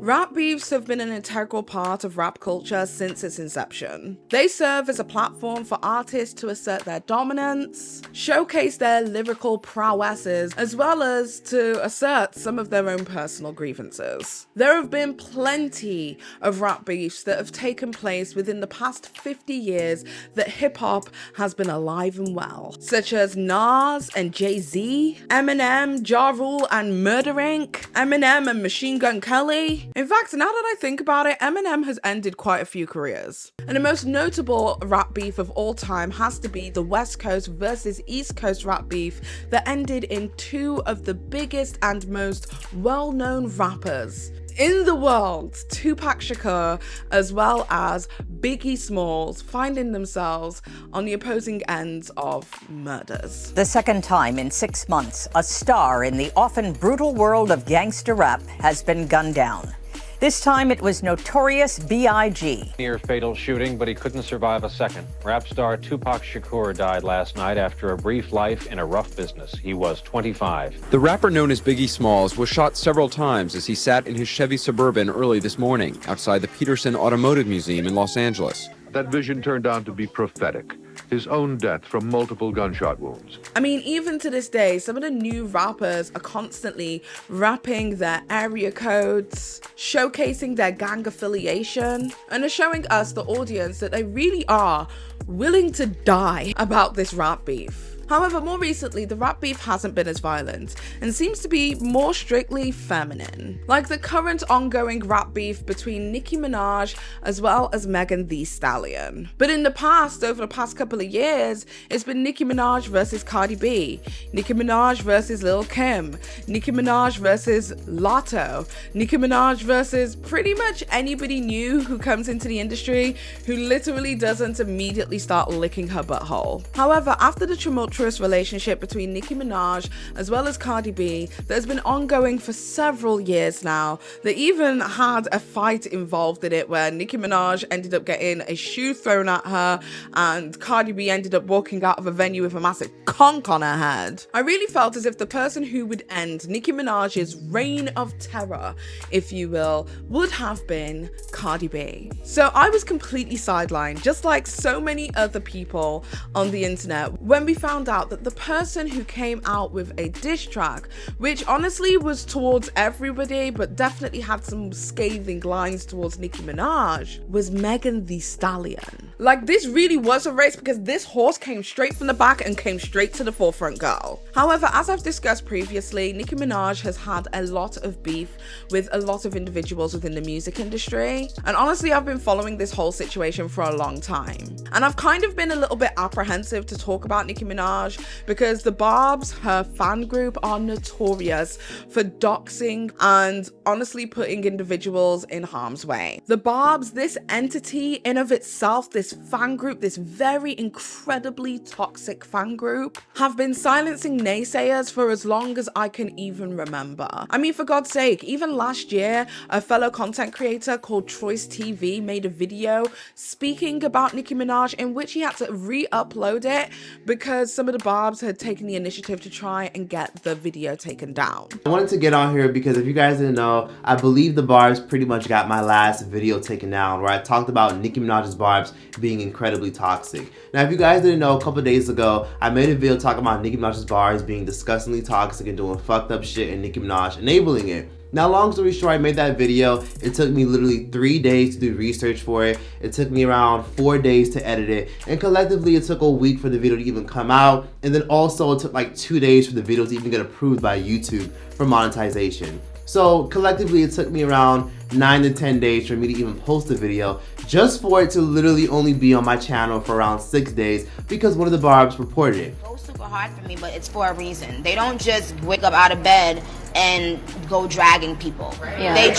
Rap beefs have been an integral part of rap culture since its inception. They serve as a platform for artists to assert their dominance, showcase their lyrical prowesses, as well as to assert some of their own personal grievances. There have been plenty of rap beefs that have taken place within the past 50 years that hip-hop has been alive and well, such as Nas and Jay-Z, Eminem, Ja Rule and Murder Inc., Eminem and Machine Gun Kelly. In fact, now that I think about it, Eminem has ended quite a few careers. And the most notable rap beef of all time has to be the West Coast versus East Coast rap beef that ended in two of the biggest and most well-known rappers in the world, Tupac Shakur, as well as Biggie Smalls, finding themselves on the opposing ends of murders. The second time in 6 months, a star in the often brutal world of gangster rap has been gunned down. This time it was Notorious B.I.G. Near fatal shooting, but he couldn't survive a second. Rap star Tupac Shakur died last night after a brief life in a rough business. He was 25. The rapper known as Biggie Smalls was shot several times as he sat in his Chevy Suburban early this morning outside the Peterson Automotive Museum in Los Angeles. That vision turned out to be prophetic. His own death from multiple gunshot wounds. I mean, even to this day, some of the new rappers are constantly rapping their area codes, showcasing their gang affiliation, and are showing us, the audience, that they really are willing to die about this rap beef. However, more recently, the rap beef hasn't been as violent and seems to be more strictly feminine, like the current ongoing rap beef between Nicki Minaj as well as Megan Thee Stallion. But in the past, over the past couple of years, it's been Nicki Minaj versus Cardi B, Nicki Minaj versus Lil Kim, Nicki Minaj versus Lotto, Nicki Minaj versus pretty much anybody new who comes into the industry who literally doesn't immediately start licking her butthole. However, after the tumultuous relationship between Nicki Minaj as well as Cardi B that has been ongoing for several years now, they even had a fight involved in it where Nicki Minaj ended up getting a shoe thrown at her and Cardi B ended up walking out of a venue with a massive conch on her head. I really felt as if the person who would end Nicki Minaj's reign of terror, if you will, would have been Cardi B. So I was completely sidelined, just like so many other people on the internet, when we found out that the person who came out with a diss track, which honestly was towards everybody but definitely had some scathing lines towards Nicki Minaj, was Megan Thee Stallion. Like, this really was a race because this horse came straight from the back and came straight to the forefront, girl. However, as I've discussed previously, Nicki Minaj has had a lot of beef with a lot of individuals within the music industry, and honestly I've been following this whole situation for a long time, and I've kind of been a little bit apprehensive to talk about Nicki Minaj because the Barbs, her fan group, are notorious for doxing and honestly putting individuals in harm's way. The Barbs, this entity in of itself, this fan group, this very incredibly toxic fan group, have been silencing naysayers for as long as I can even remember. I mean, for God's sake, even last year, a fellow content creator called Choice TV made a video speaking about Nicki Minaj in which he had to re-upload it because some of the Barbs had taken the initiative to try and get the video taken down. I wanted to get on here because if you guys didn't know, I believe the Barbs pretty much got my last video taken down where I talked about Nicki Minaj's Barbs being incredibly toxic. Now, if you guys didn't know, a couple days ago, I made a video talking about Nicki Minaj's Barbs being disgustingly toxic and doing fucked up shit and Nicki Minaj enabling it. Now, long story short, I made that video. It took me literally 3 days to do research for it. It took me around 4 days to edit it. And collectively, it took a week for the video to even come out. And then also, it took like 2 days for the video to even get approved by YouTube for monetization. So collectively, it took me around 9 to 10 days for me to even post the video, just for it to literally only be on my channel for around 6 days because one of the Barbs reported it. It's super hard for me, but it's for a reason. They don't just wake up out of bed and go dragging people. Yeah. They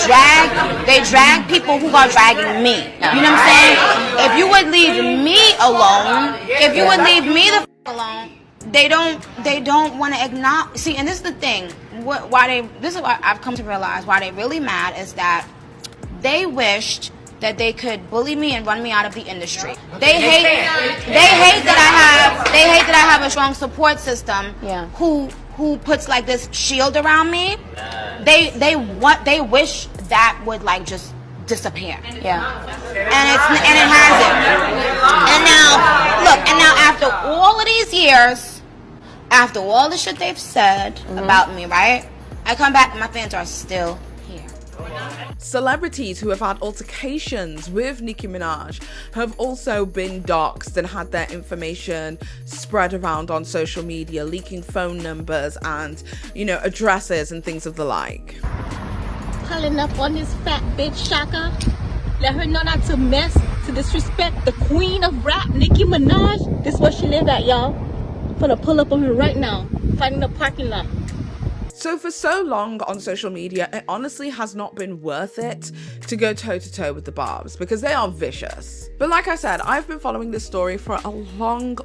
drag people who are dragging me. You know what I'm saying? If you would leave me alone, if you would leave me the alone, they don't want to acknowledge. See, and this is the thing. This is what I've come to realize. Why they're really mad is that they wished that they could bully me and run me out of the industry. They hate that I have a strong support system. Yeah. Who puts like this shield around me. They wish that would like just disappear. Yeah. And it hasn't. And now, look, and now after all of these years, after all the shit they've said about me, right? I come back and my fans are still here. Celebrities who have had altercations with Nicki Minaj have also been doxxed and had their information spread around on social media, leaking phone numbers and, you know, addresses and things of the like. Pulling up on this fat bitch Shaka. Let her know not to mess, to disrespect the queen of rap, Nicki Minaj. This is where she live at, y'all. I'm gonna pull up on her right now, fighting the parking lot. So for so long on social media, it honestly has not been worth it to go toe-to-toe with the Barbs because they are vicious. But like I said, I've been following this story for a long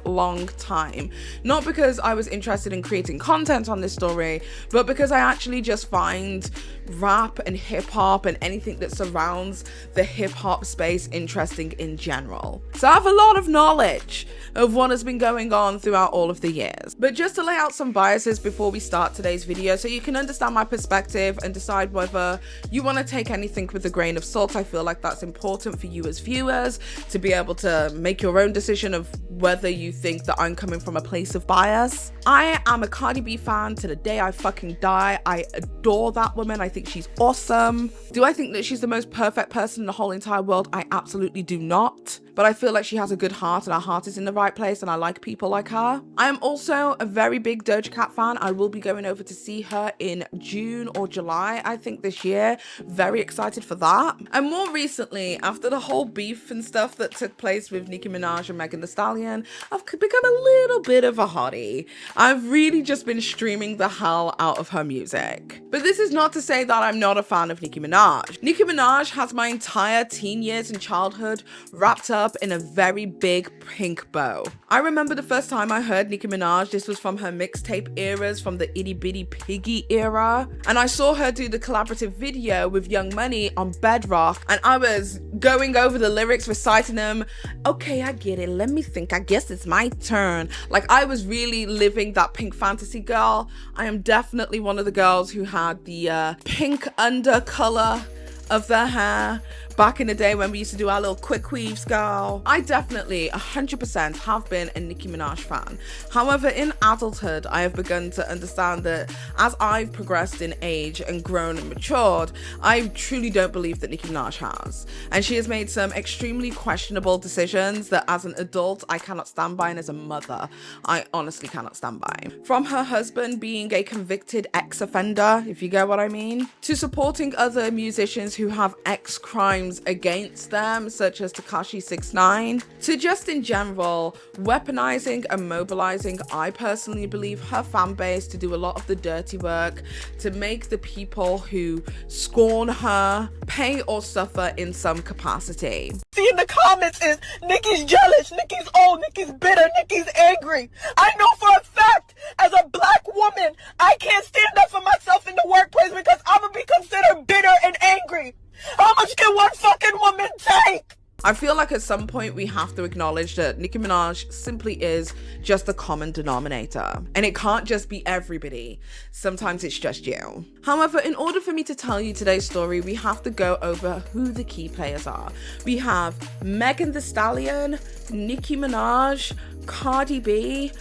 time. Not because I was interested in creating content on this story, but because I actually just find rap and hip-hop and anything that surrounds the hip-hop space interesting in general. So I have a lot of knowledge of what has been going on throughout all of the years. But just to lay out some biases before we start today's video, so you can understand my perspective and decide whether you want to take anything with a grain of salt. I feel like that's important for you as viewers to be able to make your own decision of whether you think that I'm coming from a place of bias. I am a Cardi B fan to the day I fucking die. I adore that woman. I think she's awesome. Do I think that she's the most perfect person in the whole entire world? I absolutely do not. But I feel like she has a good heart and her heart is in the right place and I like people like her. I am also a very big Doja Cat fan. I will be going over to see her in June or July, I think, this year. Very excited for that. And more recently, after the whole beef and stuff that took place with Nicki Minaj and Megan Thee Stallion, I've become a little bit of a hottie. I've really just been streaming the hell out of her music. But this is not to say that I'm not a fan of Nicki Minaj. Nicki Minaj has my entire teen years and childhood wrapped up in a very big pink bow. I remember the first time I heard Nicki Minaj, this was from her mixtape eras, from the Itty Bitty Piggy era, and I saw her do the collaborative video with Young Money on Bedrock, and I was going over the lyrics, reciting them. Okay, I get it, let me think, I guess it's my turn. Like, I was really living that pink fantasy girl. I am definitely one of the girls who had the pink undercolor of their hair back in the day when we used to do our little quick weaves, girl. I definitely 100% have been a Nicki Minaj fan. However, in adulthood, I have begun to understand that as I've progressed in age and grown and matured, I truly don't believe that Nicki Minaj has. And she has made some extremely questionable decisions that as an adult, I cannot stand by, and as a mother, I honestly cannot stand by. From her husband being a convicted ex-offender, if you get what I mean, to supporting other musicians who have ex-crimes against them, such as Tekashi 6ix9ine, to just in general weaponizing and mobilizing, I personally believe, her fan base to do a lot of the dirty work, to make the people who scorn her pay or suffer in some capacity. See in the comments is Nicki's jealous, Nicki's old, Nicki's bitter, Nicki's angry. I know for a fact, as a black woman, I can't stand up for myself in the workplace because I'm gonna be considered bitter and angry. How much can one fucking woman take? I feel like at some point we have to acknowledge that Nicki Minaj simply is just a common denominator. And it can't just be everybody. Sometimes it's just you. However, in order for me to tell you today's story, we have to go over who the key players are. We have Megan Thee Stallion, Nicki Minaj, Cardi B,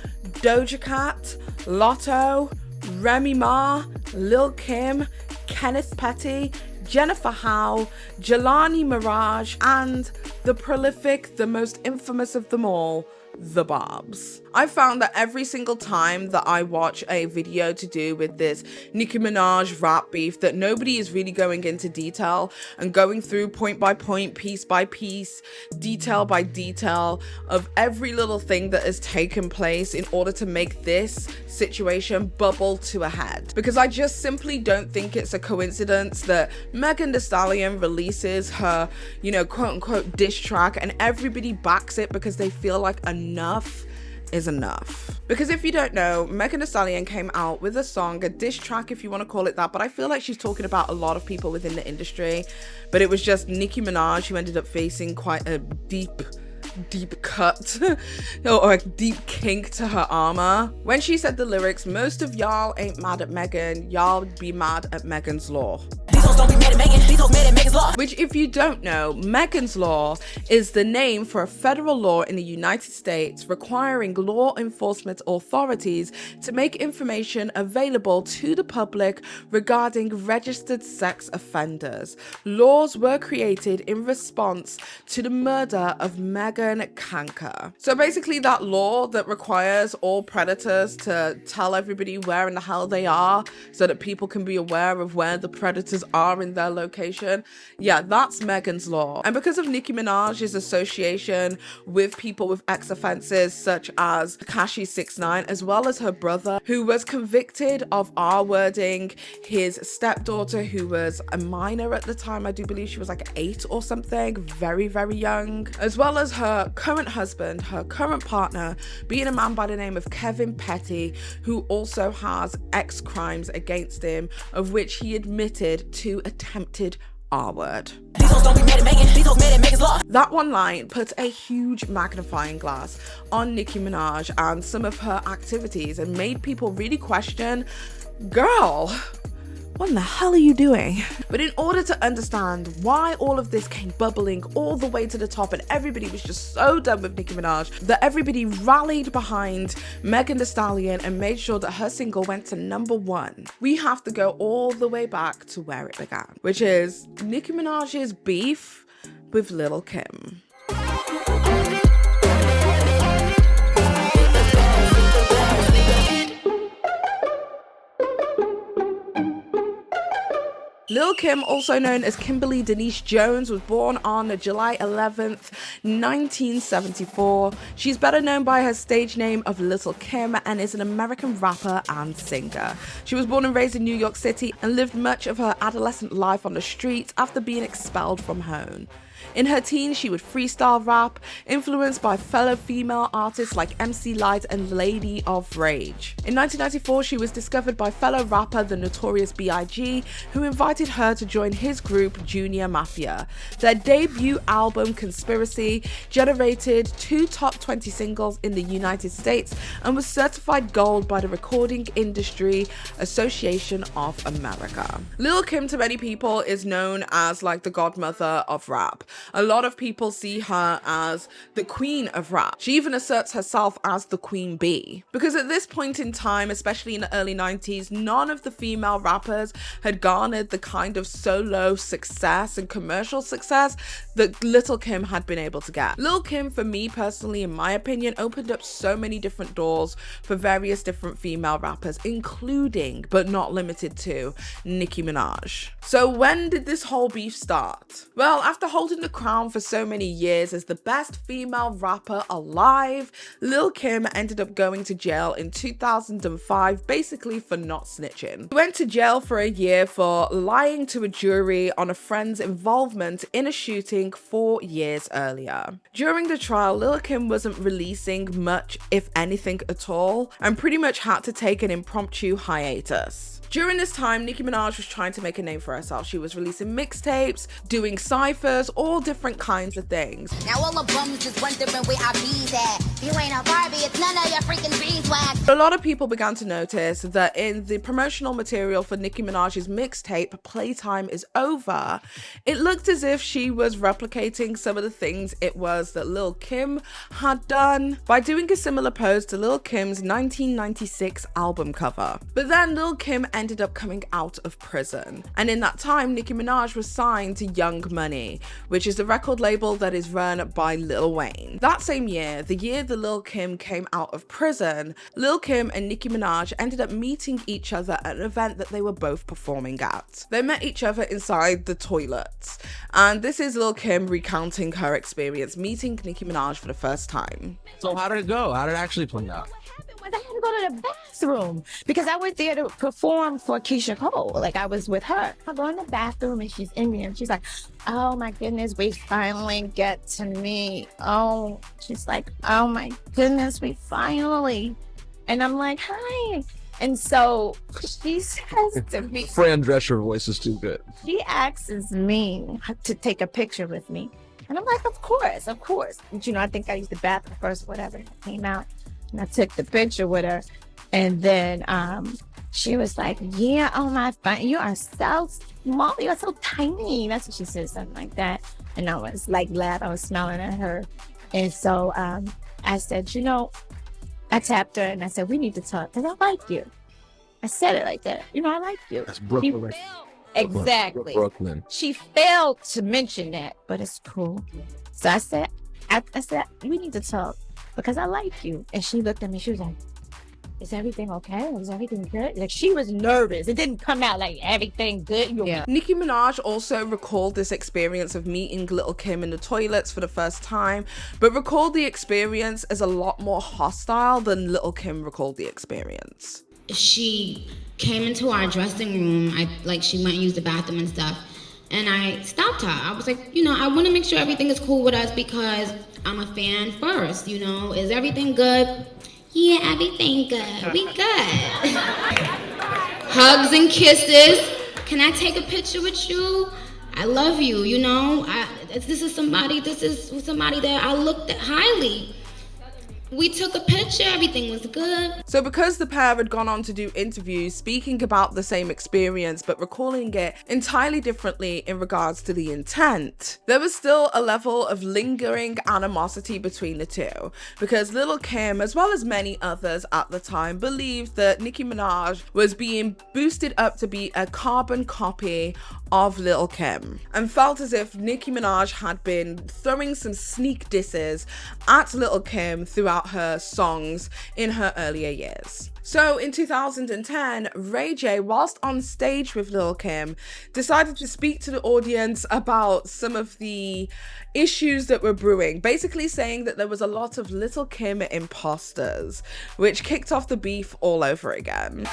Doja Cat, Lotto, Remy Ma, Lil Kim, Kenneth Petty, Jennifer Howe, Jelani, Maraj, and the prolific, the most infamous of them all, the Barbs. I found that every single time that I watch a video to do with this Nicki Minaj rap beef, that nobody is really going into detail and going through point by point, piece by piece, detail by detail of every little thing that has taken place in order to make this situation bubble to a head. Because I just simply don't think it's a coincidence that Megan Thee Stallion releases her, you know, quote unquote diss track and everybody backs it because they feel like enough is enough. Because if you don't know, Megan Thee Stallion came out with a song, a diss track if you want to call it that, but I feel like she's talking about a lot of people within the industry, but it was just Nicki Minaj who ended up facing quite a deep cut or a deep kink to her armor when she said the lyrics, "Most of y'all ain't mad at Megan, y'all be mad at Megan's law." These Which, if you don't know, Megan's Law is the name for a federal law in the United States requiring law enforcement authorities to make information available to the public regarding registered sex offenders. Laws were created in response to the murder of Megan Kanker. So basically that law that requires all predators to tell everybody where in the hell they are so that people can be aware of where the predators are in their location. Yeah, that's Megan's Law. And because of Nicki Minaj's association with people with ex offenses such as Tekashi 6ix9ine, as well as her brother, who was convicted of R-wording his stepdaughter, who was a minor at the time. I do believe she was like 8 or something, very, very young, as well as her current husband, her current partner, being a man by the name of Kevin Petty, who also has ex crimes against him, of which he admitted to attempted R-word. That one line puts a huge magnifying glass on Nicki Minaj and some of her activities and made people really question, girl, what in the hell are you doing? But in order to understand why all of this came bubbling all the way to the top and everybody was just so done with Nicki Minaj that everybody rallied behind Megan Thee Stallion and made sure that her single went to #1, we have to go all the way back to where it began, which is Nicki Minaj's beef with Lil' Kim. Lil' Kim, also known as Kimberly Denise Jones, was born on July 11th, 1974. She's better known by her stage name of Little Kim and is an American rapper and singer. She was born and raised in New York City and lived much of her adolescent life on the streets after being expelled from home. In her teens, she would freestyle rap, influenced by fellow female artists like MC Lyte and Lady of Rage. In 1994, she was discovered by fellow rapper The Notorious B.I.G., who invited her to join his group Junior Mafia. Their debut album, Conspiracy, generated 2 top 20 singles in the United States and was certified gold by the Recording Industry Association of America. Lil' Kim, to many people, is known as like the godmother of rap. A lot of people see her as the queen of rap. She even asserts herself as the queen bee. Because at this point in time, especially in the early 90s, none of the female rappers had garnered the kind of solo success and commercial success that Lil' Kim had been able to get. Lil' Kim, for me personally, in my opinion, opened up so many different doors for various different female rappers, including, but not limited to, Nicki Minaj. So when did this whole beef start? Well, after holding the crown for so many years as the best female rapper alive, Lil' Kim ended up going to jail in 2005, basically for not snitching. She went to jail for a year for lying to a jury on a friend's involvement in a shooting 4 years earlier. During the trial, Lil' Kim wasn't releasing much, if anything at all, and pretty much had to take an impromptu hiatus. During this time, Nicki Minaj was trying to make a name for herself. She was releasing mixtapes, doing cyphers, all different kinds of things. Now all the bums is wondering where I be at. You ain't a Barbie, it's none of your freaking beeswax. A lot of people began to notice that in the promotional material for Nicki Minaj's mixtape, Playtime Is Over, it looked as if she was replicating some of the things it was that Lil' Kim had done by doing a similar pose to Lil' Kim's 1996 album cover. But then Lil' Kim ended up coming out of prison. And in that time, Nicki Minaj was signed to Young Money, which is the record label that is run by Lil Wayne. That same year, the year that Lil' Kim came out of prison, Lil' Kim and Nicki Minaj ended up meeting each other at an event that they were both performing at. They met each other inside the toilets. And this is Lil' Kim recounting her experience meeting Nicki Minaj for the first time. So how did it go? How did it actually play out? I had to go to the bathroom because I went there to perform for Keisha Cole. Like, I was with her. I go in the bathroom and she's in there and she's like, oh my goodness, we finally get to meet. Oh, she's like, oh my goodness, we finally. And I'm like, hi. And so she says to me, Fran Drescher voice is too good. She asks me to take a picture with me. And I'm like, of course. But, you know, I think I used the bathroom first, whatever. I came out and I took the picture with her. And then She was like, yeah, oh my God, you are so small, you are so tiny. That's what she said, something like that. And I was like, glad I was smiling at her. And so I said, you know, I tapped her and I said, we need to talk because I like you. I said it like that. You know, I like you. That's Brooklyn. Exactly. Brooklyn. She failed to mention that, but it's cool. So I said, I said, we need to talk because I like you. And she looked at me, she was like, is everything okay? Is everything good? Like, she was nervous. It didn't come out like everything good. Yeah. Nicki Minaj also recalled this experience of meeting Lil' Kim in the toilets for the first time, but recalled the experience as a lot more hostile than Lil' Kim recalled the experience. She came into our dressing room. She went and used the bathroom and stuff. And I stopped her. I was like, you know, I want to make sure everything is cool with us because I'm a fan first, you know. Is everything good? Yeah, everything good. We good. Hugs and kisses. Can I take a picture with you? I love you, you know. This is somebody that I looked at highly. We took a picture, everything was good. So because the pair had gone on to do interviews speaking about the same experience but recalling it entirely differently in regards to the intent, there was still a level of lingering animosity between the two, because Lil' Kim, as well as many others at the time, believed that Nicki Minaj was being boosted up to be a carbon copy of Lil' Kim, and felt as if Nicki Minaj had been throwing some sneak disses at Lil' Kim throughout her songs in her earlier years. So in 2010, Ray J, whilst on stage with Lil' Kim, decided to speak to the audience about some of the issues that were brewing, basically saying that there was a lot of Lil' Kim imposters, which kicked off the beef all over again.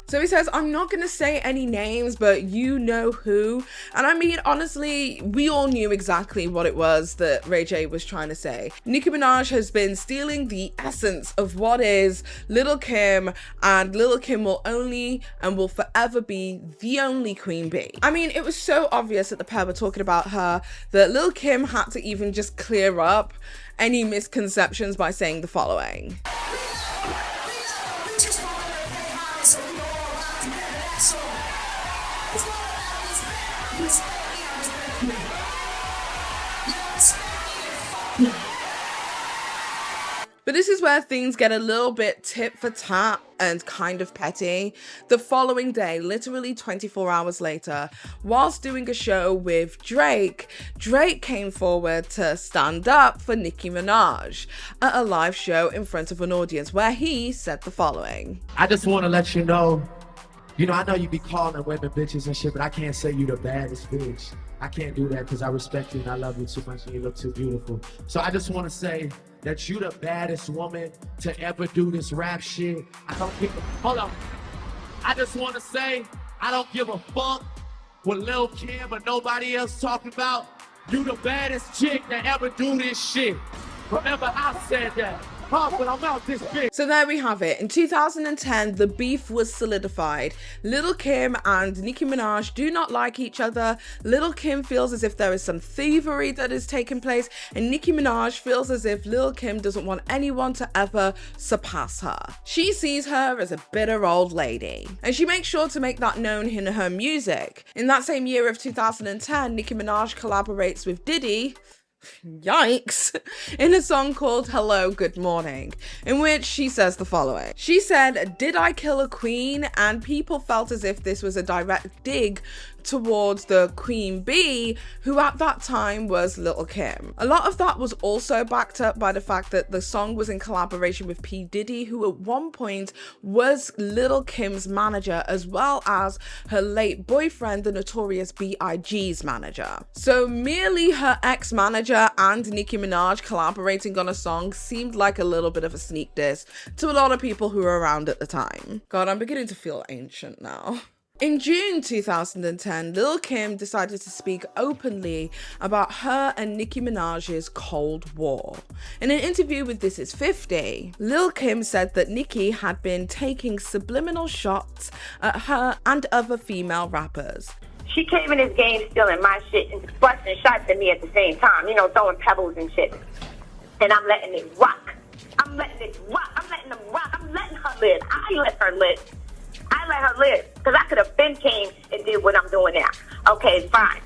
So he says, I'm not going to say any names, but you know who. And I mean, honestly, we all knew exactly what it was that Ray J was trying to say. Nicki Minaj has been stealing the essence of what is Lil' Kim, and Lil' Kim will only and will forever be the only queen bee. I mean, it was so obvious that the pair were talking about her that Lil' Kim had to even just clear up any misconceptions by saying the following. But this is where things get a little bit tit for tat and kind of petty. The following day, literally 24 hours later, whilst doing a show with Drake came forward to stand up for Nicki Minaj at a live show in front of an audience where he said the following. I just want to let you know, I know you be calling women bitches and shit, but I can't say you the baddest bitch. I can't do that because I respect you and I love you too much and you look too beautiful. So I just want to say that you the baddest woman to ever do this rap shit. Hold on. I just want to say, I don't give a fuck what Lil' Kim or nobody else talking about. You the baddest chick that ever do this shit. Remember, I said that. But I'm out this bitch. So there we have it. In 2010, the beef was solidified. Lil' Kim and Nicki Minaj do not like each other. Lil' Kim feels as if there is some thievery that is taking place, and Nicki Minaj feels as if Lil' Kim doesn't want anyone to ever surpass her. She sees her as a bitter old lady, and she makes sure to make that known in her music. In that same year of 2010, Nicki Minaj collaborates with Diddy, yikes, in a song called Hello, Good Morning, in which she says the following. She said, "Did I kill a queen?" And people felt as if this was a direct dig towards the queen bee, who at that time was Lil' Kim. A lot of that was also backed up by the fact that the song was in collaboration with P. Diddy, who at one point was Lil' Kim's manager, as well as her late boyfriend, the notorious B.I.G.'s manager. So merely her ex-manager and Nicki Minaj collaborating on a song seemed like a little bit of a sneak diss to a lot of people who were around at the time. God, I'm beginning to feel ancient now. In June 2010, Lil' Kim decided to speak openly about her and Nicki Minaj's Cold War. In an interview with This Is 50, Lil' Kim said that Nicki had been taking subliminal shots at her and other female rappers. She came in this game stealing my shit and busting shots at me at the same time, you know, throwing pebbles and shit. And I'm letting it rock. I'm letting it rock. I'm letting them rock. I'm letting her live. I let her live. I let her live. Because I could have been came and did what I'm doing now. Okay, fine.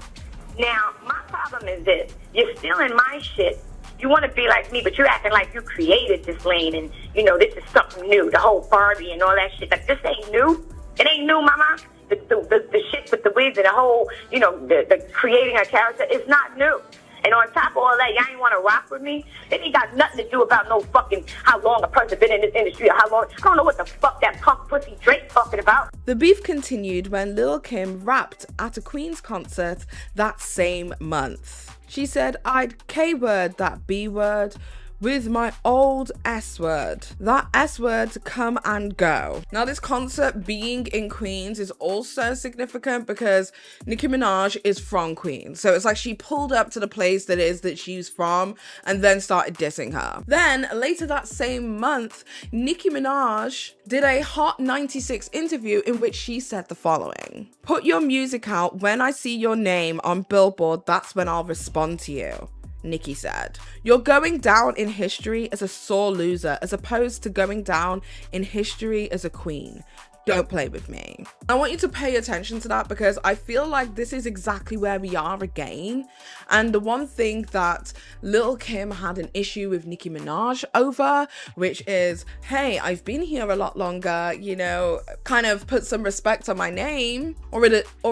Now, my problem is this. You're stealing my shit. You want to be like me, but you're acting like you created this lane and, you know, this is something new. The whole Barbie and all that shit. Like, this ain't new. It ain't new, mama. The shit with the wigs and the whole, you know, the creating a character is not new. And on top of all that, y'all ain't want to rock with me? It ain't got nothing to do about no fucking how long a person been in this industry or how long. I don't know what the fuck that punk pussy Drake talking about. The beef continued when Lil' Kim rapped at a Queen's concert that same month. She said, I'd K-word that B-word with my old S-word. That S-word come and go. Now, this concert being in Queens is also significant because Nicki Minaj is from Queens. So it's like she pulled up to the place that is that she's from and then started dissing her. Then later that same month, Nicki Minaj did a Hot 96 interview in which she said the following. Put your music out. When I see your name on Billboard, that's when I'll respond to you. Nicki said, you're going down in history as a sore loser as opposed to going down in history as a queen. Don't play with me. I want you to pay attention to that because I feel like this is exactly where we are again. And the one thing that Lil' Kim had an issue with Nicki Minaj over, which is, hey, I've been here a lot longer, you know, kind of put some respect on my name, or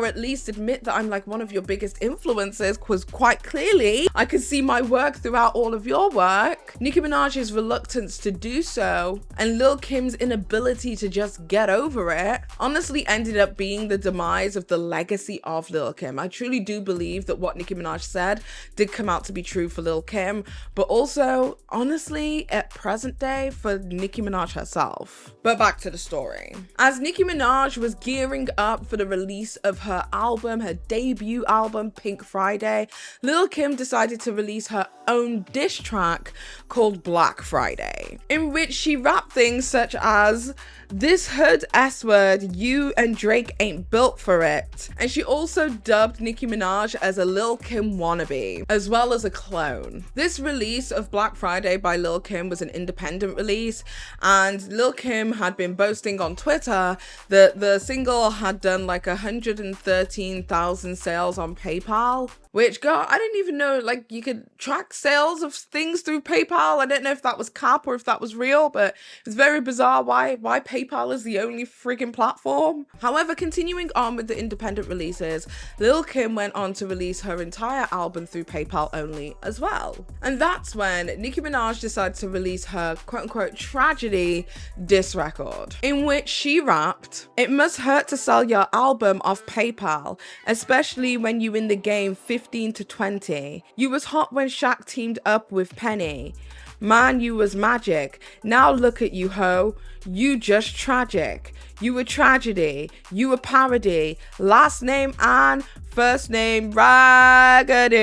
at least admit that I'm like one of your biggest influencers, because quite clearly I could see my work throughout all of your work. Nicki Minaj's reluctance to do so and Lil' Kim's inability to just get over it honestly ended up being the demise of the legacy of Lil' Kim. I truly do believe that what Nicki Minaj said did come out to be true for Lil' Kim, but also honestly at present day for Nicki Minaj herself. But back to the story. As Nicki Minaj was gearing up for the release of her album, her debut album, Pink Friday, Lil' Kim decided to release her own diss track called Black Friday, in which she rapped things such as, this hood S-word, you and Drake ain't built for it. And she also dubbed Nicki Minaj as a Lil' Kim wannabe, as well as a clone. This release of Black Friday by Lil' Kim was an independent release, and Lil' Kim had been boasting on Twitter that the single had done like 113,000 sales on PayPal. Which, girl, I didn't even know, like, you could track sales of things through PayPal. I didn't know if that was cap or if that was real, but it's very bizarre why PayPal is the only freaking platform. However, continuing on with the independent releases, Lil' Kim went on to release her entire album through PayPal only as well. And that's when Nicki Minaj decided to release her quote-unquote tragedy diss record, in which she rapped, it must hurt to sell your album off PayPal, especially when you in the game 15 to 20. You was hot when Shaq teamed up with Penny. Man, you was magic. Now look at you, ho. You just tragic. You a tragedy. You a parody. Last name Ann, first name Raggedy.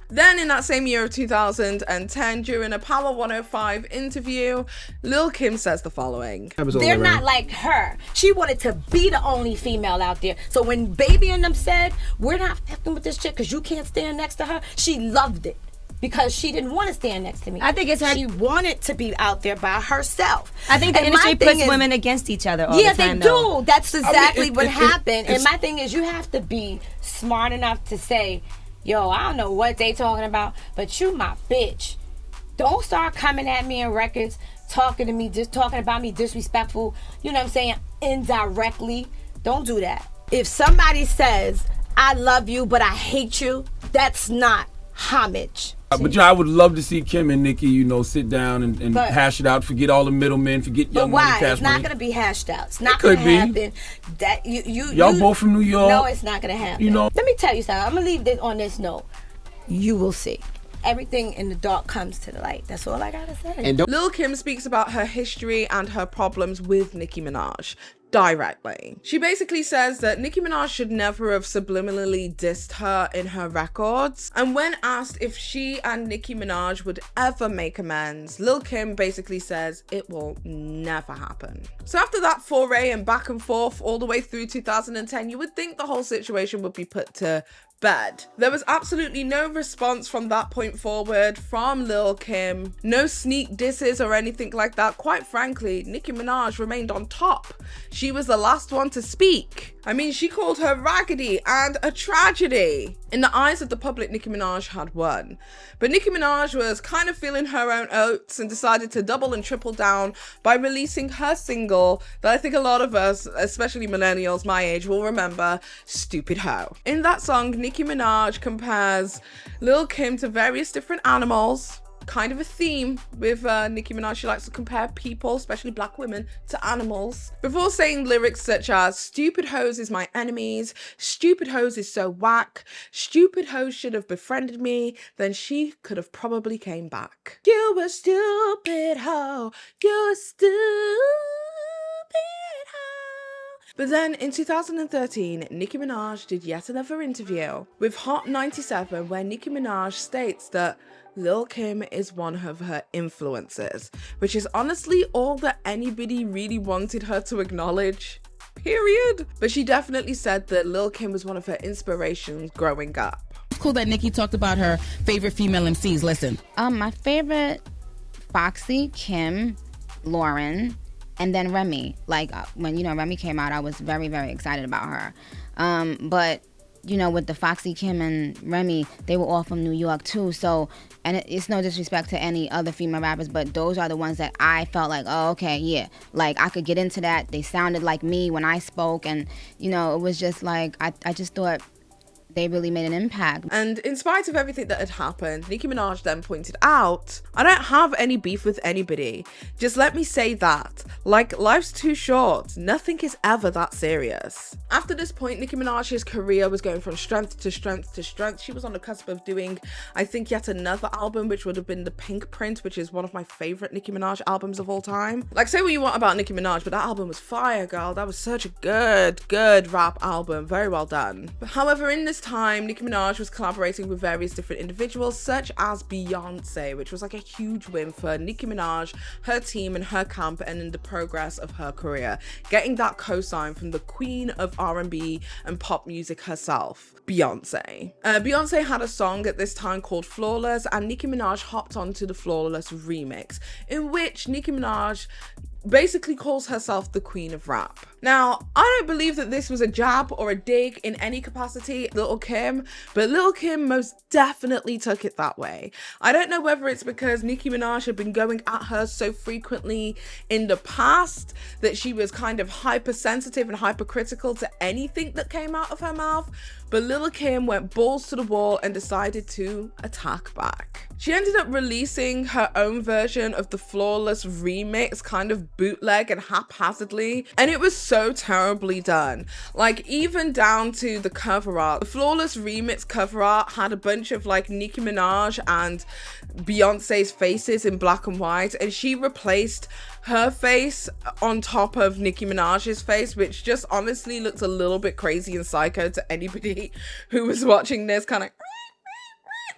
Then in that same year of 2010, during a Power 105 interview, Lil' Kim says the following. They're not like her. She wanted to be the only female out there. So when Baby and them said, we're not fucking with this chick because you can't stand next to her, she loved it. Because she didn't want to stand next to me. I think it's her. She wanted to be out there by herself. I think the industry puts women against each other all the time. Yeah, they do. That's exactly what happened. And my thing is, you have to be smart enough to say, yo, I don't know what they talking about, but you my bitch. Don't start coming at me in records, talking to me, just talking about me disrespectful, you know what I'm saying, indirectly. Don't do that. If somebody says, I love you, but I hate you, that's not homage. But you know, I would love to see Kim and Nicki, you know, sit down and hash it out. Forget all the middlemen. Forget Young Money, Cash Money. It's not going to be hashed out. It's not going to happen. That y'all both from New York. No, it's not going to happen. You know. Let me tell you something. I'm going to leave this on this note. You will see. Everything in the dark comes to the light. That's all I got to say. Lil' Kim speaks about her history and her problems with Nicki Minaj. directly. She basically says that Nicki Minaj should never have subliminally dissed her in her records. And when asked if she and Nicki Minaj would ever make amends, Lil' Kim basically says it will never happen. So after that foray and back and forth all the way through 2010, you would think the whole situation would be put to bed. There was absolutely no response from that point forward from Lil' Kim. No sneak disses or anything like that. Quite frankly, Nicki Minaj remained on top. She was the last one to speak. I mean, she called her raggedy and a tragedy. In the eyes of the public, Nicki Minaj had won. But Nicki Minaj was kind of feeling her own oats and decided to double and triple down by releasing her single that I think a lot of us, especially millennials my age, will remember, Stupid Hoe. In that song, Nicki Minaj compares Lil' Kim to various different animals. Kind of a theme with Nicki Minaj. She likes to compare people, especially black women, to animals. Before saying lyrics such as, stupid hoes is my enemies, stupid hoes is so whack, stupid hoes should have befriended me, then she could have probably came back. You a stupid hoe, you a stupid hoe. But then in 2013, Nicki Minaj did yet another interview with Hot 97 where Nicki Minaj states that Lil' Kim is one of her influences, which is honestly all that anybody really wanted her to acknowledge, period. But she definitely said that Lil' Kim was one of her inspirations growing up. It's cool that Nicki talked about her favorite female MCs. Listen. My favorite, Foxy, Kim, Lauren, and then Remy. Like when, Remy came out, I was very, very excited about her. But with the Foxy, Kim, and Remy, they were all from New York too. So, and it's no disrespect to any other female rappers, but those are the ones that I felt like, oh, okay, yeah. Like, I could get into that. They sounded like me when I spoke. And, it was just like, I just thought they really made an impact. And in spite of everything that had happened, Nicki Minaj then pointed out, I don't have any beef with anybody. Just let me say that. Like, life's too short. Nothing is ever that serious. After this point, Nicki Minaj's career was going from strength to strength to strength. She was on the cusp of doing, I think, yet another album, which would have been The Pink Print, which is one of my favorite Nicki Minaj albums of all time. Like, say what you want about Nicki Minaj, but that album was fire, girl. That was such a good rap album. Very well done. But however, in this time, Nicki Minaj was collaborating with various different individuals, such as Beyonce, which was like a huge win for Nicki Minaj, her team, and her camp, and in the progress of her career, getting that co-sign from the queen of R&B and pop music herself, Beyonce. Beyonce had a song at this time called Flawless, and Nicki Minaj hopped onto the Flawless remix, in which Nicki Minaj basically calls herself the queen of rap. Now, I don't believe that this was a jab or a dig in any capacity, Lil' Kim, but Lil' Kim most definitely took it that way. I don't know whether it's because Nicki Minaj had been going at her so frequently in the past that she was kind of hypersensitive and hypercritical to anything that came out of her mouth, but Lil' Kim went balls to the wall and decided to attack back. She ended up releasing her own version of the Flawless remix, kind of bootleg and haphazardly, and it was so terribly done. Like, even down to the cover art. The Flawless remix cover art had a bunch of like Nicki Minaj and Beyonce's faces in black and white, and she replaced her face on top of Nicki Minaj's face, which just honestly looks a little bit crazy and psycho to anybody who was watching this, kind of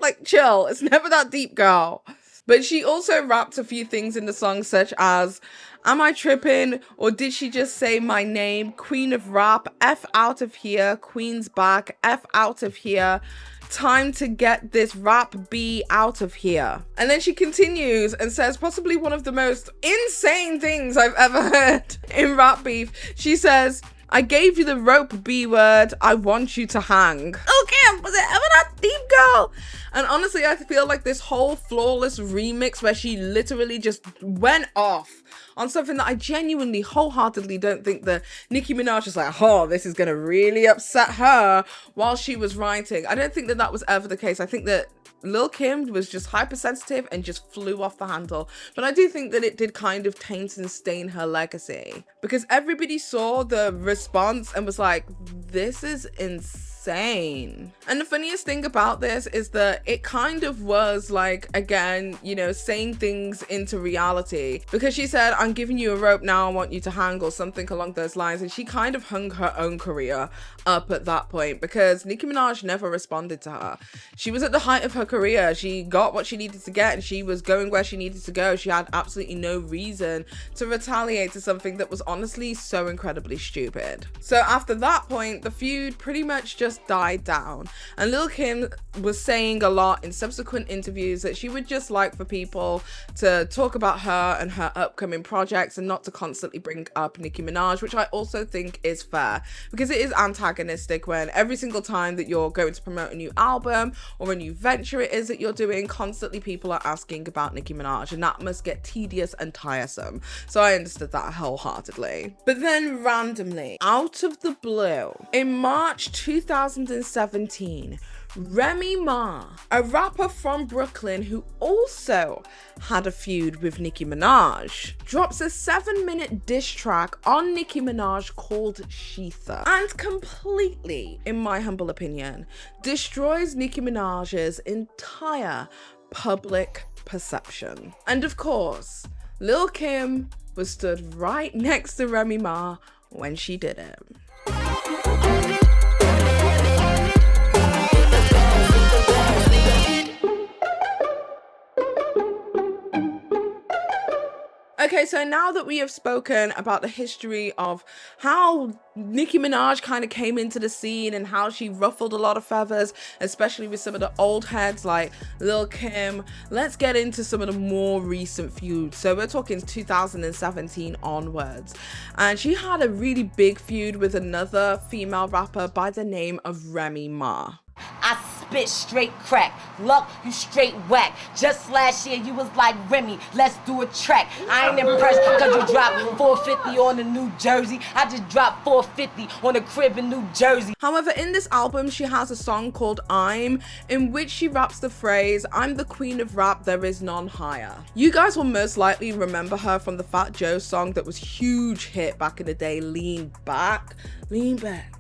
like, chill, it's never that deep, girl. But she also rapped a few things in the song, such as, am I tripping, or did she just say my name, queen of rap, F out of here, queen's back, F out of here, time to get this rap B out of here. And then she continues and says possibly one of the most insane things I've ever heard in rap beef. She says, I gave you the rope B word, I want you to hang. Okay, was it ever that deep, girl? And honestly, I feel like this whole Flawless remix where she literally just went off on something that I genuinely, wholeheartedly don't think that Nicki Minaj was like, oh, this is gonna really upset her while she was writing. I don't think that that was ever the case. I think that Lil' Kim was just hypersensitive and just flew off the handle. But I do think that it did kind of taint and stain her legacy, because everybody saw the response and was like, this is insane. insane. And the funniest thing about this is that it kind of was like, again, you know, saying things into reality, because she said, I'm giving you a rope now, I want you to hang, or something along those lines. And she kind of hung her own career up at that point, because Nicki Minaj never responded to her. She was at the height of her career. She got what she needed to get and she was going where she needed to go. She had absolutely no reason to retaliate to something that was honestly so incredibly stupid. So after that point, the feud pretty much just died down, and Lil' Kim was saying a lot in subsequent interviews that she would just like for people to talk about her and her upcoming projects and not to constantly bring up Nicki Minaj, which I also think is fair, because it is antagonistic when every single time that you're going to promote a new album or a new venture it is that you're doing, constantly people are asking about Nicki Minaj, and that must get tedious and tiresome. So I understood that wholeheartedly. But then randomly, out of the blue, in March 2017, Remy Ma, a rapper from Brooklyn who also had a feud with Nicki Minaj, drops a 7-minute diss track on Nicki Minaj called Sheetha, and completely, in my humble opinion, destroys Nicki Minaj's entire public perception. And of course, Lil' Kim was stood right next to Remy Ma when she did it. Okay, so now that we have spoken about the history of how Nicki Minaj kind of came into the scene and how she ruffled a lot of feathers, especially with some of the old heads like Lil' Kim, let's get into some of the more recent feuds. So we're talking 2017 onwards. And she had a really big feud with another female rapper by the name of Remy Ma. I spit straight crack. Luck, you straight whack. Just last year you was like Remy, let's do a track. I ain't impressed because you dropped 450 on the New Jersey. I just dropped 450 on the crib in New Jersey. However, in this album, she has a song called I'm, in which she raps the phrase, I'm the queen of rap, there is none higher. You guys will most likely remember her from the Fat Joe song that was huge hit back in the day, Lean Back, Lean Back.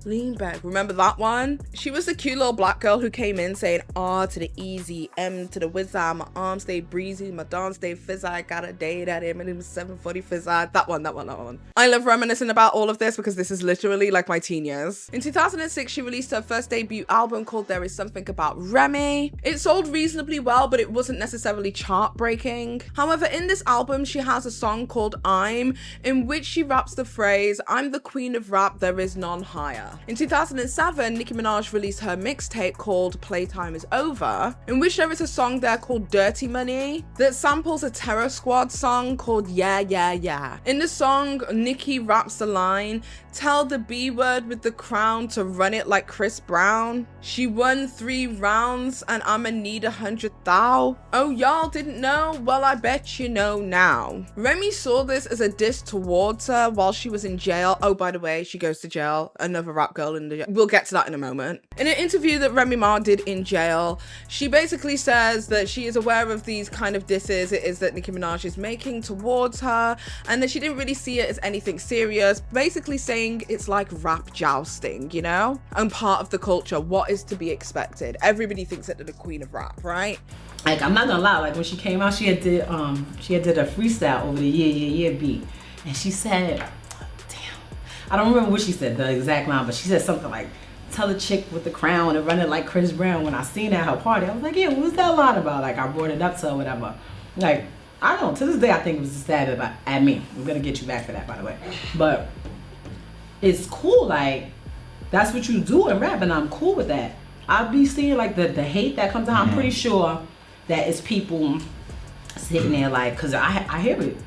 Lean back. Remember that one? She was the cute little black girl who came in saying R to the easy, M to the wizard, my arms stay breezy, my dance stay fizz, I got a date at him and it was 740 fizz. That one. I love reminiscing about all of this because this is literally like my teen years. In 2006, she released her first debut album called There Is Something About Remy. It sold reasonably well, but it wasn't necessarily chart breaking. However, in this album, she has a song called I'm, in which she raps the phrase, I'm the queen of rap, there is none higher. In 2007, Nicki Minaj released her mixtape called Playtime Is Over, in which there is a song there called Dirty Money that samples a Terror Squad song called Yeah Yeah Yeah. In the song, Nicki raps the line, tell the B word with the crown to run it like Chris Brown. She won 3 rounds and I'ma need 100,000. Oh, y'all didn't know? Well, I bet you know now. Remy saw this as a diss towards her while she was in jail. Oh, by the way, she goes to jail. Another rap girl in the jail. We'll get to that in a moment. In an interview that Remy Ma did in jail, she basically says that she is aware of these kind of disses it is that Nicki Minaj is making towards her, and that she didn't really see it as anything serious, basically saying it's like rap jousting, you know, and part of the culture. What is to be expected? Everybody thinks that they're the queen of rap, right? Like, I'm not gonna lie, like when she came out, she had did a freestyle over the Yeah beat, and she said, I don't remember what she said, the exact line, but she said something like, tell a chick with the crown and run it like Chris Brown. When I seen that at her party, I was like, yeah, what was that line about? Like, I brought it up to her, whatever. Like, I don't know, to this day, I think it was a stab at me. I'm gonna get you back for that, by the way. But it's cool, like, that's what you do in rap, and I'm cool with that. I'll be seeing, like, the hate that comes out. I'm pretty sure that it's people sitting there, like, because I hear it.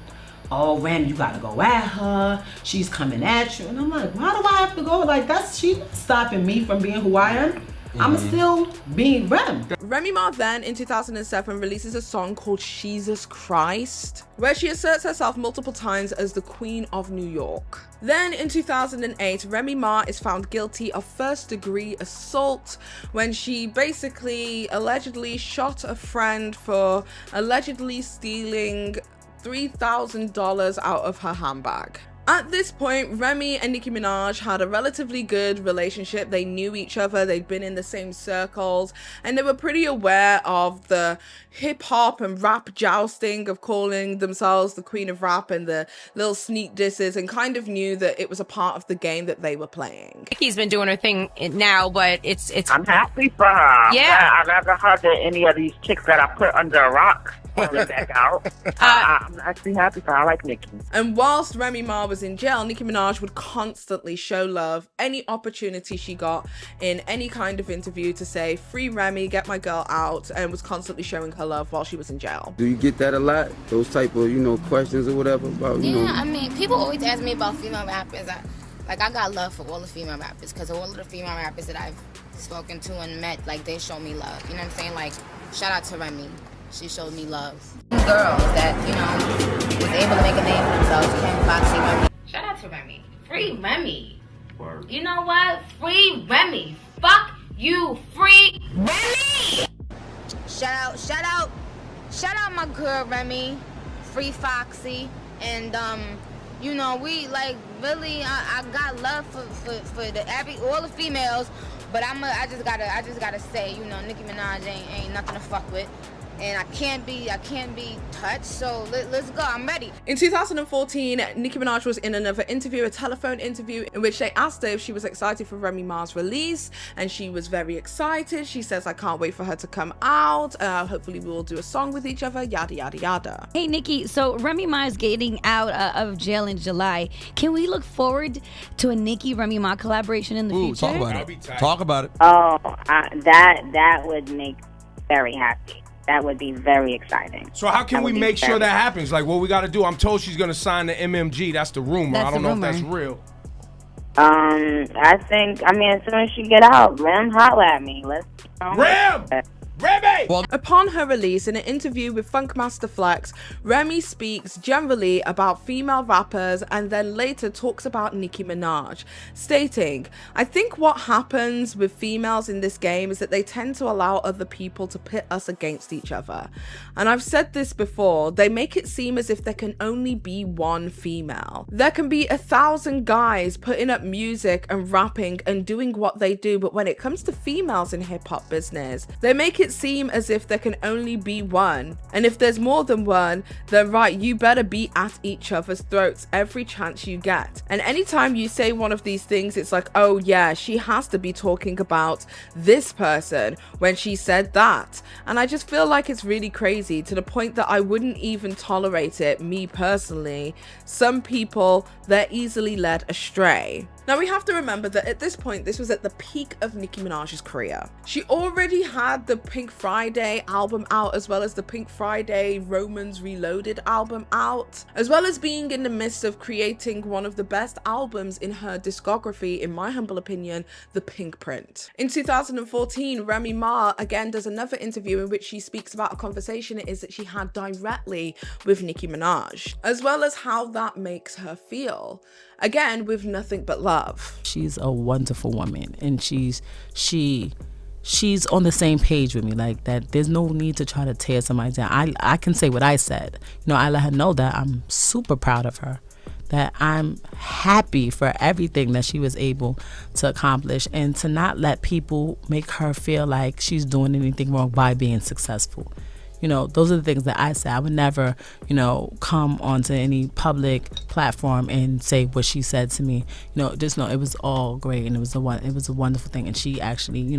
Oh, Ram, you gotta go at her. She's coming at you. And I'm like, why do I have to go? Like, she's not stopping me from being who I am. I'm still being Rem. Remy Ma then, in 2007, releases a song called Jesus Christ, where she asserts herself multiple times as the Queen of New York. Then, in 2008, Remy Ma is found guilty of first-degree assault when she basically allegedly shot a friend for allegedly stealing $3,000 out of her handbag. At this point, Remy and Nicki Minaj had a relatively good relationship. They knew each other, they'd been in the same circles, and they were pretty aware of the hip-hop and rap jousting of calling themselves the queen of rap and the little sneak disses, and kind of knew that it was a part of the game that they were playing. Nicki's been doing her thing now, but it's I'm happy for her. Yeah. I've never heard that any of these chicks that I put under a rock falling back out. I'm actually happy for her. I like Nicki. And whilst Remy Ma was in jail, Nicki Minaj would constantly show love any opportunity she got in any kind of interview to say, free Remy, get my girl out, and was constantly showing her love while she was in jail. Do you get that a lot? Those type of, questions or whatever about, Yeah, I mean, people always ask me about female rappers. I got love for all the female rappers because all of the female rappers that I've spoken to and met, they show me love. You know what I'm saying? Shout out to Remy. She showed me love. Girls that, was able to make a name for themselves. Came Foxy, Remy. Shout out to Remy. Free Remy. Word. You know what? Free Remy. Fuck you, free Remy. Shout out my girl Remy. Free Foxy. And we really I got love for all the females, but I just gotta say, Nicki Minaj ain't nothing to fuck with. And I can't be touched, so let's go, I'm ready. In 2014, Nicki Minaj was in another interview, a telephone interview, in which they asked her if she was excited for Remy Ma's release, and she was very excited. She says, I can't wait for her to come out, hopefully we will do a song with each other, yada yada yada. Hey Nicki, so Remy Ma is getting out of jail in July. Can we look forward to a Nicki Remy Ma collaboration in the future? Talk about it. Talk about it. Oh, that would make me very happy. That would be very exciting. So how can we make sure that happens? What we got to do? I'm told she's going to sign the MMG. That's the rumor. I don't know if that's real. I think, as soon as she get out, Ram, holla at me. Let's. Ram! Remy! Upon her release, in an interview with Funkmaster Flex, Remy speaks generally about female rappers and then later talks about Nicki Minaj, stating, I think what happens with females in this game is that they tend to allow other people to pit us against each other. And I've said this before, they make it seem as if there can only be one female. There can be 1,000 guys putting up music and rapping and doing what they do, but when it comes to females in hip-hop business, they make it seem as if there can only be one, and if there's more than one, then right, you better be at each other's throats every chance you get. And anytime you say one of these things, it's like, oh yeah, she has to be talking about this person when she said that. And I just feel like it's really crazy, to the point that I wouldn't even tolerate it, me personally. Some people, they're easily led astray. Now we have to remember that at this point, this was at the peak of Nicki Minaj's career. She already had the Pink Friday album out, as well as the Pink Friday Romans Reloaded album out, as well as being in the midst of creating one of the best albums in her discography, in my humble opinion, The Pink Print. In 2014, Remy Ma again does another interview in which she speaks about a conversation it is that she had directly with Nicki Minaj, as well as how that makes her feel. Again, with nothing but love. She's a wonderful woman, and she's on the same page with me, that there's no need to try to tear somebody down. I can say what I said. I let her know that I'm super proud of her, that I'm happy for everything that she was able to accomplish, and to not let people make her feel like she's doing anything wrong by being successful. Those are the things that I say. I would never, come onto any public platform and say what she said to me. Just know it was all great, and it was a wonderful thing. And she actually,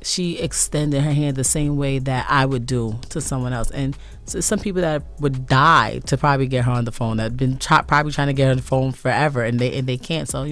she extended her hand the same way that I would do to someone else. And so some people that would die to probably get her on the phone, that have been probably trying to get her on the phone forever, and they can't. So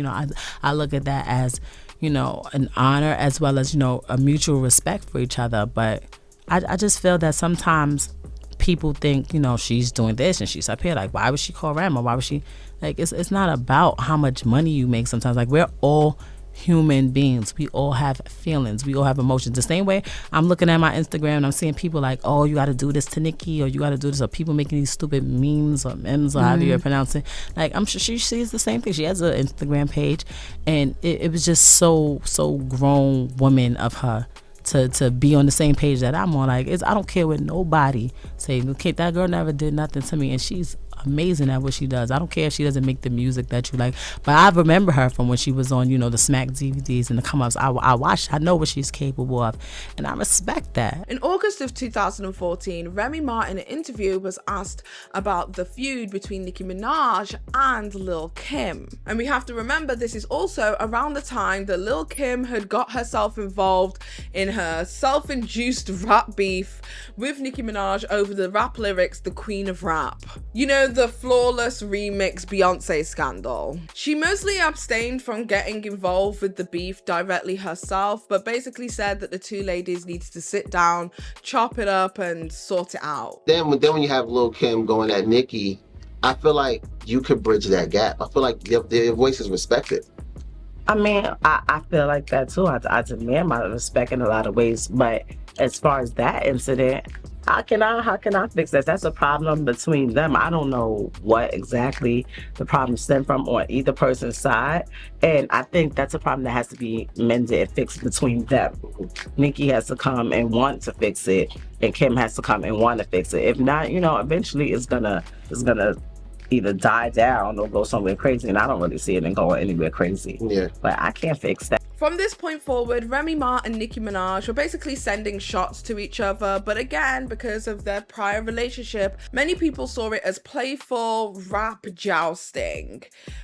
I look at that as an honor, as well as a mutual respect for each other. But I just feel that sometimes people think, she's doing this and she's up here. Why would she call Remy? Why would she? It's not about how much money you make sometimes. We're all human beings. We all have feelings. We all have emotions. The same way I'm looking at my Instagram and I'm seeing people oh, you got to do this to Nicki, or you got to do this, or people making these stupid memes or memes, or however you pronounce it. I'm sure she sees the same thing. She has an Instagram page, and it was just so grown woman of her to be on the same page that I'm on. I don't care what nobody say. Okay, that girl never did nothing to me, and she's amazing at what she does. I don't care if she doesn't make the music that you like, but I remember her from when she was on, you know, the Smack DVDs and the come-ups. I watched, I know what she's capable of, and I respect that. In August of 2014, Remy Ma in an interview was asked about the feud between Nicki Minaj and Lil' Kim. And we have to remember this is also around the time that Lil' Kim had got herself involved in her self-induced rap beef with Nicki Minaj over the rap lyrics The Queen of Rap. You know, the flawless remix Beyonce scandal. She mostly abstained from getting involved with the beef directly herself, but basically said that the two ladies needed to sit down, chop it up, and sort it out. Then when you have Lil' Kim going at Nicki, I feel like you could bridge that gap. I feel like their voice is respected. I mean, I feel like that too. I demand my respect in a lot of ways, but as far as that incident, how can I fix that? That's a problem between them. I don't know what exactly the problem stemmed from on either person's side, and I think that's a problem that has to be mended and fixed between them. Nicki has to come and want to fix it, and Kim has to come and want to fix it. If not, you know, eventually it's gonna either die down or go somewhere crazy, and I don't really see it going anywhere crazy. Yeah. But I can't fix that. From this point forward, Remy Ma and Nicki Minaj were basically sending shots to each other, but again, because of their prior relationship, many people saw it as playful rap jousting.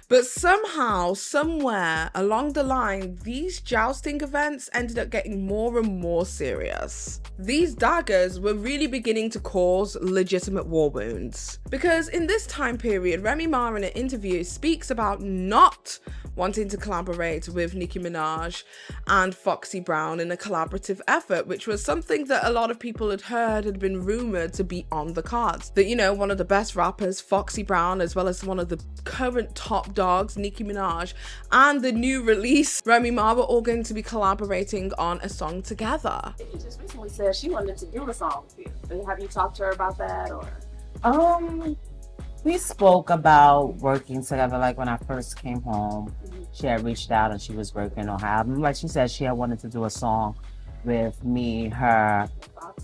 But somehow, somewhere along the line, these jousting events ended up getting more and more serious. These daggers were really beginning to cause legitimate war wounds. Because in this time period, Remy Ma in an interview speaks about not wanting to collaborate with Nicki Minaj and Foxy Brown in a collaborative effort, which was something that a lot of people had been rumored to be on the cards. That, you know, one of the best rappers, Foxy Brown, as well as one of the current top dogs, Nicki Minaj, and the new release, Remy Ma, were all going to be collaborating on a song together. Nicki just recently said she wanted to do a song with you. Have you talked to her about that, or? We spoke about working together, like when I first came home. She had reached out and she was working on her album. Like she said, she had wanted to do a song with me, her,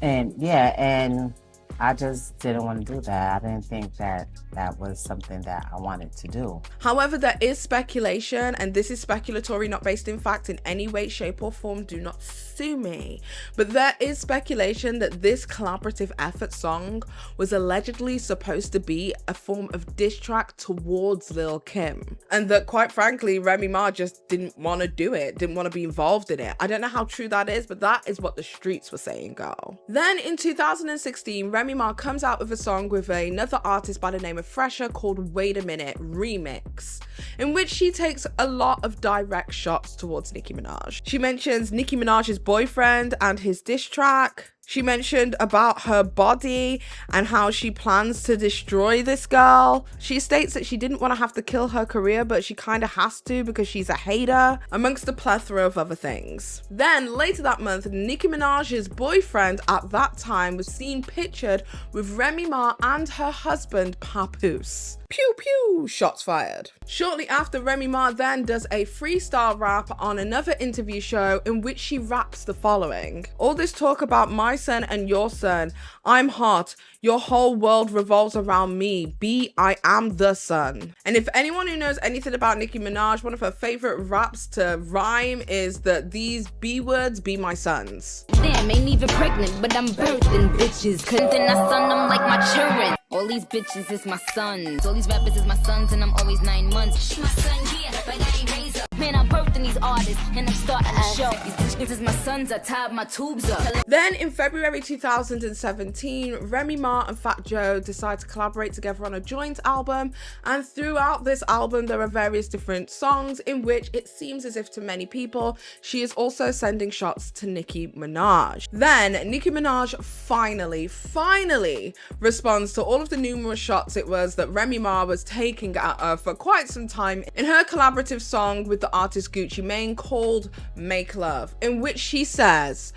and yeah, and I just didn't want to do that. I didn't think that that was something that I wanted to do. However, there is speculation, and this is speculatory, not based in fact in any way, shape, or form. Do not sue me. But there is speculation that this collaborative effort song was allegedly supposed to be a form of diss track towards Lil' Kim. And that, quite frankly, Remy Ma just didn't want to do it, didn't want to be involved in it. I don't know how true that is, but that is what the streets were saying, girl. Then in 2016, Remy Ma comes out with a song with another artist by the name of Fresher called Wait a Minute Remix, in which she takes a lot of direct shots towards Nicki Minaj. She mentions Nicki Minaj's boyfriend and his diss track. She mentioned about her body and how she plans to destroy this girl. She states that she didn't want to have to kill her career, but she kind of has to because she's a hater, amongst a plethora of other things. Then later that month, Nicki Minaj's boyfriend at that time was seen pictured with Remy Ma and her husband Papoose. Pew pew, shots fired. Shortly after, Remy Ma then does a freestyle rap on another interview show in which she raps the following: all this talk about my son and your son, I'm hot, your whole world revolves around me, I am the sun. And if anyone who knows anything about Nicki Minaj, one of her favorite raps to rhyme is that these B words be my sons. Damn, ain't even pregnant, but I'm birthing bitches, cause then I son them like my children. All these bitches is my sons. All these rappers is my sons, and I'm always 9 months. My son, yeah, but I ain't raised up. Man, I'm birthing these artists, and I'm starting the show. These bitches is my sons, I tied my tubes up. Then in February 2017, Remy Ma and Fat Joe decide to collaborate together on a joint album, and throughout this album there are various different songs in which it seems as if to many people she is also sending shots to Nicki Minaj. Then Nicki Minaj finally responds to all of the numerous shots it was that Remy Ma was taking at her for quite some time in her collaborative song with the artist Gucci Mane called Make Love, in which she says,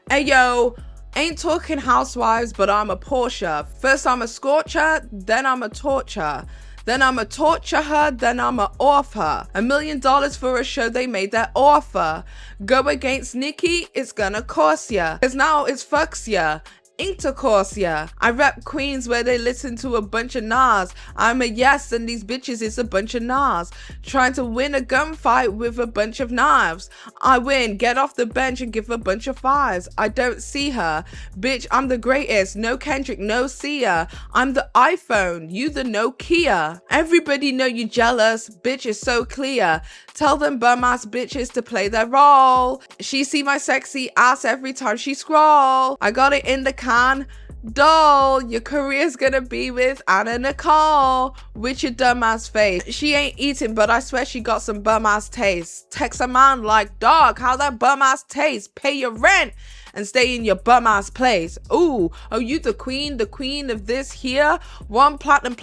"Hey yo, ain't talking housewives, but I'm a Porsche. First I'm a scorcher, then I'm a torture. Then I'ma torture her, then I'ma off her. $1 million for a show, they made that offer. Go against Nicki, it's gonna cost ya. Cause now it's fucks ya. intercourse, yeah. I rep Queens where they listen to a bunch of Nas. I'm a yes and these bitches is a bunch of Nas. Trying to win a gunfight with a bunch of knives. I win, get off the bench and give a bunch of fives. I don't see her. Bitch, I'm the greatest. No Kendrick, no Sia. I'm the iPhone, you the Nokia. Everybody know you jealous. Bitch is so clear. Tell them bum ass bitches to play their role. She see my sexy ass every time she scroll. I got it in the can. Doll, your career's gonna be with Anna Nicole. With your dumb ass face. She ain't eating, but I swear she got some bum ass taste. Text a man like, dog, how that bum ass taste? Pay your rent and stay in your bum ass place. Ooh, oh, you the queen of this here? One platinum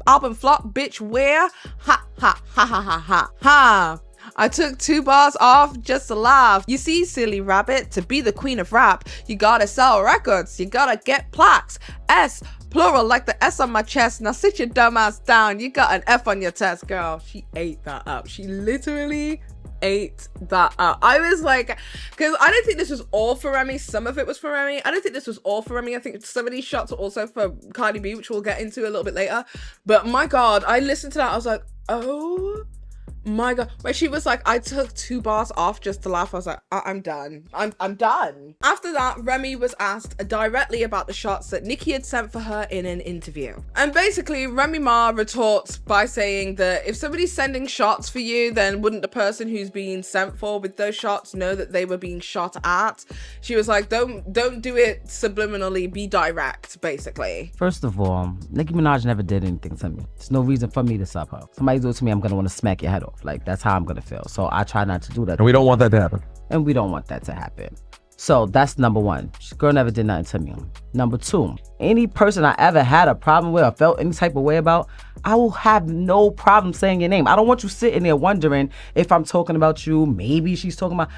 album flop, bitch, where? Ha, ha, ha, ha, ha, ha, ha. I took 2 bars off just to laugh. You see, silly rabbit, to be the queen of rap, you gotta sell records, you gotta get plaques. S, plural, like the S on my chest. Now sit your dumb ass down, you got an F on your test, girl. She ate that up. She literally ate that up. I was like, because I don't think this was all for Remy. Some of it was for Remy. I don't think this was all for Remy. I think some of these shots are also for Cardi B, which we'll get into a little bit later. But my God, I listened to that. I was like, oh my God. When she was like, I took 2 bars off just to laugh, I was like, I'm done. I'm done. After that, Remy was asked directly about the shots that Nicki had sent for her in an interview. And basically, Remy Ma retorts by saying that if somebody's sending shots for you, then wouldn't the person who's being sent for with those shots know that they were being shot at? She was like, don't do it subliminally, be direct, basically. First of all, Nicki Minaj never did anything to me. There's no reason for me to sub her. Somebody do it to me, I'm gonna want to smack your head off. Like, that's how I'm gonna feel. So I try not to do that. And we don't want that to happen. And we don't want that to happen. So that's number 1. This girl never did nothing to me. Number 2, any person I ever had a problem with or felt any type of way about, I will have no problem saying your name. I don't want you sitting there wondering if I'm talking about you. Maybe she's talking about,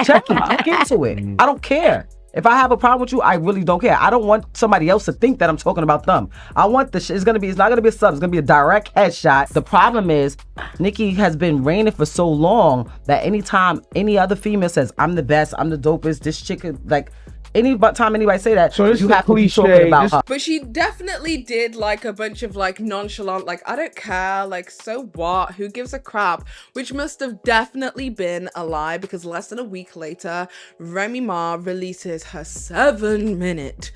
check it, I'll get to it. I don't care. If I have a problem with you, I really don't care. I don't want somebody else to think that I'm talking about them. I want the shit. It's not gonna be a sub. It's gonna be a direct headshot. The problem is, Nicki has been reigning for so long that anytime any other female says, I'm the best, I'm the dopest, this chick is like, any time anybody say that, so you have to be talking about her. But she definitely did like a bunch of like nonchalant, like, I don't care, like, so what, who gives a crap, which must have definitely been a lie, because less than a week later, Remy Ma releases her 7-minute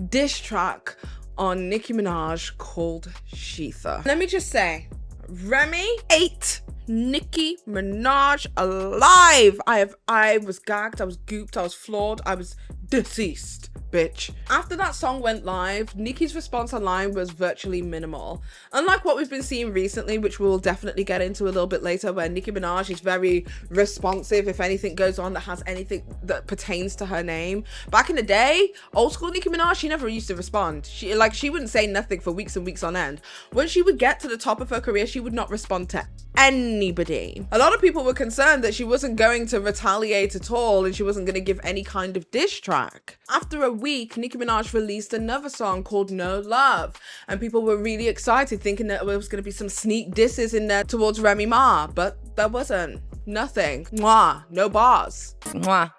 diss track on Nicki Minaj called Sheetha. Let me just say, Remy ate Nicki Minaj alive. I was gagged, I was gooped, I was floored, I was deceased, bitch. After that song went live, Nicki's response online was virtually minimal. Unlike what we've been seeing recently, which we'll definitely get into a little bit later, where Nicki Minaj is very responsive if anything goes on that has anything that pertains to her name. Back in the day, old school Nicki Minaj, she never used to respond. She wouldn't say nothing for weeks and weeks on end. When she would get to the top of her career, she would not respond to anybody. A lot of people were concerned that she wasn't going to retaliate at all and she wasn't going to give any kind of diss track. After a week, Nicki Minaj released another song called No Love, and people were really excited, thinking that there was going to be some sneak disses in there towards Remy Ma, but there wasn't. Nothing. Mwah. No bars. Mwah.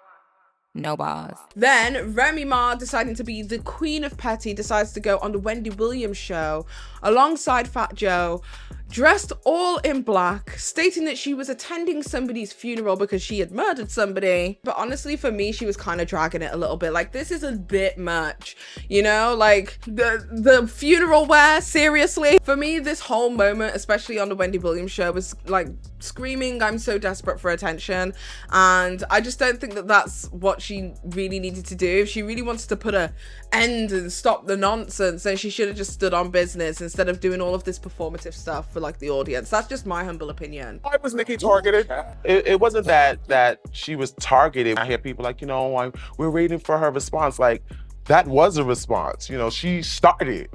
No bars. Then Remy Ma, deciding to be the queen of petty, decides to go on the Wendy Williams show alongside Fat Joe, dressed all in black, stating that she was attending somebody's funeral because she had murdered somebody. But honestly, for me, she was kind of dragging it a little bit. Like, this is a bit much, you know? Like, the funeral wear, seriously? For me, this whole moment, especially on the Wendy Williams show, was like screaming, I'm so desperate for attention. And I just don't think that that's what she really needed to do. If she really wanted to put an end and stop the nonsense, then she should have just stood on business instead of doing all of this performative stuff for like the audience. That's just my humble opinion. Why was Nicki targeted? It wasn't that she was targeted. I hear people like, we're waiting for her response. Like, that was a response. She started.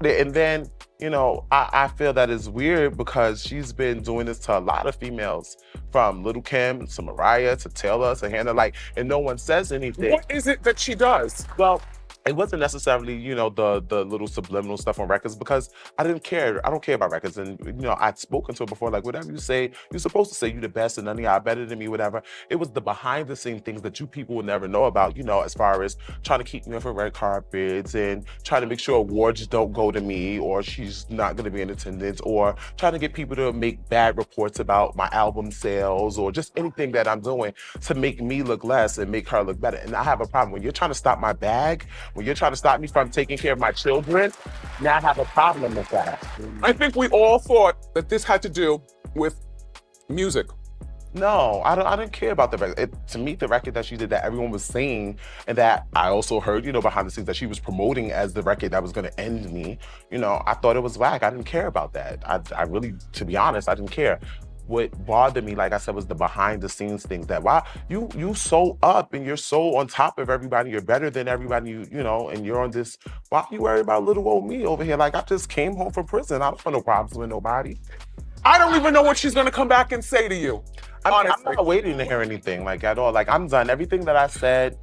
And then, I feel that is weird because she's been doing this to a lot of females, from Little Kim to Mariah to Taylor to Hannah, and no one says anything. What is it that she does? Well, it wasn't necessarily, you know, the little subliminal stuff on records because I didn't care. I don't care about records. And, you know, I'd spoken to her before, like, whatever you say, you're supposed to say you the best and none of y'all better than me, whatever. It was the behind the scenes things that you people would never know about, you know, as far as trying to keep me off of red carpets and trying to make sure awards don't go to me or she's not going to be in attendance or trying to get people to make bad reports about my album sales or just anything that I'm doing to make me look less and make her look better. And I have a problem. When you're trying to stop my bag, when you're trying to stop me from taking care of my children, now I have a problem with that. I think we all thought that this had to do with music. No, I didn't care about the record. To me, the record that she did that everyone was saying and that I also heard, you know, behind the scenes that she was promoting as the record that was going to end me, you know, I thought it was whack. I didn't care about that. I really, to be honest, I didn't care. What bothered me, like I said, was the behind the scenes things that why you so up and you're so on top of everybody, you're better than everybody, you know, and you're on this, why are you worried about little old me over here? Like I just came home from prison. I don't want no problems with nobody. I don't even know what she's gonna come back and say to you. I'm not waiting to hear anything like at all. Like I'm done. Everything that I said.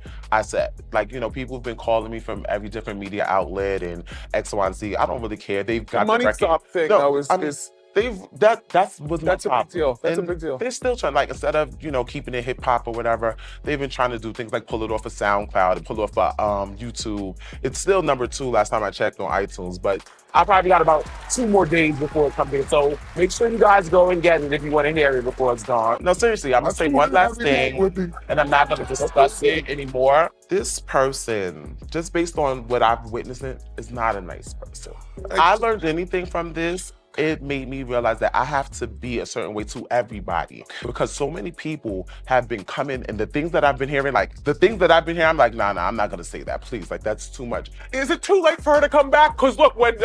Like, you know, people have been calling me from every different media outlet and X, Y, and Z. I don't really care. They've got the money stop thing though is that's a big deal. That's a big deal. They're still trying, like, instead of, you know, keeping it hip hop or whatever, they've been trying to do things like pull it off of SoundCloud and pull it off of YouTube. It's still number 2 last time I checked on iTunes, but I probably got about 2 more days before it comes in. So make sure you guys go and get it if you want to hear it before it's gone. No, seriously, I'm gonna say one last thing, and I'm not gonna discuss it anymore. This person, just based on what I've witnessed, is not a nice person. If I learned anything from this, it made me realize that I have to be a certain way to everybody because so many people have been coming and the things that I've been hearing, I'm like, nah, I'm not gonna say that, please. Like, that's too much. Is it too late for her to come back? Because look, when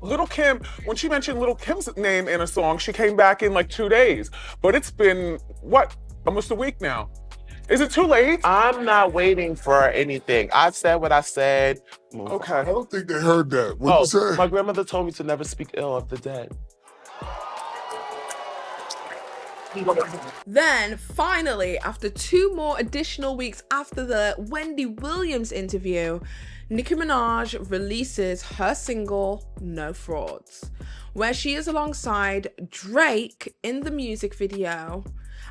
Little Kim, when she mentioned Little Kim's name in a song, she came back in like 2 days. But it's been, what, almost a week now. Is it too late? I'm not waiting for anything. I said what I said. Okay. I don't think they heard that. What you say? My grandmother told me to never speak ill of the dead. Then, finally, after 2 more additional weeks after the Wendy Williams interview, Nicki Minaj releases her single, No Frauds, where she is alongside Drake in the music video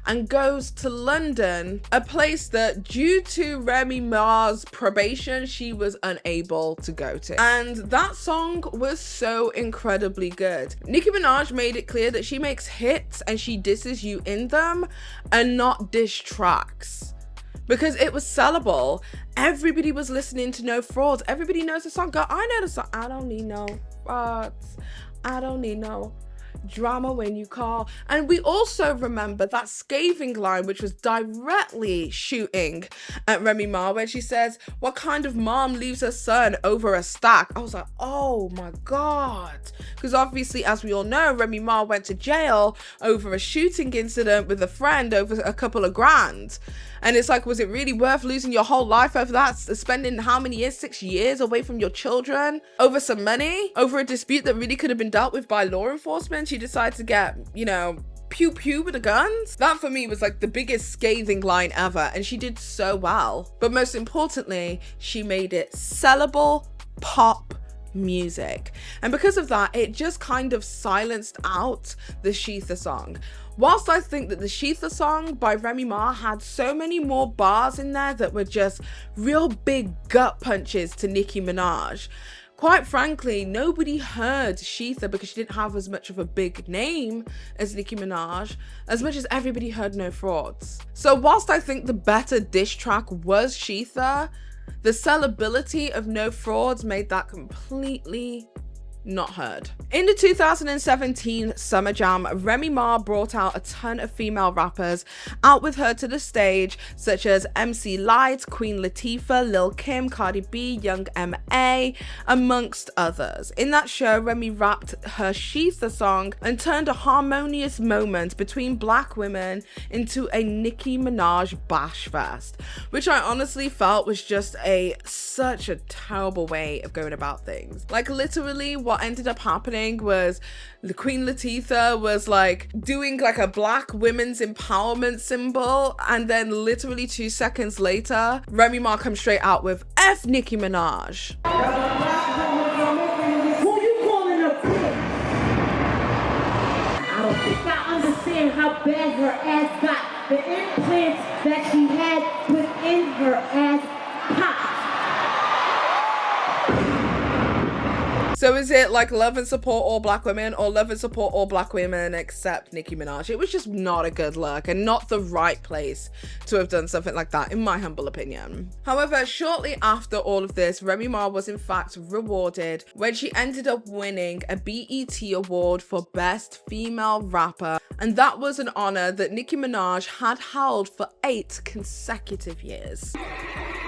and goes to London, a place that due to Remy Ma's probation, she was unable to go to. And that song was so incredibly good. Nicki Minaj made it clear that she makes hits and she disses you in them and not diss tracks. Because it was sellable. Everybody was listening to No Frauds. Everybody knows the song. Girl, I know the song. I don't need no frauds. I don't need no drama when you call. And we also remember that scathing line, which was directly shooting at Remy Ma, where she says, what kind of mom leaves her son over a stack? I was like, oh my God. Because obviously, as we all know, Remy Ma went to jail over a shooting incident with a friend over a couple of grand. And it's like, was it really worth losing your whole life over that? Spending how many years? 6 years away from your children over some money? Over a dispute that really could have been dealt with by law enforcement? She decided to get, you know, pew pew with the guns? That for me was like the biggest scathing line ever. And she did so well. But most importantly, she made it sellable pop music. And because of that, it just kind of silenced out the Sheetha song. Whilst I think that the Sheetha song by Remy Ma had so many more bars in there that were just real big gut punches to Nicki Minaj, quite frankly, nobody heard Sheetha because she didn't have as much of a big name as Nicki Minaj, as much as everybody heard No Frauds. So whilst I think the better diss track was Sheetha, the sellability of No Frauds made that completely not heard. In the 2017 Summer Jam, Remy Ma brought out a ton of female rappers out with her to the stage, such as MC Lyte, Queen Latifah, Lil Kim, Cardi B, Young M.A, amongst others. In that show, Remy rapped her Sheetha song and turned a harmonious moment between black women into a Nicki Minaj bash fest, which I honestly felt was just such a terrible way of going about things. Like, literally what what ended up happening was the Queen Latifah was like doing like a black women's empowerment symbol, and then literally 2 seconds later, Remy Ma comes straight out with F Nicki Minaj. Who you calling a bitch? I don't think I understand how bad her ass got. The implants that she had within her ass popped. So is it like love and support all black women, or love and support all black women except Nicki Minaj? It was just not a good look and not the right place to have done something like that, in my humble opinion. However, shortly after all of this, Remy Ma was in fact rewarded when she ended up winning a BET award for Best Female Rapper, and that was an honor that Nicki Minaj had held for 8 consecutive years.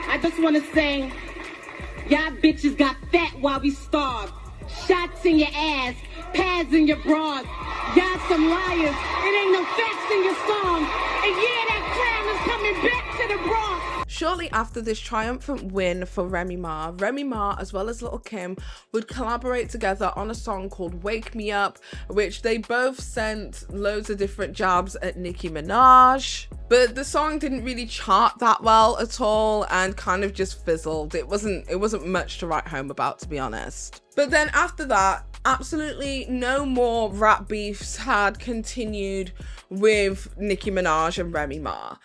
I just want to say, y'all bitches got fat while we starved. Shots in your ass, pads in your bras. Y'all some liars. It ain't no facts in your song. And yeah, that crown is coming back to the Bronx. Shortly after this triumphant win for Remy Ma as well as Lil' Kim would collaborate together on a song called Wake Me Up, which they both sent loads of different jabs at Nicki Minaj. But the song didn't really chart that well at all and kind of just fizzled. It wasn't much to write home about, to be honest. But then after that, absolutely no more rap beefs had continued with Nicki Minaj and Remy Ma.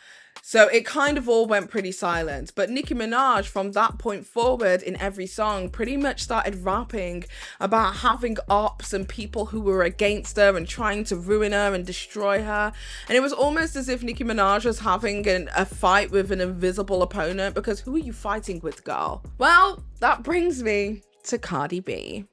So it kind of all went pretty silent. But Nicki Minaj, from that point forward, in every song, pretty much started rapping about having ops and people who were against her and trying to ruin her and destroy her. And it was almost as if Nicki Minaj was having a fight with an invisible opponent, because who are you fighting with, girl? Well, that brings me to Cardi B.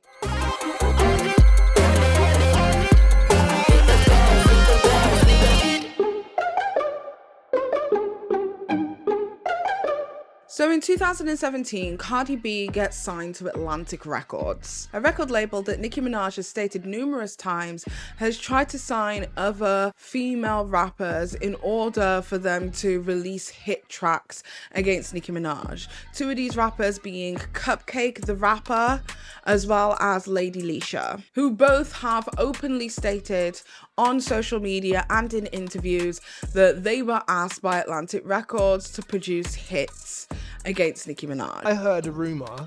So in 2017, Cardi B gets signed to Atlantic Records, a record label that Nicki Minaj has stated numerous times has tried to sign other female rappers in order for them to release hit tracks against Nicki Minaj. 2 of these rappers being Cupcake the Rapper as well as Lady Leisha, who both have openly stated on social media and in interviews that they were asked by Atlantic Records to produce hits against Nicki Minaj. I heard a rumor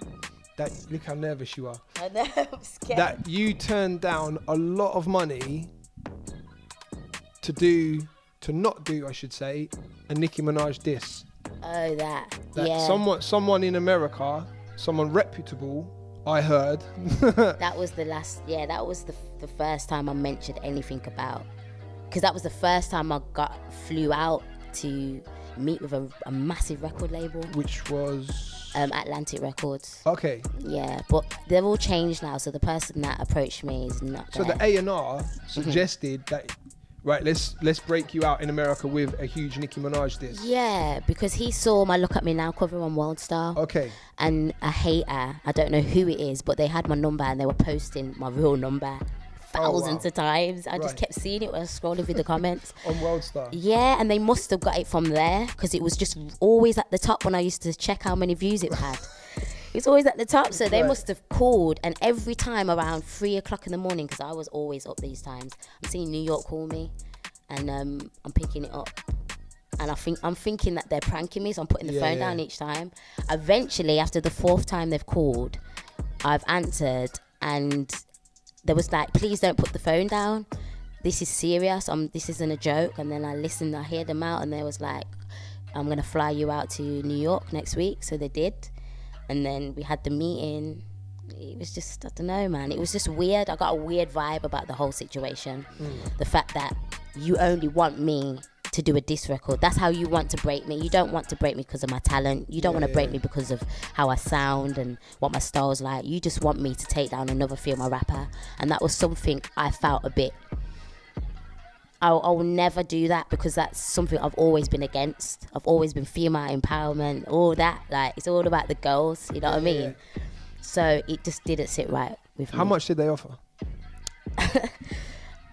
that, look how nervous you are, I know, I'm scared. that you turned down a lot of money to not do, I should say, a Nicki Minaj diss. Oh, that yeah. Someone in America, someone reputable, I heard. That was the last, that was the first time I mentioned anything about, because that was the first time I flew out to meet with a massive record label. Which was? Atlantic Records. Okay. Yeah, but they've all changed now, so the person that approached me is not there. So the A&R suggested that, right, let's break you out in America with a huge Nicki Minaj diss. Yeah, because he saw my Look At Me Now cover on World Star. Okay. And a hater, I don't know who it is, but they had my number and they were posting my real number thousands of times. I just kept seeing it when I was scrolling through the comments. On World Star? Yeah, and they must have got it from there, because it was just always at the top when I used to check how many views it had. It's always at the top, so they must have called, and every time around 3 o'clock in the morning, because I was always up these times, I'm seeing New York call me, and I'm picking it up. And I'm thinking that they're pranking me, so I'm putting the phone down each time. Eventually, after the 4th time they've called, I've answered, and there was like, please don't put the phone down. This is serious. This isn't a joke. And then I listened, I heard them out, and they was like, I'm going to fly you out to New York next week. So they did. And then we had the meeting. It was just, I don't know, man. It was just weird. I got a weird vibe about the whole situation. The fact that you only want me to do a diss record. That's how you want to break me. You don't want to break me because of my talent. You don't want to break me because of how I sound and what my style's like. You just want me to take down another female rapper. And that was something I felt a bit, I will never do that, because that's something I've always been against. I've always been female empowerment, all that. Like, it's all about the girls, you know what I mean? So it just didn't sit right with me. How much did they offer?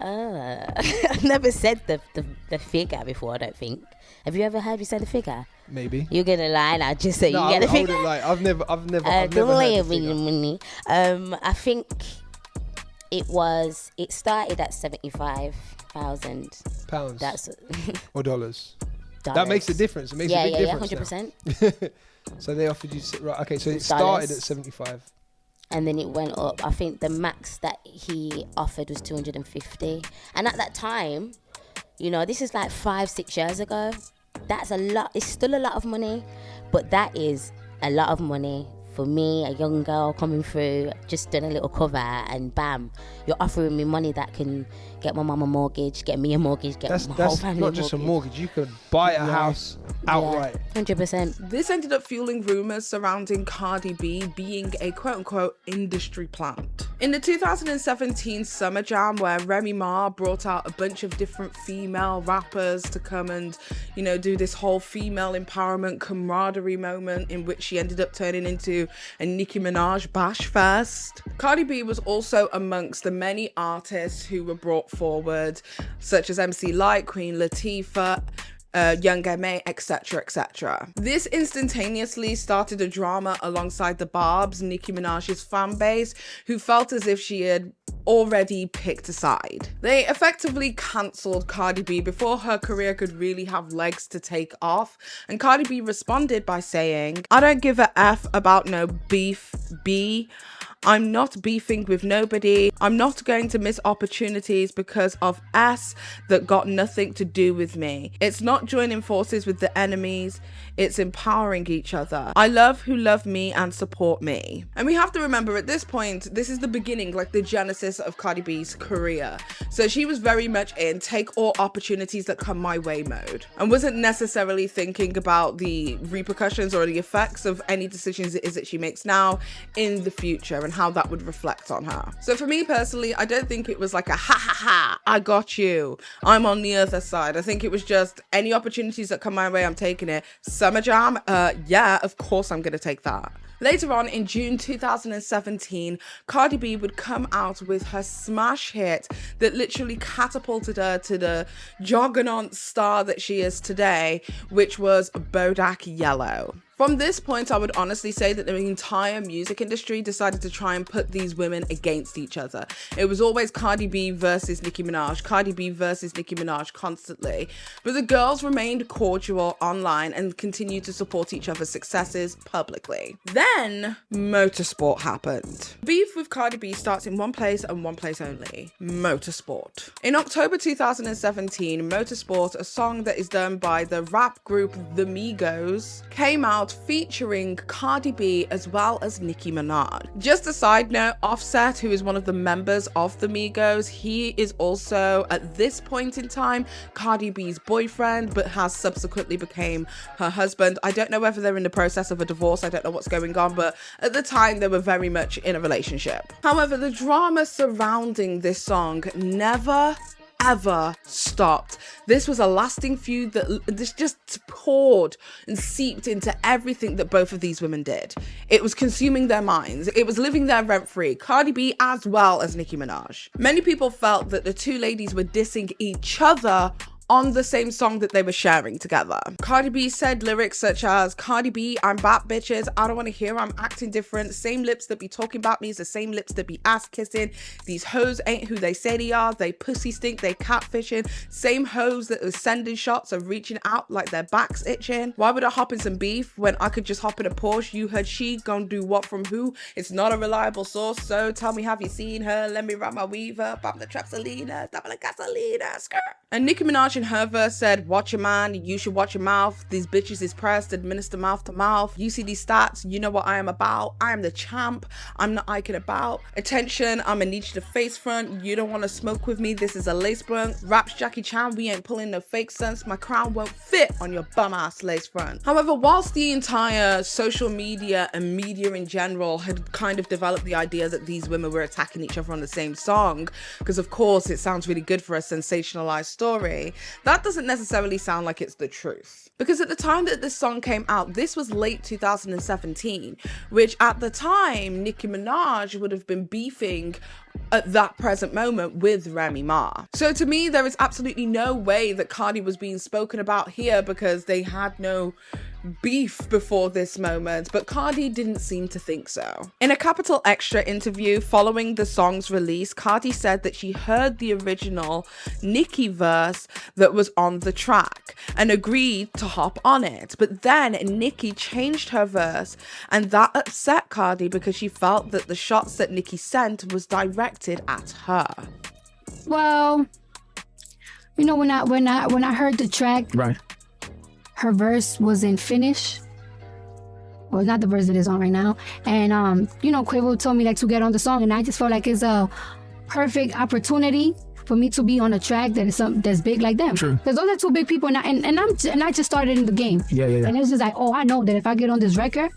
I've never said the figure before, I don't think. Have you ever heard me say the figure? Maybe. You're gonna lie now just so you get the figure. I've never heard the figure. I think It started at 75,000 pounds. That's or dollars. That makes a difference. It makes a big difference. 100%. So they offered you right. Okay, so it started at 75. And then it went up. I think the max that he offered was 250. And at that time, you know, this is like 5-6 years ago. That's a lot. It's still a lot of money, but that is a lot of money for me, a young girl coming through, just doing a little cover, and bam, you're offering me money that can get my mum a mortgage, get me a mortgage, get my whole family not just a mortgage. You could buy a house outright. 100%. This ended up fueling rumors surrounding Cardi B being a quote-unquote industry plant. In the 2017 Summer Jam, where Remy Ma brought out a bunch of different female rappers to come and, you know, do this whole female empowerment camaraderie moment, in which she ended up turning into a Nicki Minaj bash fest. Cardi B was also amongst the many artists who were brought forward, such as MC Lyte, Queen Latifah, Young M.A., etc., etc. This instantaneously started a drama alongside the Barbs, Nicki Minaj's fan base, who felt as if she had already picked a side. They effectively cancelled Cardi B before her career could really have legs to take off, and Cardi B responded by saying, "I don't give a F about no beef, B. I'm not beefing with nobody. I'm not going to miss opportunities because of S that got nothing to do with me. It's not joining forces with the enemies. It's empowering each other. I love who love me and support me." And we have to remember, at this point, this is the beginning, like the genesis of Cardi B's career. So she was very much in take all opportunities that come my way mode, and wasn't necessarily thinking about the repercussions or the effects of any decisions it is that she makes now in the future, and how that would reflect on her. So for me personally, I don't think it was like a ha ha ha, I got you, I'm on the other side. I think it was just any opportunities that come my way, I'm taking it. Summer Jam, yeah, of course I'm gonna take that. Later on in June 2017, Cardi B would come out with her smash hit that literally catapulted her to the juggernaut star that she is today, which was Bodak Yellow. From this point, I would honestly say that the entire music industry decided to try and put these women against each other. It was always Cardi B versus Nicki Minaj, Cardi B versus Nicki Minaj constantly. But the girls remained cordial online and continued to support each other's successes publicly. Then, motorsport happened. Beef with Cardi B starts in one place and one place only: motorsport. In October 2017, Motorsport, a song that is done by the rap group The Migos, came out featuring Cardi B as well as Nicki Minaj. Just a side note, Offset, who is one of the members of the Migos, he is also at this point in time Cardi B's boyfriend, but has subsequently became her husband. I don't know whether they're in the process of a divorce, I don't know what's going on, but at the time they were very much in a relationship. However, the drama surrounding this song never ever stopped. This was a lasting feud that this just poured and seeped into everything that both of these women did. It was consuming their minds. It was living there rent-free. Cardi B as well as Nicki Minaj. Many people felt that the two ladies were dissing each other on the same song that they were sharing together. Cardi B said lyrics such as, "Cardi B, I'm back bitches, I don't want to hear I'm acting different, same lips that be talking about me is the same lips that be ass kissing, these hoes ain't who they say they are, they pussy stink, they catfishing, same hoes that are sending shots of reaching out like their backs itching, why would I hop in some beef when I could just hop in a Porsche, you heard she gon' do what from who, it's not a reliable source, so tell me have you seen her, let me wrap my weave up, I'm the Trapsalina, double a gasolina, skirt." And Nicki Minaj in her verse said, "Watch your mind, you should watch your mouth. These bitches is pressed, administer mouth to mouth. You see these stats, you know what I am about. I am the champ, I'm not iking about. Attention, I'ma need you to face front. You don't wanna smoke with me, this is a lace front. Raps Jackie Chan, we ain't pulling no fake stunts. My crown won't fit on your bum ass lace front." However, whilst the entire social media and media in general had kind of developed the idea that these women were attacking each other on the same song, because of course it sounds really good for a sensationalized story, that doesn't necessarily sound like it's the truth. Because at the time that this song came out, this was late 2017, which at the time, Nicki Minaj would have been beefing at that present moment with Remy Ma. So to me, there is absolutely no way that Cardi was being spoken about here, because they had no beef before this moment, but Cardi didn't seem to think so. In a Capital Extra interview following the song's release, Cardi said that she heard the original Nicki verse that was on the track and agreed to hop on it. But then Nicki changed her verse, and that upset Cardi because she felt that the shots that Nicki sent was directed at her. Well, you know, when I heard the track, right, her verse wasn't finished. Well, not the verse that is on right now. And you know, Quavo told me like to get on the song, and I just felt like it's a perfect opportunity for me to be on a track that is that's big like them. True. Because those are two big people, and I just started in the game. Yeah. And it's just like, oh, I know that if I get on this record,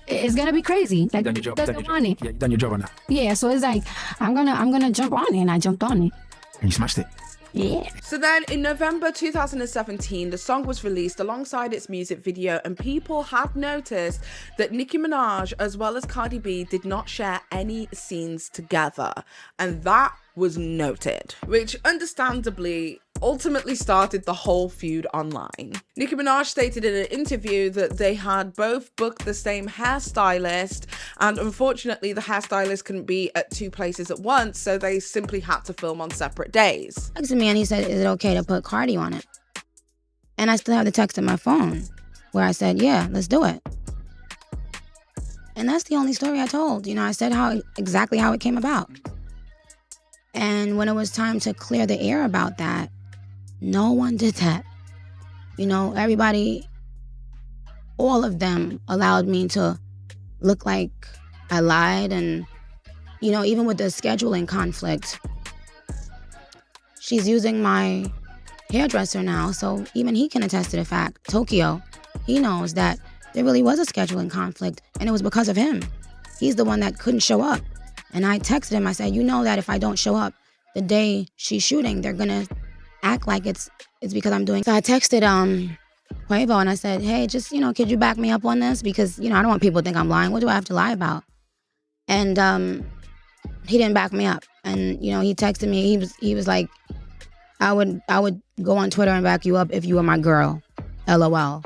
it's gonna be crazy. Like, Done your job. that's Done the your money. job. Yeah, you done your job on that. Yeah, so it's like I'm gonna jump on it, and I jumped on it. And you smashed it. Yeah. So then in November 2017, the song was released alongside its music video, and people had noticed that Nicki Minaj as well as Cardi B did not share any scenes together, and that was noted, which understandably ultimately started the whole feud online. Nicki Minaj stated in an interview that they had both booked the same hairstylist, and unfortunately the hairstylist couldn't be at two places at once, so they simply had to film on separate days. He texted me and he said, is it okay to put Cardi on it? And I still have the text in my phone where I said, yeah, let's do it. And that's the only story I told. You know, I said exactly how it came about. And when it was time to clear the air about that, no one did that. You know, everybody, all of them allowed me to look like I lied. And, you know, even with the scheduling conflict, she's using my hairdresser now. So even he can attest to the fact, Tokyo, he knows that there really was a scheduling conflict, and it was because of him. He's the one that couldn't show up. And I texted him, I said, you know that if I don't show up the day she's shooting, they're gonna act like it's because I'm doing. So I texted Quavo and I said, hey, just, you know, could you back me up on this? Because, you know, I don't want people to think I'm lying. What do I have to lie about? And he didn't back me up. And, you know, he texted me, he was like, I would go on Twitter and back you up if you were my girl, LOL.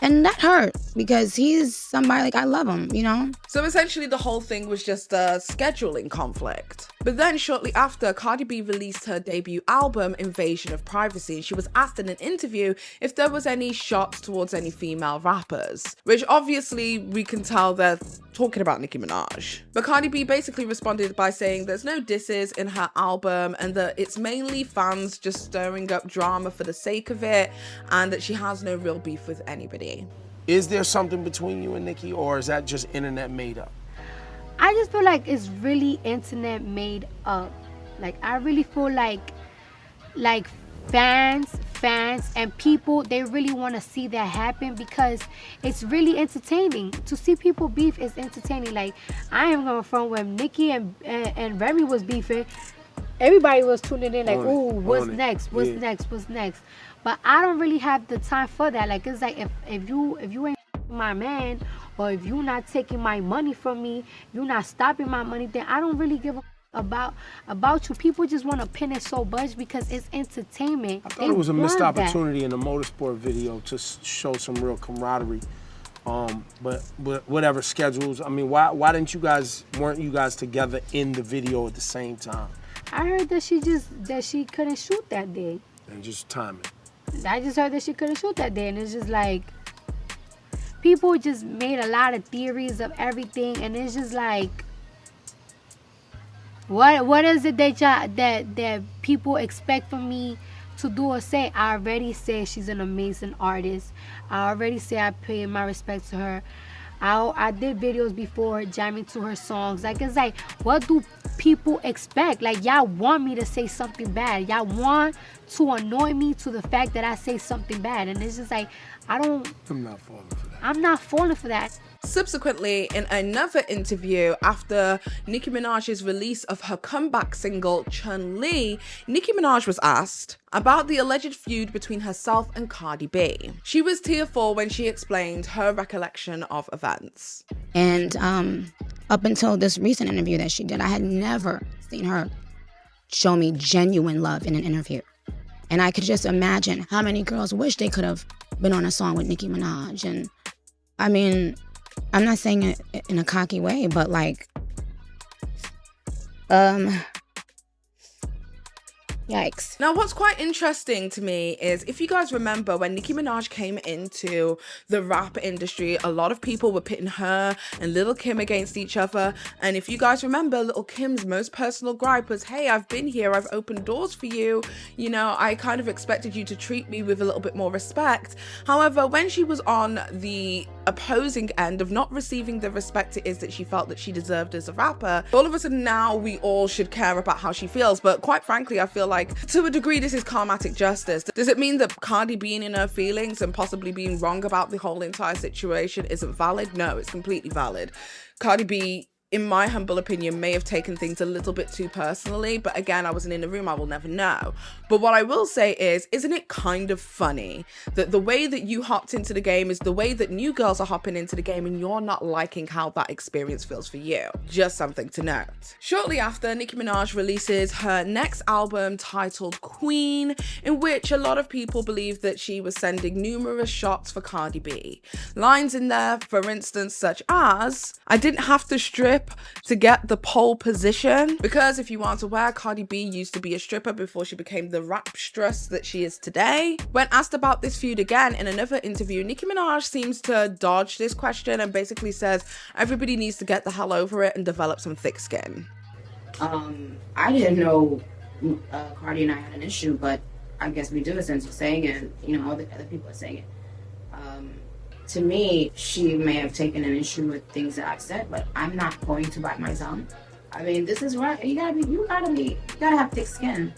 And that hurt because he's somebody, like, I love him, you know? So essentially the whole thing was just a scheduling conflict. But then shortly after, Cardi B released her debut album, Invasion of Privacy, and she was asked in an interview if there was any shots towards any female rappers, which obviously we can tell they're talking about Nicki Minaj. But Cardi B basically responded by saying there's no disses in her album and that it's mainly fans just stirring up drama for the sake of it, and that she has no real beef with anybody. Is there something between you and Nicki, or is that just internet made up? I just feel like it's really internet made up. Like, I really feel like fans and people, they really want to see that happen because it's really entertaining. To see people beef is entertaining. Like, I am going from when Nicki and Remy was beefing, everybody was tuning in like, ooh, what's next? What's next? But I don't really have the time for that. Like, it's like if you ain't my man, or if you not taking my money from me, you not stopping my money, then I don't really give a about you. People just want to pin it so much because it's entertainment. I thought it was a missed opportunity in the motorsport video to show some real camaraderie. But whatever schedules. I mean, why weren't you guys together in the video at the same time? I heard that she couldn't shoot that day. And just timing. I just heard that she couldn't shoot that day, and it's just like people just made a lot of theories of everything, and it's just like, what is it that people expect from me to do or say? I already say she's an amazing artist. I already say I pay my respect to her. I did videos before jamming to her songs. Like, it's like, what do people expect? Like, y'all want me to say something bad. Y'all want to annoy me to the fact that I say something bad. And it's just like, I'm not falling for that. I'm not falling for that. Subsequently, in another interview after Nicki Minaj's release of her comeback single, Chun-Li, Nicki Minaj was asked about the alleged feud between herself and Cardi B. She was tearful when she explained her recollection of events. And up until this recent interview that she did, I had never seen her show me genuine love in an interview. And I could just imagine how many girls wish they could have been on a song with Nicki Minaj. And I mean, I'm not saying it in a cocky way, but like, yikes. Now, what's quite interesting to me is, if you guys remember, when Nicki Minaj came into the rap industry, a lot of people were pitting her and Lil' Kim against each other. And if you guys remember, Lil' Kim's most personal gripe was, hey, I've been here, I've opened doors for you. You know, I kind of expected you to treat me with a little bit more respect. However, when she was on the opposing end of not receiving the respect it is that she felt that she deserved as a rapper, all of a sudden now we all should care about how she feels. But quite frankly, I feel like to a degree this is karmatic justice. Does it mean that Cardi being in her feelings and possibly being wrong about the whole entire situation isn't valid? No, it's completely valid. Cardi B, in my humble opinion, may have taken things a little bit too personally, but again, I wasn't in the room, I will never know. But what I will say is, isn't it kind of funny that the way that you hopped into the game is the way that new girls are hopping into the game, and you're not liking how that experience feels for you? Just something to note. Shortly after, Nicki Minaj releases her next album titled Queen, in which a lot of people believe that she was sending numerous shots for Cardi B. Lines in there, for instance, such as, I didn't have to strip to get the pole position, because if you aren't aware, Cardi B used to be a stripper before she became the rapstress that she is today. When asked about this feud again in another interview, Nicki Minaj seems to dodge this question and basically says everybody needs to get the hell over it and develop some thick skin. I didn't know Cardi and I had an issue, but I guess we do, since you're saying it, you know, other people are saying it. To me, she may have taken an issue with things that I've said, but I'm not going to bite my tongue. I mean, this is right. You gotta have thick skin.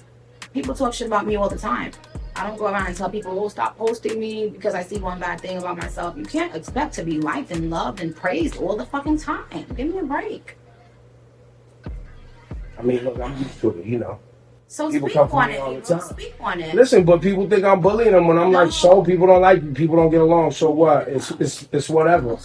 People talk shit about me all the time. I don't go around and tell people, oh, stop posting me because I see one bad thing about myself. You can't expect to be liked and loved and praised all the fucking time. Give me a break. I mean, look, I'm used to it, you know. So people speak come for on me it. all the time. Speak on it. Listen, but people think I'm bullying them when I'm like, so people don't like you, people don't get along, so what? It's whatever.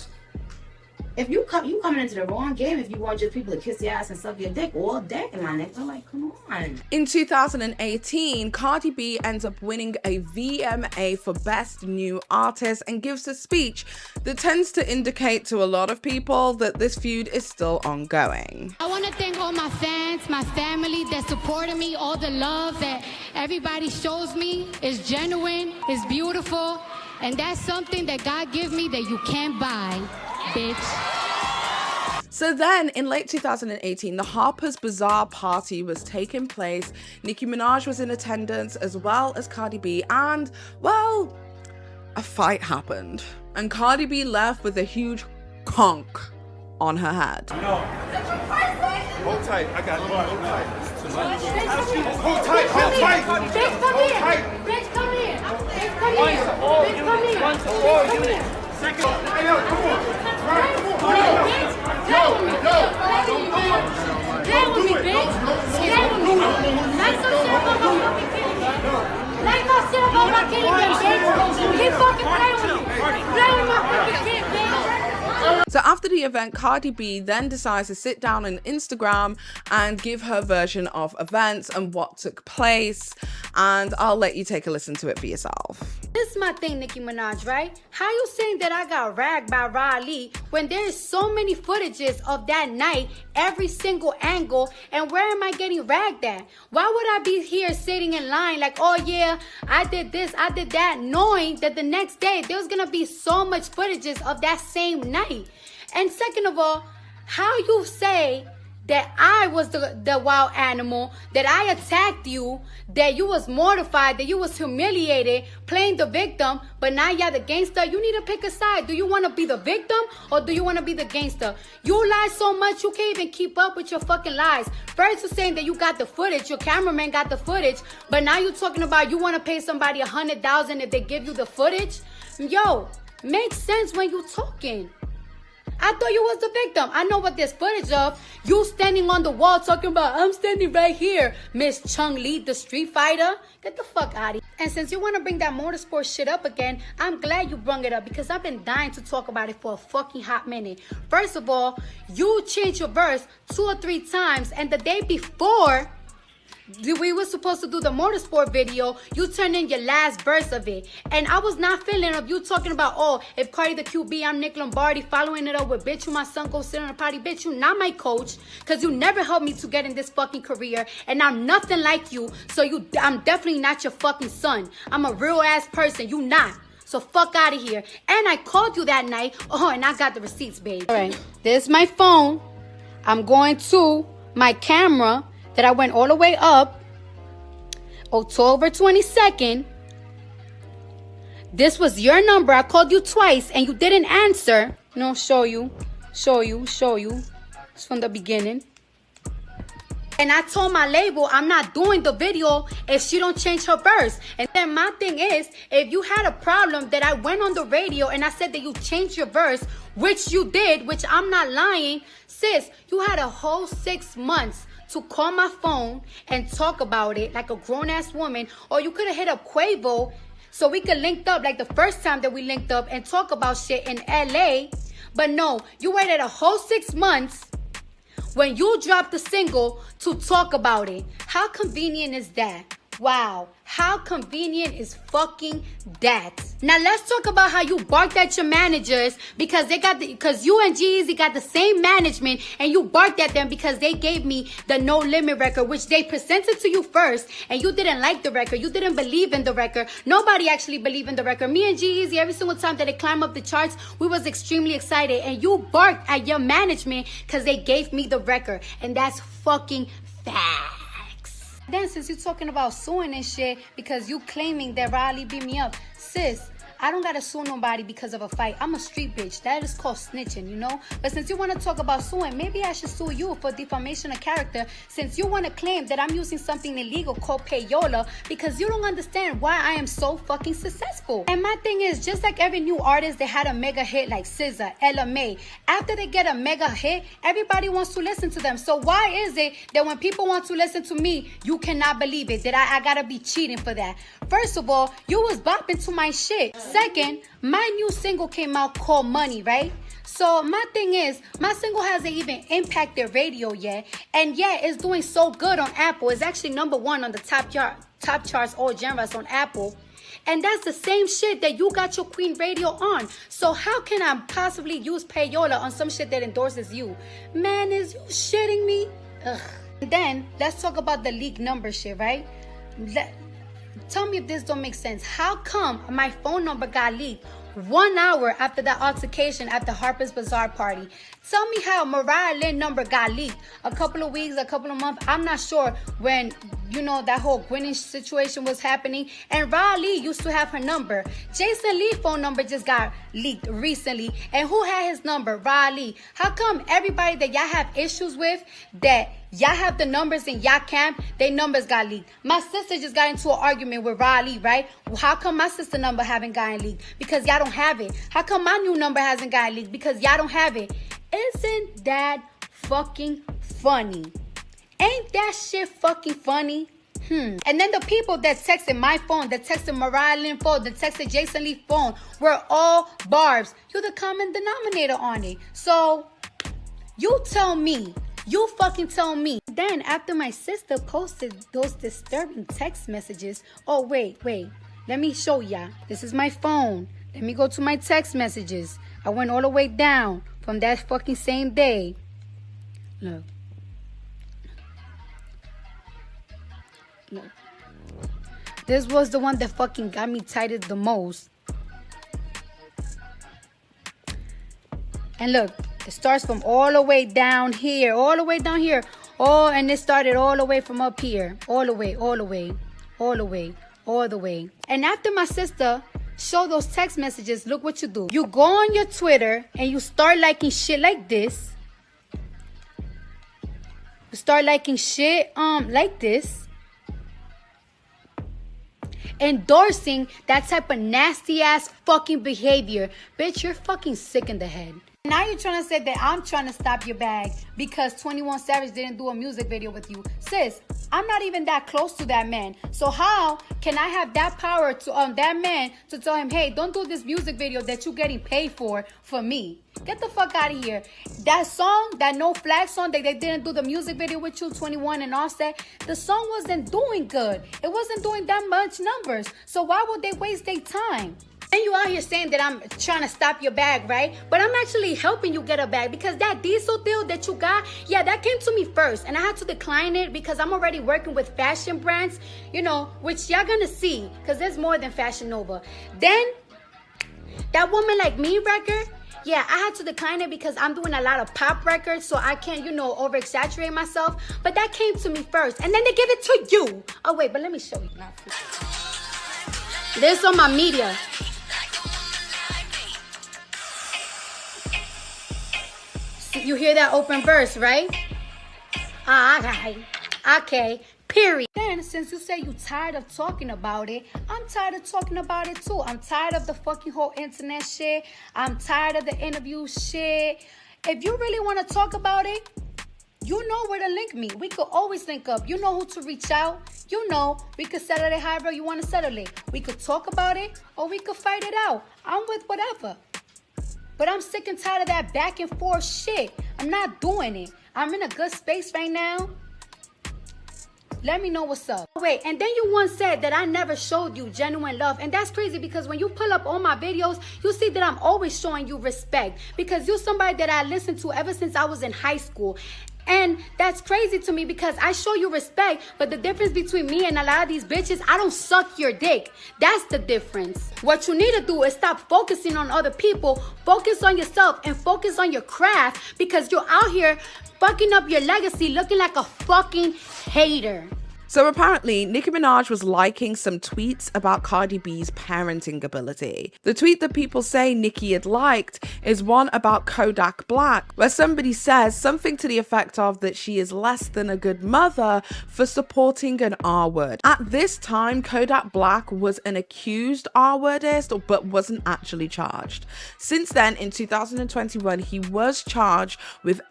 If you coming into the wrong game, if you want just people to kiss your ass and suck your dick all day, my nigga, like, come on. In 2018, Cardi B ends up winning a VMA for Best New Artist and gives a speech that tends to indicate to a lot of people that this feud is still ongoing. I want to thank all my fans, my family that supported me, all the love that everybody shows me is genuine, is beautiful, and that's something that God give me that you can't buy, bitch. So then, in late 2018, the Harper's Bazaar party was taking place. Nicki Minaj was in attendance, as well as Cardi B, and, well, a fight happened. And Cardi B left with a huge conk on her head. Hold tight, I got it. Hold tight. Hold tight, hold tight. Bitch, come here. Bitch, come here. Bitch, come here. Bitch, come here. One to all units. Second. Hey, yo, come on. Right, come on. Bitch, play with me. Play with me, bitch. Play with me. Like some shit about my fucking kitty game. Like my shit about my kitty game, bitch. Keep fucking playing with me. Play with my fucking kid, bitch. So after the event, Cardi B then decides to sit down on Instagram and give her version of events and what took place. And I'll let you take a listen to it for yourself. This is my thing, Nicki Minaj, right? How you saying that I got ragged by Riley when there is so many footages of that night, every single angle, and where am I getting ragged at? Why would I be here sitting in line like, oh yeah, I did this, I did that, knowing that the next day there was gonna be so much footages of that same night? And second of all, how you say that I was the wild animal, that I attacked you, that you was mortified, that you was humiliated, playing the victim, but now you're the gangster. You need to pick a side. Do you want to be the victim or do you want to be the gangster? You lie so much you can't even keep up with your fucking lies. First you're saying that you got the footage, your cameraman got the footage, but now you're talking about you want to pay somebody $100,000 if they give you the footage. Yo, makes sense when you talking. I thought you was the victim. I know what there's footage of. You standing on the wall talking about, I'm standing right here. Miss Chung Lee, the street fighter. Get the fuck out of here. And since you want to bring that motorsport shit up again, I'm glad you brung it up because I've been dying to talk about it for a fucking hot minute. First of all, you changed your verse 2 or 3 times, and the day before, we were supposed to do the motorsport video. You turned in your last verse of it. And I was not feeling of you talking about, oh, if Cardi the QB, I'm Nick Lombardi, following it up with, bitch, you my son, go sit on a potty. Bitch, you not my coach, because you never helped me to get in this fucking career. And I'm nothing like you, so I'm definitely not your fucking son. I'm a real ass person, you not. So fuck out of here. And I called you that night. Oh, and I got the receipts, babe. All right, there's my phone. I'm going to my camera that I went all the way up. October 22nd. This was your number. I called you twice and you didn't answer. No, show you. It's from the beginning. And I told my label, I'm not doing the video if she don't change her verse. And then my thing is, if you had a problem that I went on the radio and I said that you changed your verse, which you did, which I'm not lying, sis, you had a whole 6 months to call my phone and talk about it like a grown-ass woman. Or you could have hit up Quavo so we could link up like the first time that we linked up and talk about shit in LA. But no, you waited a whole 6 months when you dropped the single to talk about it. How convenient is that? Wow, how convenient is fucking that? Now let's talk about how you barked at your managers because you and G-Eazy got the same management, and you barked at them because they gave me the No Limit record, which they presented to you first, and you didn't like the record. You didn't believe in the record. Nobody actually believed in the record. Me and G-Eazy, every single time that it climbed up the charts, we was extremely excited, and you barked at your management because they gave me the record, and that's fucking facts. Then since you're talking about suing and shit because you claiming that Riley beat me up, sis, I don't gotta sue nobody because of a fight. I'm a street bitch. That is called snitching, you know? But since you want to talk about suing, maybe I should sue you for defamation of character, since you want to claim that I'm using something illegal called payola because you don't understand why I am so fucking successful. And my thing is, just like every new artist that had a mega hit like SZA, Ella May, after they get a mega hit, everybody wants to listen to them. So why is it that when people want to listen to me, you cannot believe it, that I gotta be cheating for that? First of all, you was bopping to my shit. Second, my new single came out called Money, right? So my thing is, my single hasn't even impacted radio yet. And yeah, it's doing so good on Apple. It's actually #1 on the top charts, all genres on Apple. And that's the same shit that you got your Queen Radio on. So how can I possibly use payola on some shit that endorses you? Man, is you shitting me? Ugh. And then, let's talk about the leaked number shit, right? Tell me if this don't make sense. How come my phone number got leaked 1 hour after that altercation at the Harper's Bazaar party? Tell me how Mariah Lynn number got leaked a couple of weeks, a couple of months. I'm not sure when, you know, that whole Gwyneth situation was happening. And Riley used to have her number. Jason Lee's phone number just got leaked recently. And who had his number? Riley. How come everybody that y'all have issues with, that y'all have the numbers in y'all camp, their numbers got leaked? My sister just got into an argument with Riley, right? How come my sister number haven't gotten leaked? Because y'all don't have it. How come my new number hasn't gotten leaked? Because y'all don't have it. Isn't that fucking funny? Ain't that shit fucking funny? And then the people that texted my phone, that texted Mariah Lynn phone, that texted Jason Lee phone were all barbs. You're the common denominator on it. So you tell me. You fucking tell me. Then after my sister posted those disturbing text messages, oh wait, let me show ya. This is my phone. Let me go to my text messages. I went all the way down from that fucking same day. Look. This was the one that fucking got me tighted the most. And look, it starts from all the way down here, Oh, and it started all the way from up here, all the way. And after my sister showed those text messages, look what you do. You go on your Twitter and you start liking shit like this. You start liking shit like this. Endorsing that type of nasty ass fucking behavior. Bitch, you're fucking sick in the head. Now you're trying to say that I'm trying to stop your bag because 21 Savage didn't do a music video with you. Sis, I'm not even that close to that man. So how can I have that power to that man to tell him, hey, don't do this music video that you're getting paid for me? Get the fuck out of here. That song, that No Flag song, that they didn't do the music video with you, 21 and Offset, the song wasn't doing good. It wasn't doing that much numbers. So why would they waste their time? And you out here saying that I'm trying to stop your bag, right? But I'm actually helping you get a bag because that diesel deal that you got, yeah, that came to me first. And I had to decline it because I'm already working with fashion brands, you know, which y'all gonna see because there's more than Fashion Nova. Then, that Woman Like Me record, yeah, I had to decline it because I'm doing a lot of pop records, so I can't, you know, over-exaggerate myself. But that came to me first, and then they give it to you. Oh, wait, but let me show you. This on my media. You hear that open verse, right? Okay, period. Then, since you say you tired of talking about it, I'm tired of talking about it too. I'm tired of the fucking whole internet shit. I'm tired of the interview shit. If you really want to talk about it, you know where to link me. We could always link up. You know who to reach out. You know, we could settle it however you want to settle it. We could talk about it or we could fight it out. I'm with whatever. But I'm sick and tired of that back and forth shit. I'm not doing it. I'm in a good space right now. Let me know what's up. Wait, and then you once said that I never showed you genuine love. And that's crazy because when you pull up all my videos, you see that I'm always showing you respect. Because you're somebody that I listened to ever since I was in high school. And that's crazy to me because I show you respect, but the difference between me and a lot of these bitches, I don't suck your dick. That's the difference. What you need to do is stop focusing on other people, focus on yourself, and focus on your craft because you're out here fucking up your legacy looking like a fucking hater. So apparently, Nicki Minaj was liking some tweets about Cardi B's parenting ability. The tweet that people say Nicki had liked is one about Kodak Black, where somebody says something to the effect of that she is less than a good mother for supporting an R-word. At this time, Kodak Black was an accused R-wordist, but wasn't actually charged. Since then, in 2021, he was charged with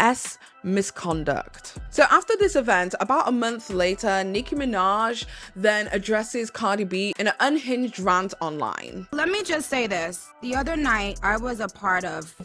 misconduct. So after this event, about a month later, Nicki Minaj then addresses Cardi B in an unhinged rant online. Let me just say this. The other night, I was a part of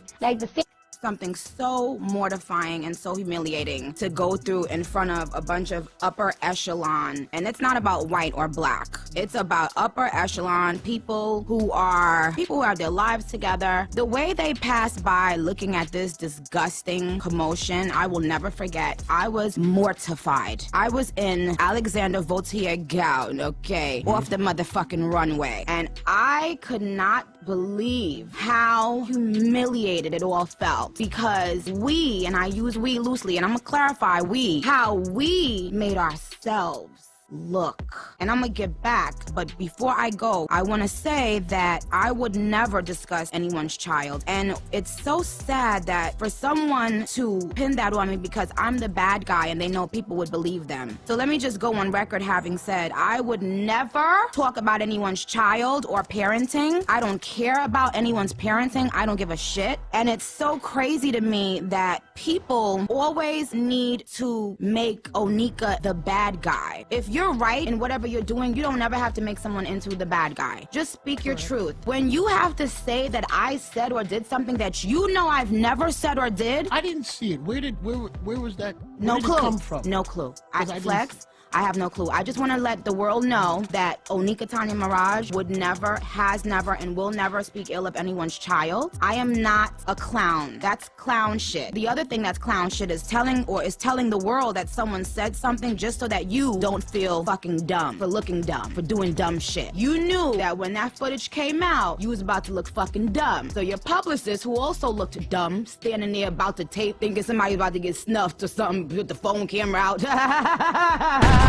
something so mortifying and so humiliating to go through in front of a bunch of upper echelon. And it's not about white or black. It's about upper echelon people who have their lives together. The way they passed by looking at this disgusting commotion, I will never forget. I was mortified. I was in Alexander Vautier gown, okay, off the motherfucking runway. And I could not believe how humiliated it all felt because we, and I use we loosely, and I'm gonna clarify how we made ourselves look. And I'm gonna get back, but before I go, I want to say that I would never discuss anyone's child. And it's so sad that for someone to pin that on me because I'm the bad guy and they know people would believe them. So let me just go on record having said I would never talk about anyone's child or parenting. I don't care about anyone's parenting. I don't give a shit. And it's so crazy to me that people always need to make Onika the bad guy. If you're right in whatever you're doing, you don't ever have to make someone into the bad guy. Just speak your truth. When you have to say that I said or did something that you know I've never said or did, I didn't see it. Where was that? No clue. It come from? No clue. I flex. I have no clue. I just want to let the world know that Onika Tanya Maraj would never, has never, and will never speak ill of anyone's child. I am not a clown. That's clown shit. The other thing that's clown shit is telling the world that someone said something just so that you don't feel fucking dumb for looking dumb, for doing dumb shit. You knew that when that footage came out, you was about to look fucking dumb. So your publicist, who also looked dumb, standing there about to tape, thinking somebody's about to get snuffed or something, put the phone camera out.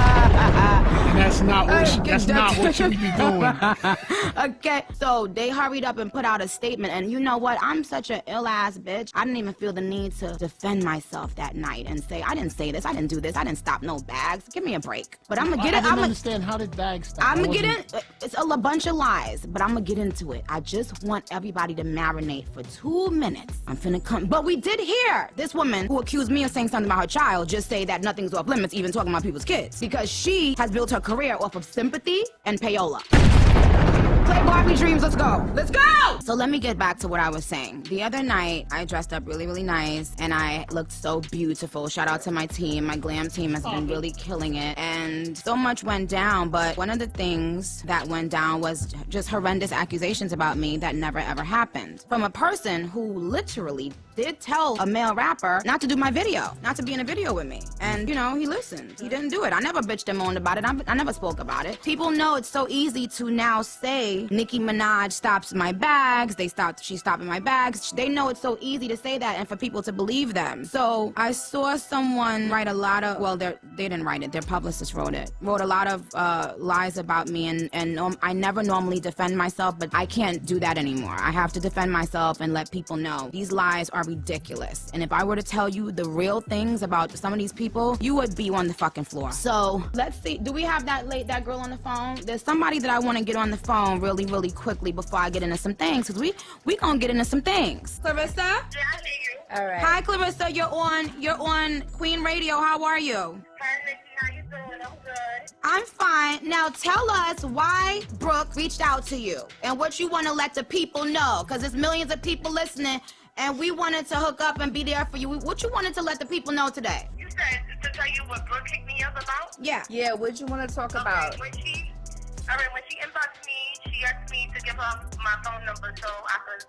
That's not what you be doing. Okay, so they hurried up and put out a statement, and you know what? I'm such an ill-ass bitch. I didn't even feel the need to defend myself that night and say, I didn't say this, I didn't do this, I didn't stop no bags. Give me a break. But I'm gonna get it. I didn't understand how did bags stop? I'm gonna get in. It's a bunch of lies, but I'm gonna get into it. I just want everybody to marinate for 2 minutes. I'm finna come. But we did hear this woman who accused me of saying something about her child just say that nothing's off limits, even talking about people's kids, because she has built her career off of sympathy and payola. Play Barbie dreams, let's go. Let's go! So let me get back to what I was saying. The other night, I dressed up really, really nice, and I looked so beautiful. Shout out to my team. My glam team has been really killing it, and so much went down, but one of the things that went down was just horrendous accusations about me that never ever happened. From a person who literally did tell a male rapper not to do my video, not to be in a video with me. And, you know, he listened. He didn't do it. I never bitched and moaned about it. I never spoke about it. People know it's so easy to now say Nicki Minaj stops my bags. She's stopping my bags. They know it's so easy to say that and for people to believe them. So I saw someone write a lot of, well, they didn't write it. Their publicist wrote it. Wrote a lot of lies about me, and I never normally defend myself, but I can't do that anymore. I have to defend myself and let people know these lies are ridiculous. And if I were to tell you the real things about some of these people, you would be on the fucking floor. So let's see. Do we have that girl on the phone? There's somebody that I want to get on the phone really, really quickly before I get into some things, because we gonna get into some things. Clarissa? Yeah, I hear you. All right. Hi, Clarissa. You're on Queen Radio. How are you? Hi, Nikki. How you doing? I'm good. I'm fine. Now tell us why Brooke reached out to you and what you want to let the people know, because there's millions of people listening, and we wanted to hook up and be there for you. What you wanted to let the people know today? You said to tell you what Brooke hit me up about? Yeah. Yeah, what you want to talk about? When she inboxed me, she asked me to give her my phone number so I could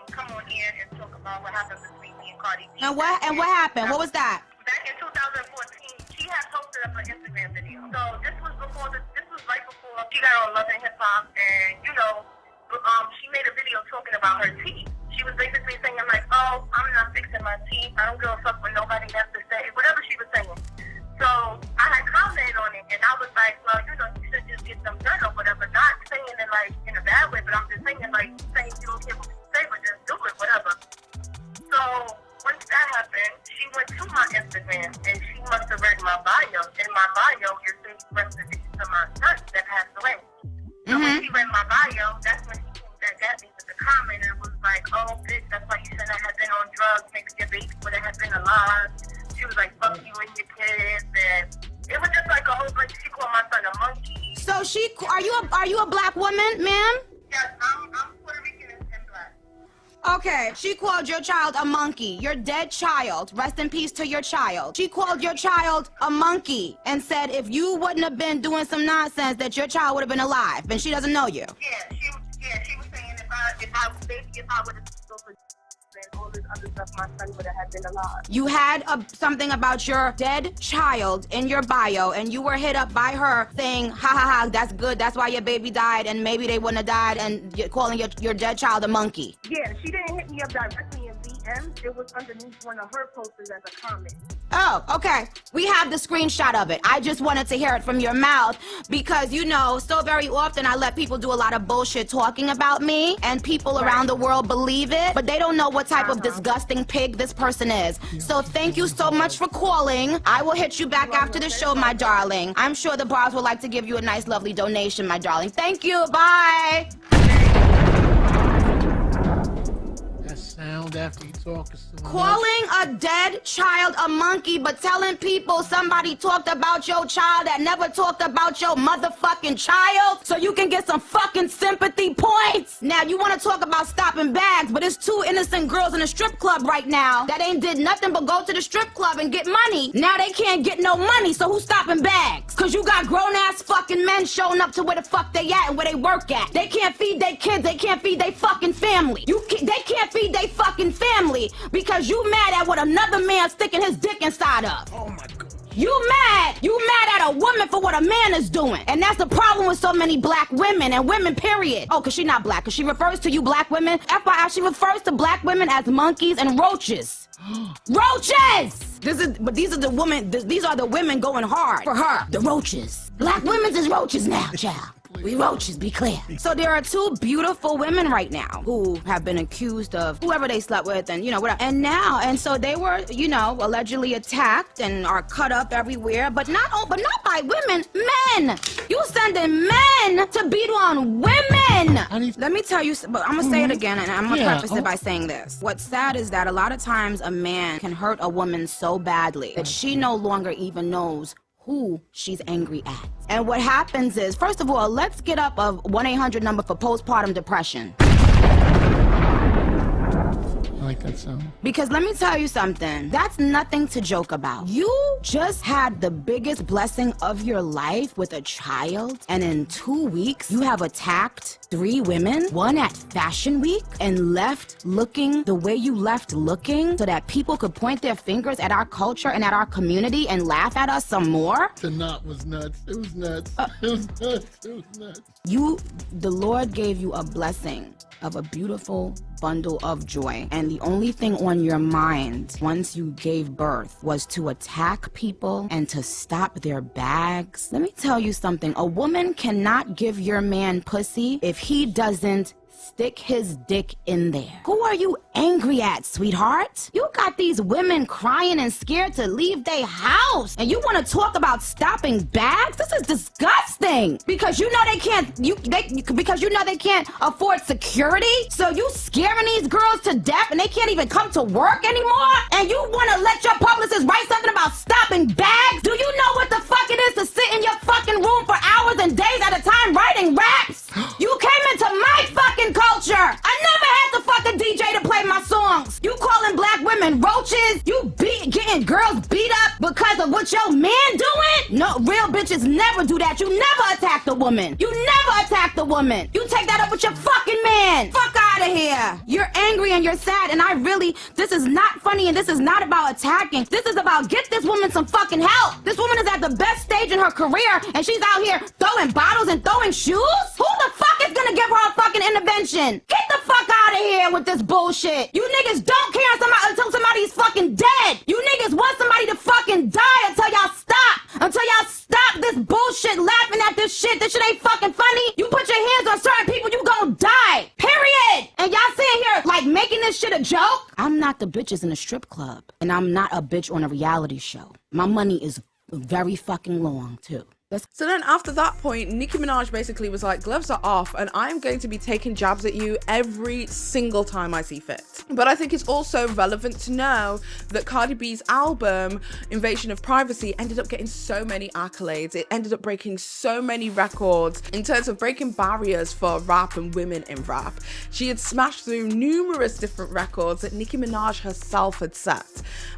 come on here and talk about what happened between me and Cardi. And what happened? What was that? Back in 2014, she had posted up an Instagram video. So this was right before she got on Love and Hip Hop, and you know, she made a video talking about her teeth. She was basically saying like, oh, I'm not fixing my teeth. I don't give a fuck what nobody has to say. Whatever she was saying. So I had commented on it, and I was like, well, you know, you should just get them done or whatever. Not saying it like in a bad way, but I'm just saying like, saying you don't care what you say, but just do it, whatever. So once that happened, she went to my Instagram, and she must have read my bio. In my bio, you're saying representation to my son that passed away. So when she read my bio, that's when she came back at me with the comment and was like, oh, bitch, that's why you said I had been on drugs, maybe your baby would have been alive. She was like, fuck you and your kids, and it was just like a whole bunch. She called my son a monkey. So are you a black woman, ma'am? Yes, I'm Puerto Rican and black. Okay, she called your child a monkey. Your dead child, rest in peace to your child. She called your child a monkey and said if you wouldn't have been doing some nonsense that your child would have been alive, and she doesn't know you. Yeah, she was saying if I would have and all this other stuff, my son would have been alive. You had something about your dead child in your bio, and you were hit up by her saying, ha ha ha, that's good, that's why your baby died, and maybe they wouldn't have died, and you're calling your dead child a monkey. Yeah, she didn't hit me up directly in DM. It was underneath one of her posters as a comment. Oh, okay. We have the screenshot of it. I just wanted to hear it from your mouth because, you know, so very often I let people do a lot of bullshit talking about me, and people around the world believe it, but they don't know what type of disgusting pig this person is. So thank you so much for calling. I will hit you back after the show, my darling. I'm sure the bars would like to give you a nice, lovely donation, my darling. Thank you. Bye. Sound after you talk. Calling a dead child a monkey, but telling people somebody talked about your child that never talked about your motherfucking child so you can get some fucking sympathy points. Now, you want to talk about stopping bags, but it's two innocent girls in a strip club right now that ain't did nothing but go to the strip club and get money. Now they can't get no money, so who's stopping bags? Because you got grown-ass fucking men showing up to where the fuck they at and where they work at. They can't feed their kids, they can't feed their fucking family. They can't feed their fucking family because you mad at what another man's sticking his dick inside of. Oh my God. You mad at a woman for what a man is doing. And that's the problem with so many black women and women, period. Oh, because she's not black. Because she refers to you black women. FYI, she refers to black women as monkeys and roaches. Roaches! These are the women going hard for her. The roaches. Black women's is roaches now, child. We roaches, be clear. So there are two beautiful women right now who have been accused of whoever they slept with and, whatever. And so they were, allegedly attacked and are cut up everywhere, but not by women, men. You sending men to beat on women. Let me tell you, but I'm gonna say it again, and I'm gonna preface it by saying this. What's sad is that a lot of times a man can hurt a woman so badly that she no longer even knows who she's angry at. And what happens is, first of all, let's get up a 1-800 number for postpartum depression. I like that sound. Because let me tell you something, that's nothing to joke about. You just had the biggest blessing of your life with a child, and in 2 weeks, you have attacked 3 women, one at Fashion Week, and left looking the way you left looking so that people could point their fingers at our culture and at our community and laugh at us some more. The knot was nuts. It was nuts. It was nuts. It was nuts. The Lord gave you a blessing of a beautiful bundle of joy. And the only thing on your mind once you gave birth was to attack people and to stop their bags. Let me tell you something. A woman cannot give your man pussy if he doesn't stick his dick in there. Who are you angry at, sweetheart? You got these women crying and scared to leave their house, and you want to talk about stopping bags? This is disgusting. Because you know they can't. Because you know they can't afford security. So you scaring these girls to death, and they can't even come to work anymore. And you want to let your publicist write something about stopping bags? Do you know what the fuck it is to sit in your fucking room for hours and days at a time writing raps? You came into my fucking culture. I never had the fucking DJ to play my songs. You calling black women roaches? You getting girls beat up because of what your man doing? No, real bitches never do that. You never attack the woman. You never attack the woman. You take that up with your fucking man. Fuck out of here. You're angry and you're sad, and this is not funny, and this is not about attacking. This is about get this woman some fucking help. This woman is at the best stage in her career, and she's out here throwing bottles and throwing shoes? Who the fuck is gonna give her a fucking intervention? Get the fuck out of here with this bullshit. You niggas don't care until somebody's fucking dead. You niggas want somebody to fucking die until y'all stop. Until y'all stop this bullshit laughing at this shit. This shit ain't fucking funny. You put your hands on certain people, you gon' die. Period. And y'all sitting here like making this shit a joke? I'm not the bitches in a strip club. And I'm not a bitch on a reality show. My money is very fucking long too. So then after that point, Nicki Minaj basically was like, gloves are off and I'm going to be taking jabs at you every single time I see fit. But I think it's also relevant to know that Cardi B's album, Invasion of Privacy, ended up getting so many accolades. It ended up breaking so many records in terms of breaking barriers for rap and women in rap. She had smashed through numerous different records that Nicki Minaj herself had set.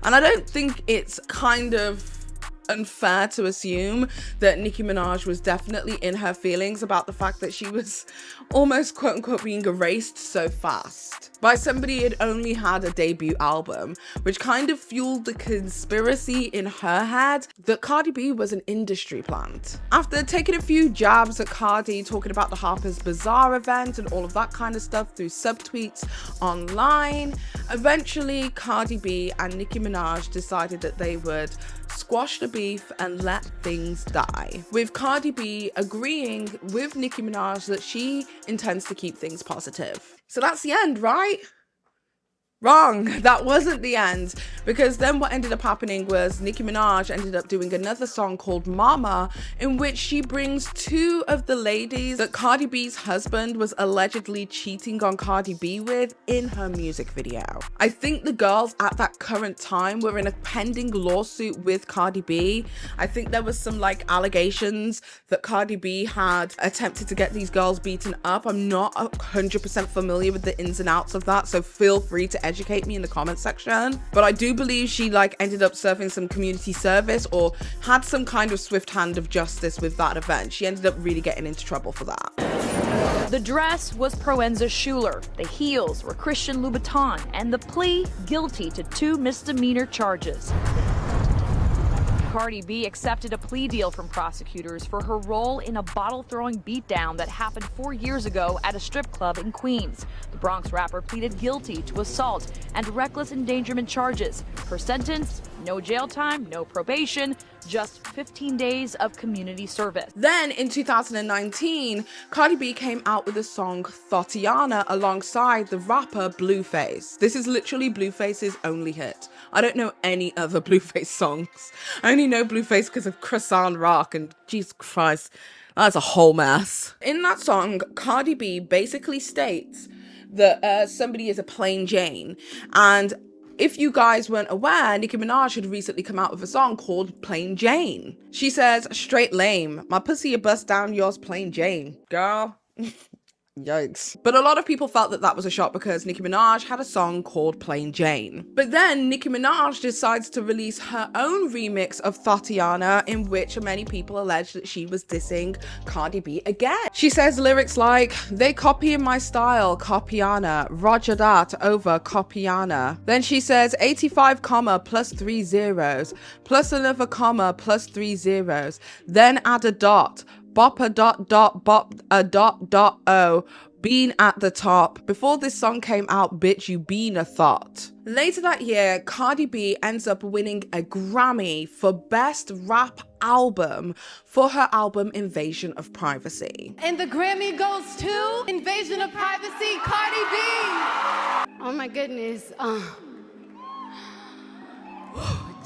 And I don't think it's kind of unfair to assume that Nicki Minaj was definitely in her feelings about the fact that she was almost quote unquote being erased so fast by somebody who had only had a debut album, which kind of fueled the conspiracy in her head that Cardi B was an industry plant. After taking a few jabs at Cardi, talking about the Harper's Bazaar event and all of that kind of stuff through subtweets online, eventually Cardi B and Nicki Minaj decided that they would squash the beef and let things die, with Cardi B agreeing with Nicki Minaj that she intends to keep things positive. So that's the end, right? Wrong. That wasn't the end, because then what ended up happening was Nicki Minaj ended up doing another song called Mama, in which she brings two of the ladies that Cardi B's husband was allegedly cheating on Cardi B with in her music video. I think the girls at that current time were in a pending lawsuit with Cardi B. I think there was some allegations that Cardi B had attempted to get these girls beaten up. I'm not 100% familiar with the ins and outs of that, so feel free to educate me in the comment section. But I do believe she ended up serving some community service or had some kind of swift hand of justice with that event. She ended up really getting into trouble for that. The dress was Proenza Schuler, the heels were Christian Louboutin, and the plea guilty to 2 misdemeanor charges. Cardi B accepted a plea deal from prosecutors for her role in a bottle-throwing beatdown that happened 4 years ago at a strip club in Queens. The Bronx rapper pleaded guilty to assault and reckless endangerment charges. Her sentence, no jail time, no probation, just 15 days of community service. Then in 2019, Cardi B came out with the song Thotiana alongside the rapper Blueface. This is literally Blueface's only hit. I don't know any other Blueface songs. I only know Blueface because of Croissant Rock, and Jesus Christ, that's a whole mess. In that song, Cardi B basically states that somebody is a plain Jane, and if you guys weren't aware, Nicki Minaj had recently come out with a song called Plain Jane. She says, straight lame, my pussy a bust down, yours plain Jane. Girl, yikes. But a lot of people felt that that was a shot because Nicki Minaj had a song called Plain Jane. But then Nicki Minaj decides to release her own remix of Thotiana, in which many people allege that she was dissing Cardi B again. She says lyrics like, they copying my style, Copiana, Roger that over Copiana. Then she says 85 comma plus 3 zeros, plus another comma plus 3 zeros, then add a dot, bop a dot dot bop a dot dot oh, been at the top. Before this song came out, bitch, you been a thought. Later that year, Cardi B ends up winning a Grammy for Best Rap Album for her album Invasion of Privacy. And the Grammy goes to Invasion of Privacy, Cardi B. Oh my goodness.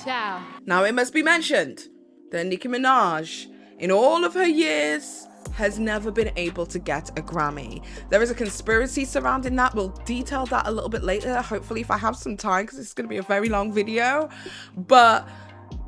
Ciao. Now it must be mentioned that Nicki Minaj, in all of her years, has never been able to get a Grammy. There is a conspiracy surrounding that. We'll detail that a little bit later, hopefully if I have some time, because it's going to be a very long video. But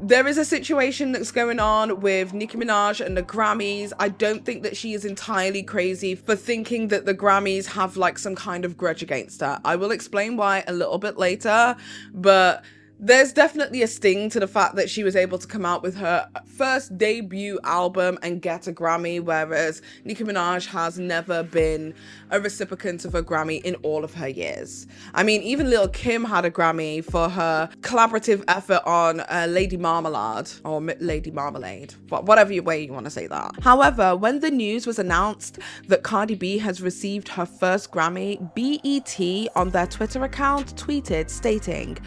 there is a situation that's going on with Nicki Minaj and the Grammys. I don't think that she is entirely crazy for thinking that the Grammys have like some kind of grudge against her. I will explain why a little bit later, but there's definitely a sting to the fact that she was able to come out with her first debut album and get a Grammy, whereas Nicki Minaj has never been a recipient of a Grammy in all of her years. I mean, even Lil' Kim had a Grammy for her collaborative effort on Lady Marmalade, or Lady Marmalade, whatever way you want to say that. However, when the news was announced that Cardi B has received her first Grammy, BET on their Twitter account tweeted stating,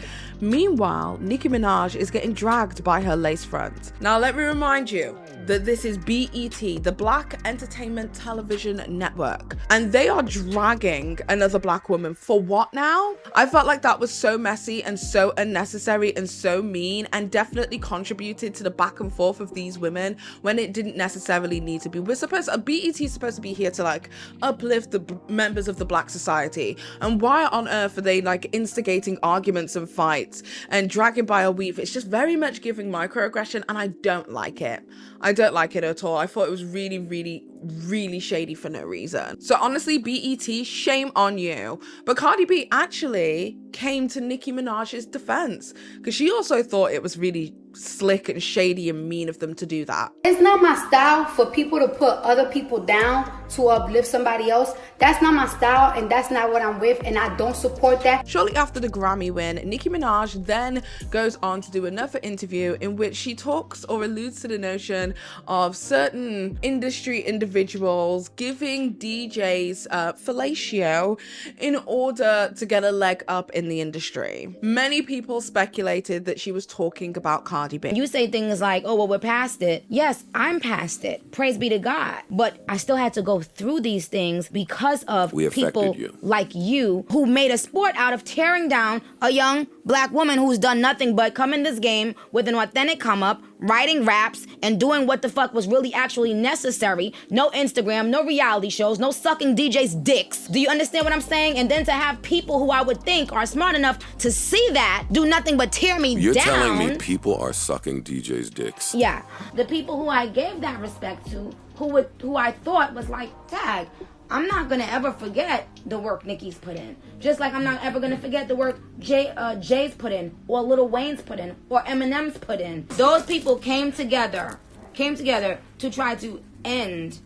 meanwhile, Nicki Minaj is getting dragged by her lace front. Now, let me remind you that this is BET, the Black Entertainment Television Network, and they are dragging another black woman for what now? I felt like that was so messy and so unnecessary and so mean, and definitely contributed to the back and forth of these women when it didn't necessarily need to be. BET is supposed to be here to like uplift the members of the black society, and why on earth are they like instigating arguments and fights and dragging by a weave? It's just very much giving microaggression, and I don't like it. I don't like it at all. I thought it was really, really, really shady for no reason. So honestly, BET, shame on you. But Cardi B actually came to Nicki Minaj's defense because she also thought it was really slick and shady and mean of them to do that. It's not my style for people to put other people down to uplift somebody else. That's not my style, and that's not what I'm with, and I don't support that. Shortly after the Grammy win, Nicki Minaj then goes on to do another interview in which she talks or alludes to the notion of certain industry individuals giving DJs fellatio in order to get a leg up in the industry. Many people speculated that she was talking about Cardi B. You say things like, oh, well, we're past it. Yes, I'm past it. Praise be to God. But I still had to go through these things because of people like you who made a sport out of tearing down a young black woman who's done nothing but come in this game with an authentic come up, writing raps, and doing what the fuck was really actually necessary. No Instagram, no reality shows, no sucking DJs' dicks. Do you understand what I'm saying? And then to have people who I would think are smart enough to see that do nothing but tear me down. You're telling me people are sucking DJs' dicks? Yeah. The people who I gave that respect to, who I thought was like, tag, I'm not gonna ever forget the work Nicki's put in. Just like I'm not ever gonna forget the work Jay's put in, or Lil Wayne's put in, or Eminem's put in. Those people came together to try to end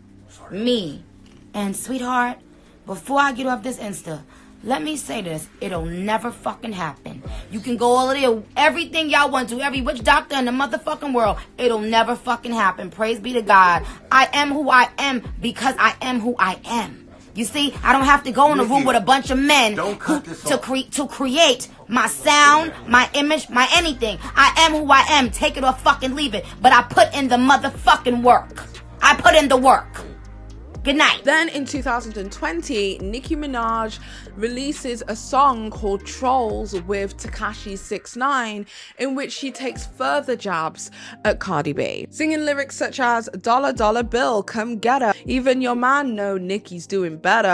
me. And sweetheart, before I get off this Insta, let me say this, it'll never fucking happen. You can go all of there, everything y'all want to, every witch doctor in the motherfucking world. It'll never fucking happen. Praise be to God. I am who I am because I am who I am. You see, I don't have to go in a room with a bunch of men to create my sound, my image, my anything. I am who I am. Take it or fucking leave it. But I put in the motherfucking work. I put in the work. Good night. Then in 2020, Nicki Minaj releases a song called Trolls with Tekashi 6ix9ine, in which she takes further jabs at Cardi B, singing lyrics such as "Dollar Dollar Bill, come get her. Even your man know Nicki's doing better.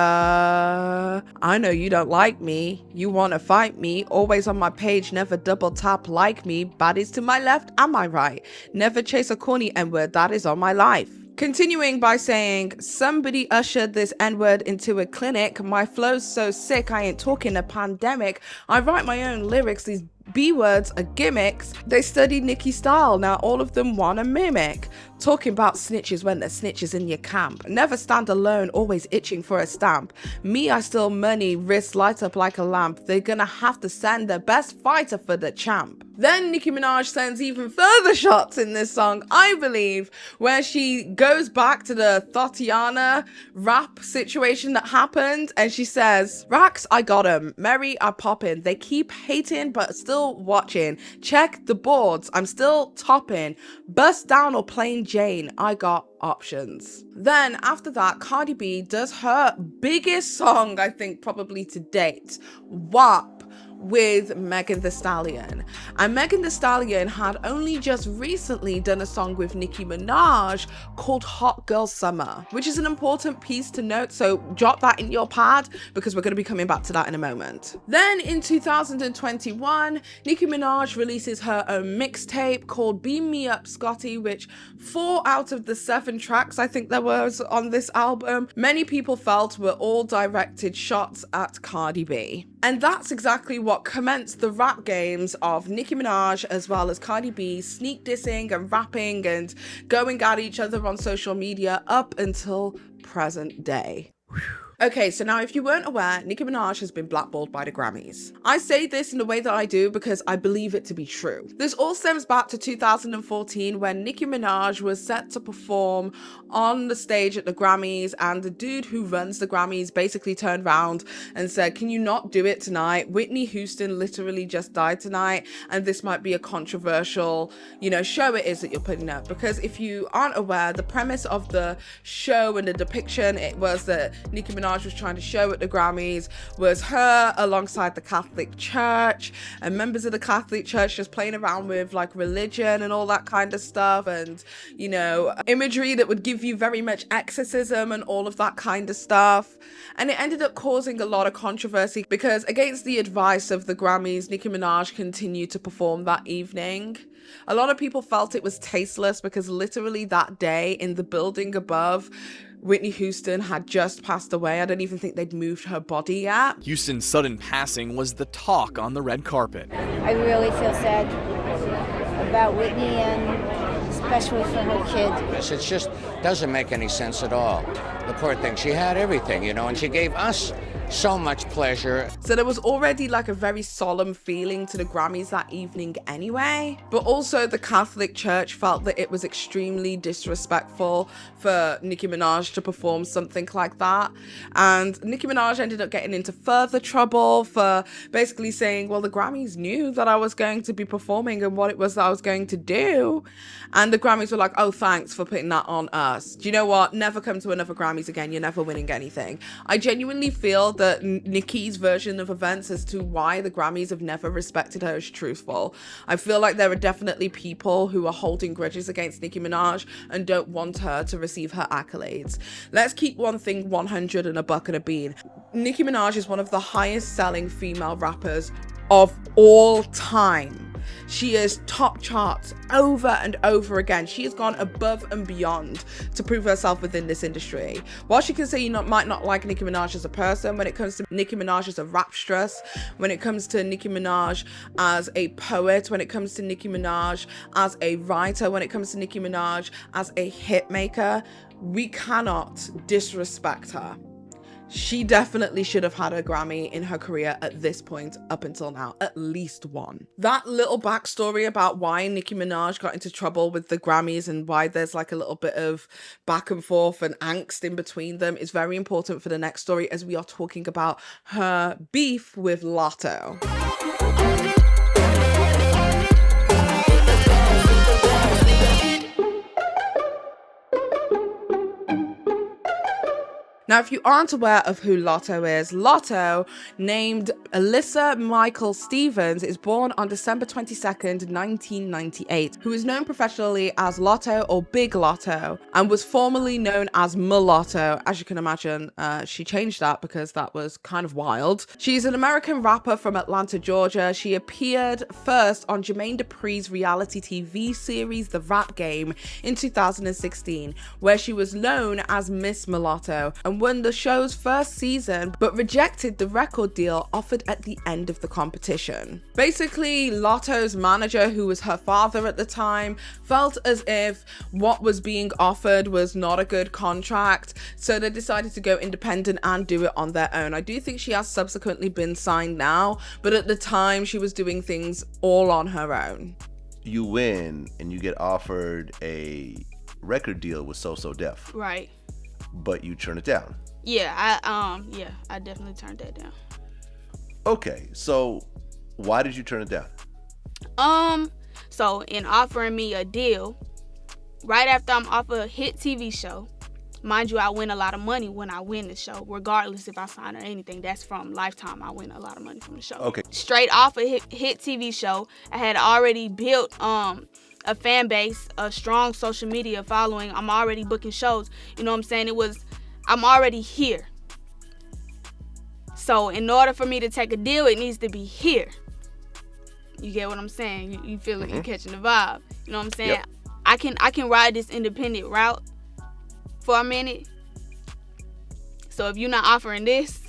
I know you don't like me. You wanna fight me. Always on my page, never double tap like me. Baddies to my left, am I right? Never chase a corny N-word, that is on my life." Continuing by saying, "Somebody ushered this N-word into a clinic. My flow's so sick, I ain't talking a pandemic. I write my own lyrics, these B-words are gimmicks. They studied Nicki's style, now all of them wanna mimic. Talking about snitches when they're snitches in your camp. Never stand alone, always itching for a stamp. Me, I steal money, wrists light up like a lamp. They're gonna have to send their best fighter for the champ." Then Nicki Minaj sends even further shots in this song, I believe, where she goes back to the Thotiana rap situation that happened, and she says, "Racks, I got 'em. Merry, I poppin'. They keep hating, but still watching. Check the boards, I'm still topping. Bust down or plain Jane, I got options." Then after that, Cardi B does her biggest song, I think probably to date, WAP, with Megan Thee Stallion. And Megan Thee Stallion had only just recently done a song with Nicki Minaj called Hot Girl Summer, which is an important piece to note, so jot that in your pad because we're going to be coming back to that in a moment. Then in 2021, Nicki Minaj releases her own mixtape called Beam Me Up Scotty, which 4 out of the 7 tracks I think there was on this album, many people felt were all directed shots at Cardi B. And that's exactly what commenced the rap games of Nicki Minaj as well as Cardi B sneak dissing and rapping and going at each other on social media up until present day. Okay, so now if you weren't aware, Nicki Minaj has been blackballed by the Grammys. I say this in the way that I do because I believe it to be true. This all stems back to 2014 when Nicki Minaj was set to perform on the stage at the Grammys, and the dude who runs the Grammys basically turned around and said, "Can you not do it tonight? Whitney Houston literally just died tonight, and this might be a controversial, show it is that you're putting up." Because if you aren't aware, the premise of the show and the depiction, it was that Nicki Minaj was trying to show at the Grammys was her alongside the Catholic Church and members of the Catholic Church just playing around with like religion and all that kind of stuff, and imagery that would give you very much exorcism and all of that kind of stuff. And it ended up causing a lot of controversy because, against the advice of the Grammys, Nicki Minaj continued to perform that evening. A lot of people felt it was tasteless because literally that day in the building above, Whitney Houston had just passed away. I don't even think they'd moved her body yet. Houston's sudden passing was the talk on the red carpet. I really feel sad about Whitney, and especially for her kid. It just doesn't make any sense at all. The poor thing, she had everything, and she gave us so much pleasure. So there was already like a very solemn feeling to the Grammys that evening anyway. But also the Catholic Church felt that it was extremely disrespectful for Nicki Minaj to perform something like that. And Nicki Minaj ended up getting into further trouble for basically saying, well, the Grammys knew that I was going to be performing and what it was that I was going to do. And the Grammys were like, oh, thanks for putting that on us. Do you know what? Never come to another Grammys again. You're never winning anything. I genuinely feel that Nicki's version of events as to why the Grammys have never respected her is truthful. I feel like there are definitely people who are holding grudges against Nicki Minaj and don't want her to receive her accolades. Let's keep one thing 100 and a buck and a bean. Nicki Minaj is one of the highest selling female rappers of all time. She is top charts over and over again. She has gone above and beyond to prove herself within this industry. While she can say you might not like Nicki Minaj as a person, when it comes to Nicki Minaj as a rapstress, when it comes to Nicki Minaj as a poet, when it comes to Nicki Minaj as a writer, when it comes to Nicki Minaj as a hit maker, we cannot disrespect her. She definitely should have had a Grammy in her career at this point up until now, at least one. That little backstory about why Nicki Minaj got into trouble with the Grammys and why there's like a little bit of back and forth and angst in between them is very important for the next story, as we are talking about her beef with Lotto. Now, if you aren't aware of who Lotto is, Lotto, named Alyssa Michael Stevens, is born on December 22nd, 1998, who is known professionally as Lotto or Big Lotto, and was formerly known as Mulatto. As you can imagine, she changed that because that was kind of wild. She's an American rapper from Atlanta, Georgia. She appeared first on Jermaine Dupri's reality TV series, The Rap Game, in 2016, where she was known as Miss Mulatto, and won the show's first season, but rejected the record deal offered at the end of the competition. Basically, Lotto's manager, who was her father at the time, felt as if what was being offered was not a good contract, so they decided to go independent and do it on their own. I do think she has subsequently been signed now, but at the time she was doing things all on her own. You win and you get offered a record deal with So Def. Right. But you turn it down. Yeah, I definitely turned that down. Okay, so why did you turn it down? So in offering me a deal, right after I'm off a hit TV show, mind you, I win a lot of money when I win the show, regardless if I sign or anything. That's from Lifetime. I win a lot of money from the show. Okay. Straight off a hit TV show, I had already built a fan base, a strong social media following. I'm already booking shows. You know what I'm saying? I'm already here. So in order for me to take a deal, it needs to be here. You get what I'm saying? You feel it? You catching the vibe? You know what I'm saying? Yep. I can ride this independent route for a minute. So if you're not offering this,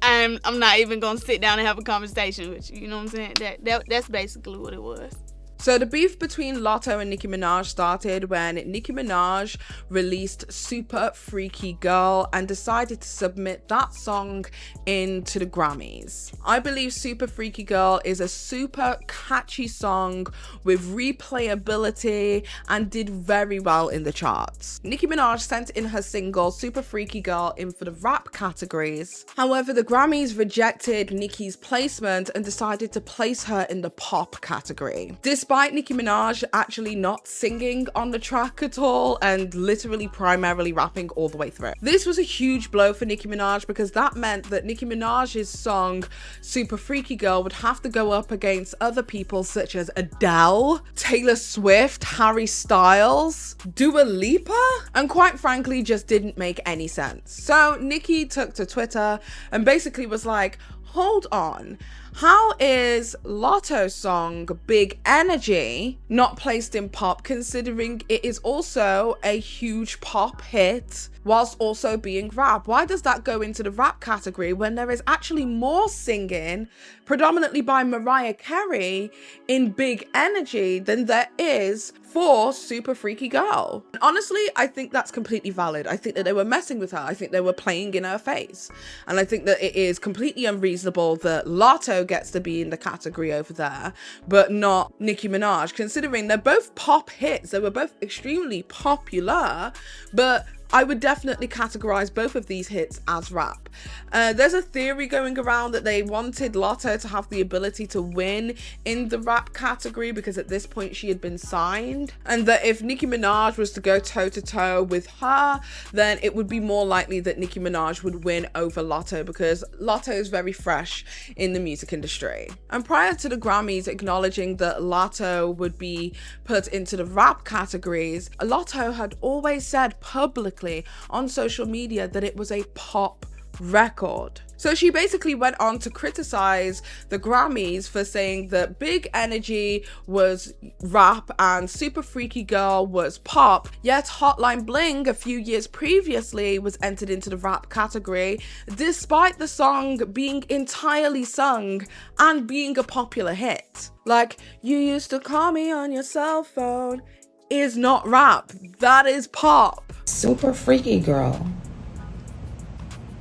I'm not even gonna sit down and have a conversation with you. You know what I'm saying? That's basically what it was. So the beef between Lotto and Nicki Minaj started when Nicki Minaj released Super Freaky Girl and decided to submit that song into the Grammys. I believe Super Freaky Girl is a super catchy song with replayability and did very well in the charts. Nicki Minaj sent in her single Super Freaky Girl in for the rap categories. However, the Grammys rejected Nicki's placement and decided to place her in the pop category. Despite Nicki Minaj actually not singing on the track at all and literally primarily rapping all the way through. This was a huge blow for Nicki Minaj because that meant that Nicki Minaj's song Super Freaky Girl would have to go up against other people such as Adele, Taylor Swift, Harry Styles, Dua Lipa, and quite frankly just didn't make any sense. So Nicki took to Twitter and basically was like, hold on, how is Lotto's song Big Energy not placed in pop, considering it is also a huge pop hit whilst also being rap? Why does that go into the rap category when there is actually more singing, predominantly by Mariah Carey, in Big Energy than there is for Super Freaky Girl? And honestly, I think that's completely valid. I think that they were messing with her. I think they were playing in her face. And I think that it is completely unreasonable that Lotto gets to be in the category over there, but not Nicki Minaj, considering they're both pop hits. They were both extremely popular, but I would definitely categorize both of these hits as rap. There's a theory going around that they wanted Lotto to have the ability to win in the rap category because at this point she had been signed, and that if Nicki Minaj was to go toe-to-toe with her, then it would be more likely that Nicki Minaj would win over Lotto because Lotto is very fresh in the music industry. And prior to the Grammys acknowledging that Lotto would be put into the rap categories, Lotto had always said publicly on social media that it was a pop record. So she basically went on to criticize the Grammys for saying that Big Energy was rap and Super Freaky Girl was pop, yet Hotline Bling a few years previously was entered into the rap category despite the song being entirely sung and being a popular hit. Like, you used to call me on your cell phone is not rap, that is pop. Super Freaky Girl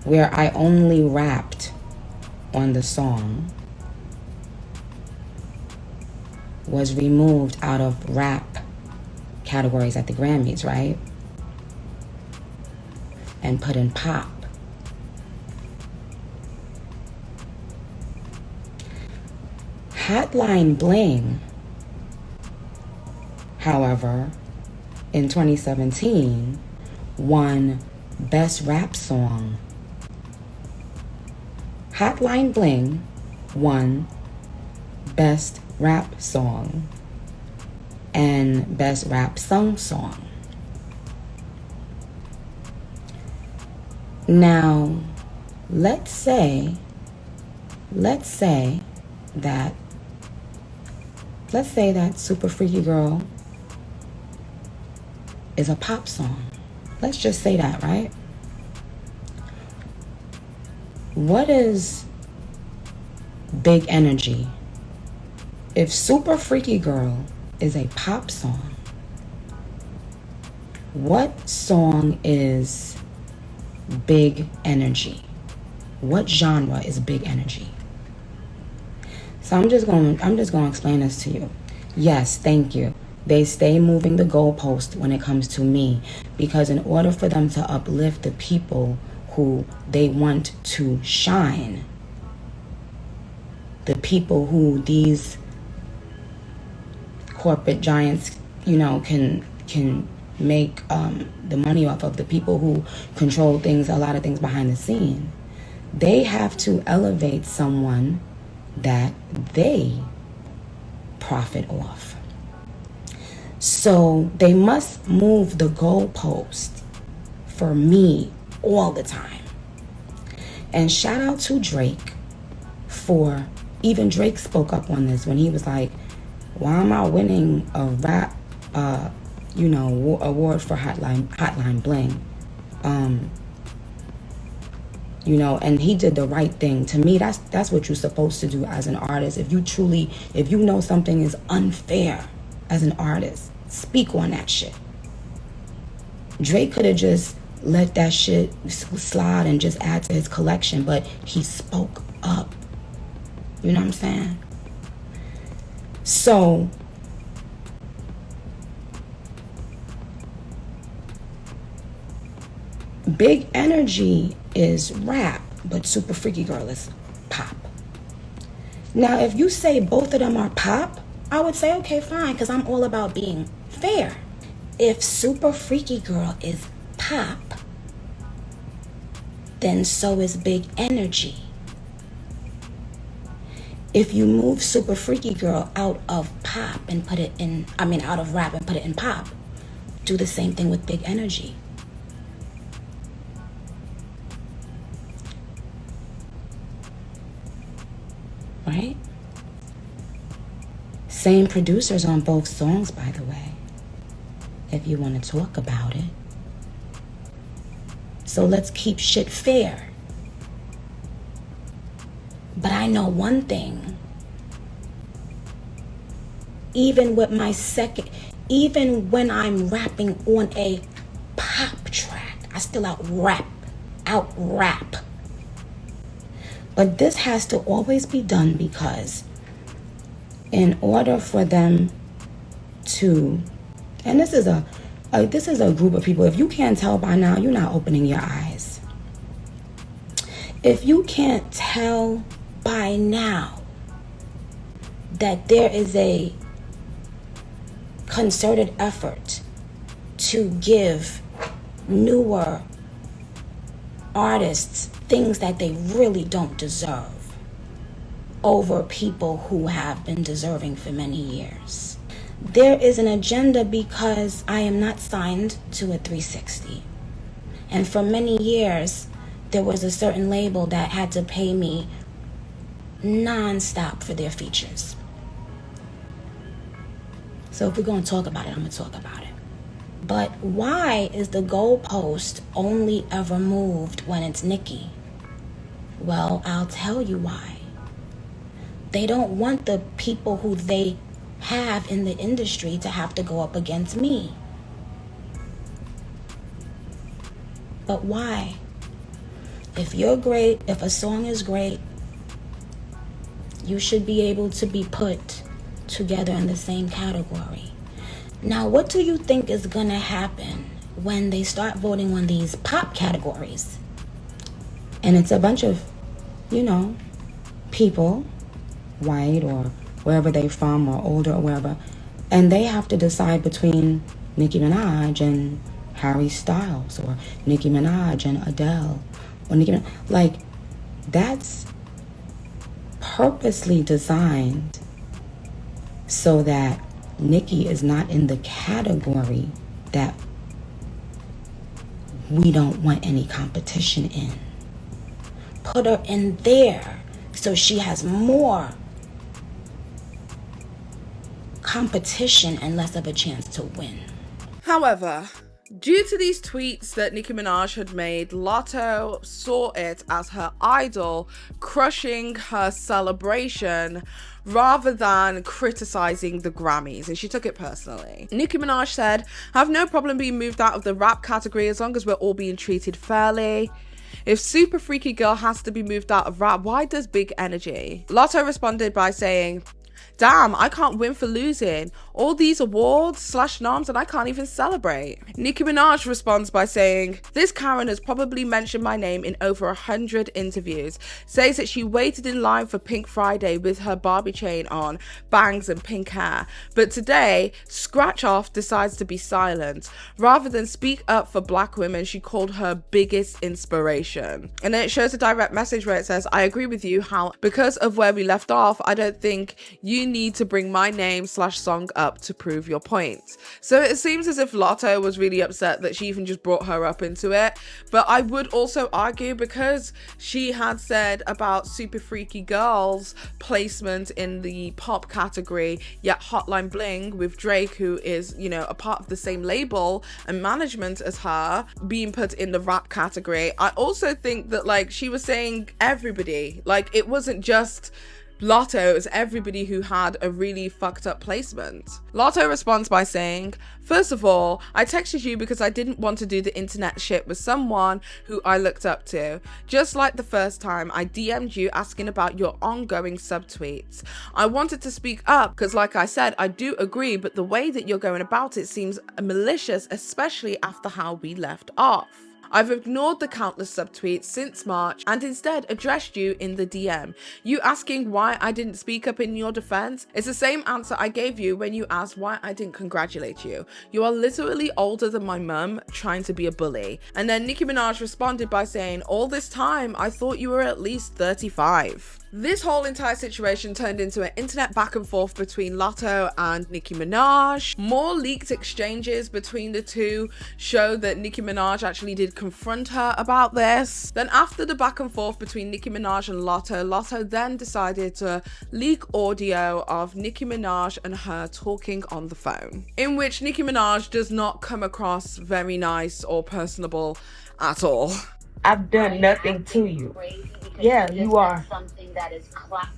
where I only rapped on the song was removed out of rap categories at the Grammys, right? And put in pop. Hotline Bling, however, in 2017, won Best Rap Song. Hotline Bling won Best Rap Song and Best Rap Song. Now, let's say that Super Freaky Girl is a pop song. Let's just say that, right? What is Big Energy? If Super Freaky Girl is a pop song, what song is Big Energy? What genre is Big Energy? So I'm just going to explain this to you. Yes, thank you. They stay moving the goalpost when it comes to me, because in order for them to uplift the people who they want to shine, the people who these corporate giants, can make the money off of, the people who control things, a lot of things behind the scene, they have to elevate someone that they profit off. So they must move the goalpost for me all the time. And shout out to Drake for, even Drake spoke up on this when he was like, why am I winning a rap award for Hotline Bling? And he did the right thing. To me, that's what you're supposed to do as an artist. If you know something is unfair as an artist, speak on that shit. Drake could have just let that shit slide and just add to his collection, but he spoke up. You know what I'm saying? So Big Energy is rap, but Super Freaky Girl is pop. Now, if you say both of them are pop, I would say, okay, fine, because I'm all about being fair. If Super Freaky Girl is pop, then so is Big Energy. If you move Super Freaky Girl out of pop and put it in, out of rap and put it in pop, do the same thing with Big Energy. Right? Same producers on both songs, by the way, if you want to talk about it. So let's keep shit fair. But I know one thing. Even when I'm rapping on a pop track, I still out rap. But this has to always be done because in order for them to, and this is a group of people, if you can't tell by now, you're not opening your eyes. If you can't tell by now that there is a concerted effort to give newer artists things that they really don't deserve over people who have been deserving for many years. There is an agenda because I am not signed to a 360. And for many years, there was a certain label that had to pay me non-stop for their features. So if we're going to talk about it, I'm going to talk about it. But why is the goalpost only ever moved when it's Nicki? Well, I'll tell you why. They don't want the people who they have in the industry to have to go up against me. But why? If you're great, if a song is great, you should be able to be put together in the same category. Now, what do you think is gonna happen when they start voting on these pop categories? And it's a bunch of, people, white or wherever they're from or older or wherever, and they have to decide between Nicki Minaj and Harry Styles or Nicki Minaj and Adele or Nicki Minaj. Like, that's purposely designed so that Nicki is not in the category that we don't want any competition in. Put her in there so she has more competition and less of a chance to win. However, due to these tweets that Nicki Minaj had made, Lotto saw it as her idol crushing her celebration rather than criticizing the Grammys, and she took it personally. Nicki Minaj said, "I have no problem being moved out of the rap category as long as we're all being treated fairly. If Super Freaky Girl has to be moved out of rap, why does Big Energy?" Lotto responded by saying, "Damn, I can't win for losing. All these awards / noms and I can't even celebrate." Nicki Minaj responds by saying, "This Karen has probably mentioned my name in over 100 interviews. Says that she waited in line for Pink Friday with her Barbie chain on, bangs and pink hair. But today, Scratch Off decides to be silent. Rather than speak up for black women, she called her biggest inspiration." And then it shows a direct message where it says, "I agree with you how because of where we left off, I don't think you need to bring my name / song up to prove your point." So it seems as if Lotto was really upset that she even just brought her up into it. But I would also argue, because she had said about Super Freaky Girl's placement in the pop category, yet Hotline Bling with Drake, who is, a part of the same label and management as her, being put in the rap category. I also think that, like, she was saying everybody, like, it wasn't just Lotto, it was everybody who had a really fucked up placement. Lotto responds by saying, "First of all, I texted you because I didn't want to do the internet shit with someone who I looked up to. Just like the first time, I DM'd you asking about your ongoing subtweets. I wanted to speak up because, like I said, I do agree, but the way that you're going about it seems malicious, especially after how we left off. I've ignored the countless subtweets since March and instead addressed you in the DM. You asking why I didn't speak up in your defense is the same answer I gave you when you asked why I didn't congratulate you. You are literally older than my mum trying to be a bully." And then Nicki Minaj responded by saying, "All this time, I thought you were at least 35. This whole entire situation turned into an internet back and forth between Lotto and Nicki Minaj. More leaked exchanges between the two show that Nicki Minaj actually did confront her about this. Then after the back and forth between Nicki Minaj and Lotto then decided to leak audio of Nicki Minaj and her talking on the phone, in which Nicki Minaj does not come across very nice or personable at all. "I've done nothing to you." Yeah, you are. Something that is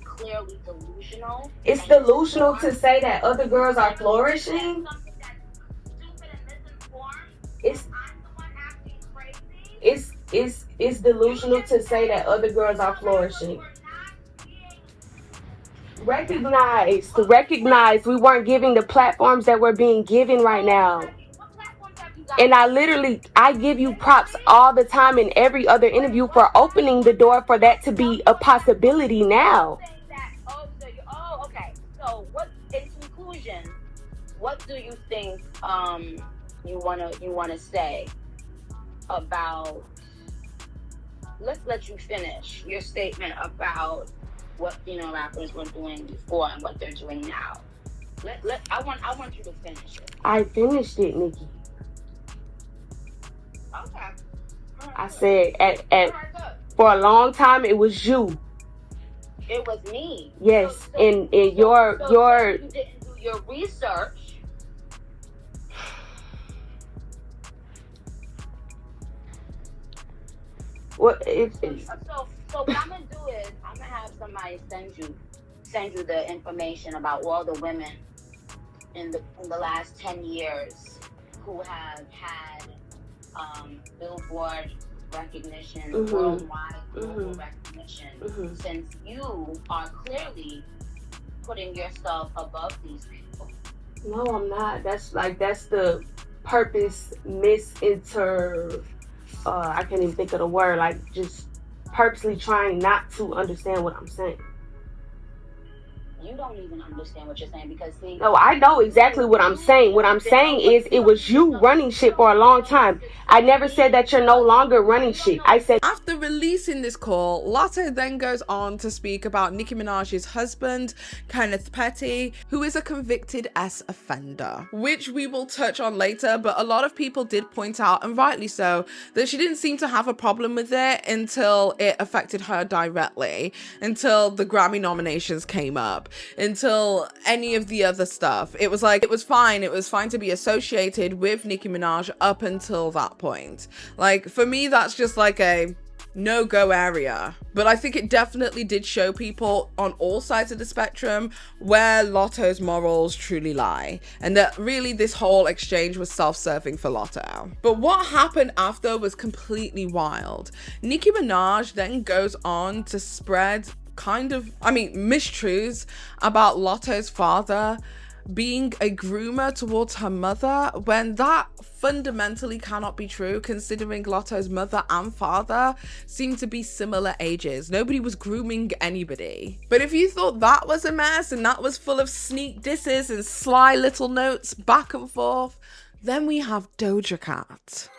clearly delusional. It's delusional to say that other girls are flourishing. It's delusional to say that other girls are flourishing. Recognize we weren't giving the platforms that we're being given right now. And I give you props all the time in every other interview for opening the door for that to be a possibility now. Okay. So what, in conclusion, what do you think you wanna say about, let's let you finish your statement about what female rappers were doing before and what they're doing now. I want you to finish it. I finished it, Nicki. Okay. I said for a long time it was you. It was me. Yes, so and your you didn't do your research. What So what I'm gonna do is I'm gonna have somebody send you the information about all the women in the last 10 years who have had Billboard recognition, worldwide global recognition, since you are clearly putting yourself above these people. No, I'm not. That's the purpose I can't even think of the word, like just purposely trying not to understand what I'm saying. You don't even understand what you're saying because see. No, I know exactly what I'm saying. What I'm saying is it was you running shit for a long time. I never said that you're no longer running shit. I said after releasing this call, Lotto then goes on to speak about Nicki Minaj's husband, Kenneth Petty, who is a convicted offender, which we will touch on later, but a lot of people did point out, and rightly so, that she didn't seem to have a problem with it until it affected her directly, until the Grammy nominations came up, until any of the other stuff. It was like, it was fine to be associated with Nicki Minaj up until that point. Like, for me, that's just like a no-go area. But I think it definitely did show people on all sides of the spectrum where Lotto's morals truly lie, and that really this whole exchange was self-serving for Lotto. But what happened after was completely wild. Nicki Minaj then goes on to spread mistruths about Lotto's father being a groomer towards her mother, when that fundamentally cannot be true, considering Lotto's mother and father seem to be similar ages. Nobody was grooming anybody. But if you thought that was a mess and that was full of sneak disses and sly little notes back and forth, then we have Doja Cat.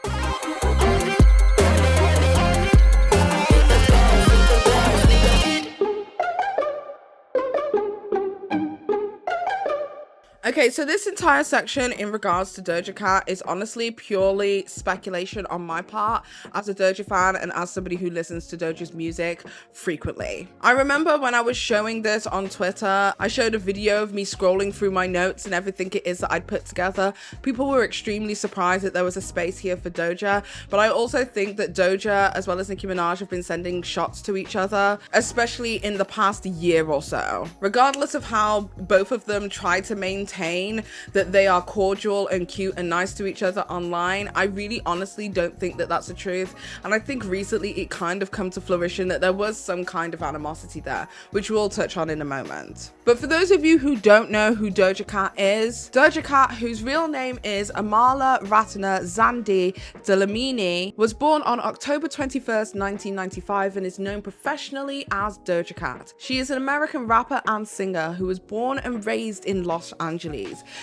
Okay, so this entire section in regards to Doja Cat is honestly purely speculation on my part as a Doja fan and as somebody who listens to Doja's music frequently. I remember when I was showing this on Twitter, I showed a video of me scrolling through my notes and everything it is that I'd put together. People were extremely surprised that there was a space here for Doja, but I also think that Doja as well as Nicki Minaj have been sending shots to each other, especially in the past year or so. Regardless of how both of them try to maintain that they are cordial and cute and nice to each other online, I really honestly don't think that that's the truth. And I think recently it kind of come to fruition that there was some kind of animosity there, which we'll touch on in a moment. But for those of you who don't know who Doja Cat is, Doja Cat, whose real name is Amala Ratana Zandi Dlamini, was born on October 21st, 1995 and is known professionally as Doja Cat. She is an American rapper and singer who was born and raised in Los Angeles.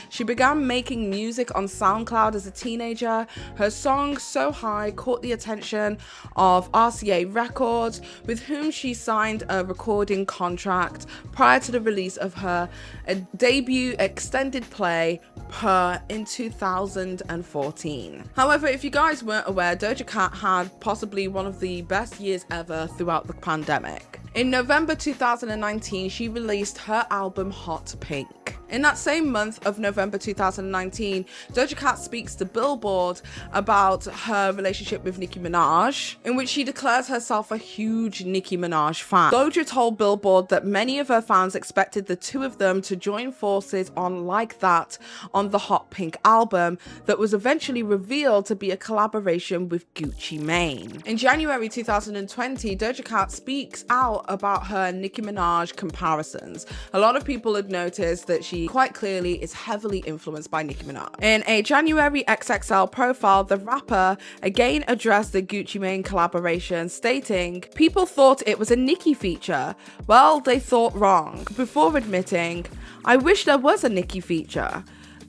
She began making music on SoundCloud as a teenager. Her song So High caught the attention of RCA Records, with whom she signed a recording contract prior to the release of her debut extended play Purr in 2014. However, if you guys weren't aware, Doja Cat had possibly one of the best years ever throughout the pandemic. In November 2019, she released her album Hot Pink. In that same month of November 2019, Doja Cat speaks to Billboard about her relationship with Nicki Minaj, in which she declares herself a huge Nicki Minaj fan. Doja told Billboard that many of her fans expected the two of them to join forces on Like That on the Hot Pink album that was eventually revealed to be a collaboration with Gucci Mane. In January 2020, Doja Cat speaks out about her Nicki Minaj comparisons. A lot of people had noticed that she quite clearly is heavily influenced by Nicki Minaj. In a January XXL profile, the rapper again addressed the Gucci Mane collaboration, stating, "People thought it was a Nicki feature. Well, they thought wrong," before admitting, "I wish there was a Nicki feature."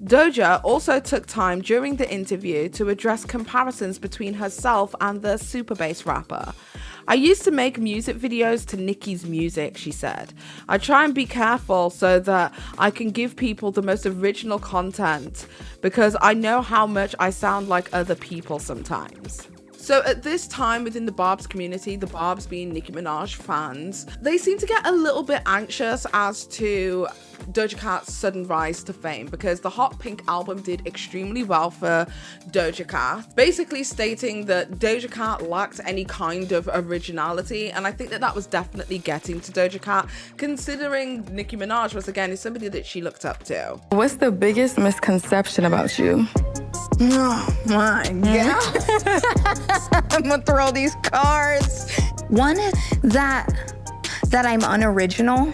Doja also took time during the interview to address comparisons between herself and the super bass rapper. "I used to make music videos to Nicki's music," she said. "I try and be careful so that I can give people the most original content because I know how much I sound like other people sometimes." So at this time within the Barb's community, the Barb's being Nicki Minaj fans, they seem to get a little bit anxious as to Doja Cat's sudden rise to fame, because the Hot Pink album did extremely well for Doja Cat, basically stating that Doja Cat lacked any kind of originality, and I think that was definitely getting to Doja Cat, considering Nicki Minaj was again somebody that she looked up to. What's the biggest misconception about you? Oh my God. I'm gonna throw these cards. One, that I'm unoriginal.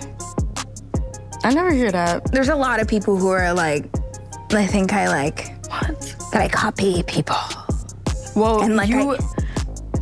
I never hear that. There's a lot of people who are like, I think I like, what? That I copy people. Well, and like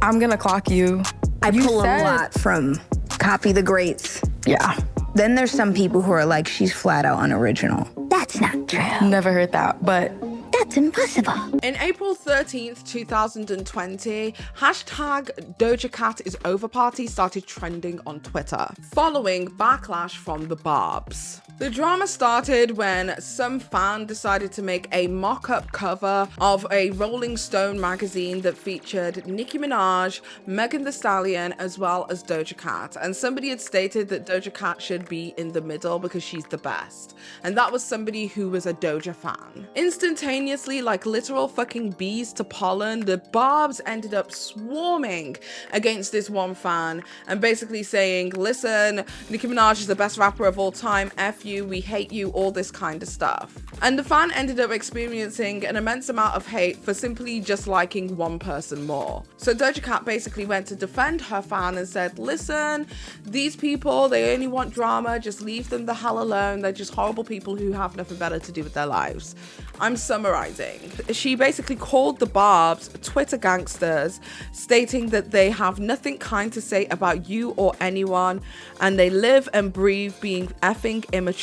I'm gonna clock you. I pull a lot from copy the greats. Yeah. Then there's some people who are like, she's flat out unoriginal. That's not true. Never heard that, but that's impossible. In April 13th, 2020, hashtag Doja Cat is over party started trending on Twitter, following backlash from the Barbs. The drama started when some fan decided to make a mock-up cover of a Rolling Stone magazine that featured Nicki Minaj, Megan Thee Stallion, as well as Doja Cat. And somebody had stated that Doja Cat should be in the middle because she's the best. And that was somebody who was a Doja fan. Instantaneously, like literal fucking bees to pollen, the Barbs ended up swarming against this one fan and basically saying, listen, Nicki Minaj is the best rapper of all time, F you, we hate you, all this kind of stuff. And the fan ended up experiencing an immense amount of hate for simply just liking one person more. So Doja Cat basically went to defend her fan and said, listen, these people, they only want drama, just leave them the hell alone, they're just horrible people who have nothing better to do with their lives. I'm summarizing. She basically called the Barbs Twitter gangsters, stating that they have nothing kind to say about you or anyone, and they live and breathe being effing immature.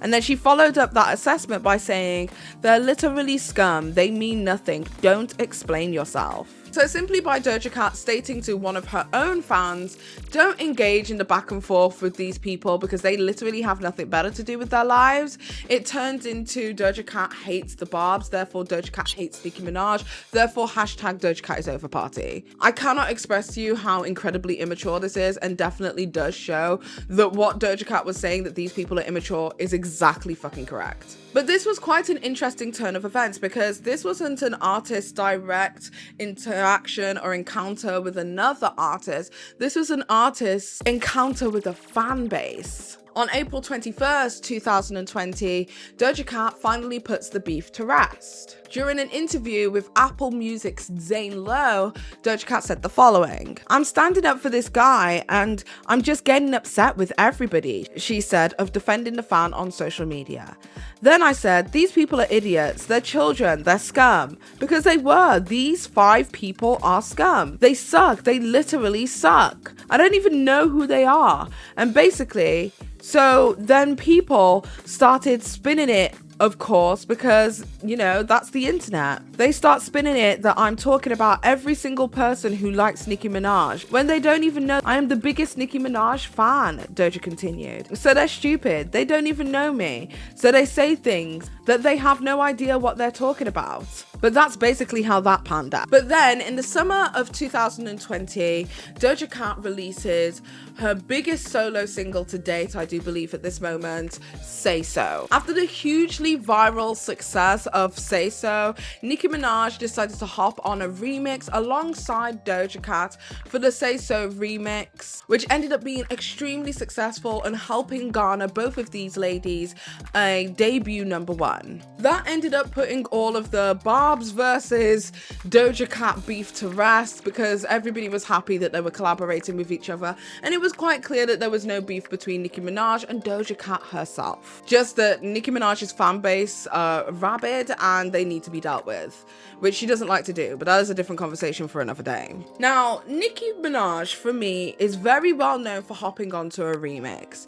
And then she followed up that assessment by saying, they're literally scum, they mean nothing, don't explain yourself. So simply by Doja Cat stating to one of her own fans, don't engage in the back and forth with these people because they literally have nothing better to do with their lives, it turns into Doja Cat hates the Barbs, therefore Doja Cat hates Nicki Minaj, therefore hashtag Doja Cat is over party. I cannot express to you how incredibly immature this is, and definitely does show that what Doja Cat was saying, that these people are immature, is exactly fucking correct. But this was quite an interesting turn of events, because this wasn't an artist's direct interaction or encounter with another artist. This was an artist's encounter with a fan base. On April 21st, 2020, Doja Cat finally puts the beef to rest. During an interview with Apple Music's Zane Lowe, Doja Cat said the following: I'm standing up for this guy and I'm just getting upset with everybody, she said of defending the fan on social media. Then I said, these people are idiots, they're children, they're scum. Because they were, these 5 people are scum. They suck, they literally suck. I don't even know who they are. And basically, so then people started spinning it, of course, because, you know, that's the internet. They start spinning it that I'm talking about every single person who likes Nicki Minaj, when they don't even know I am the biggest Nicki Minaj fan, Doja continued. So they're stupid. They don't even know me. So they say things that they have no idea what they're talking about. But that's basically how that panned out. But then in the summer of 2020, Doja Cat releases her biggest solo single to date, I do believe at this moment, Say So. After the hugely viral success of Say So, Nicki Minaj decided to hop on a remix alongside Doja Cat for the Say So remix, which ended up being extremely successful and helping garner both of these ladies a debut #1. That ended up putting all of the Barbs versus Doja Cat beef to rest, because everybody was happy that they were collaborating with each other, and it was quite clear that there was no beef between Nicki Minaj and Doja Cat herself. Just that Nicki Minaj's fan base are rabid and they need to be dealt with, which she doesn't like to do, but that is a different conversation for another day. Now, Nicki Minaj, for me, is very well known for hopping onto a remix.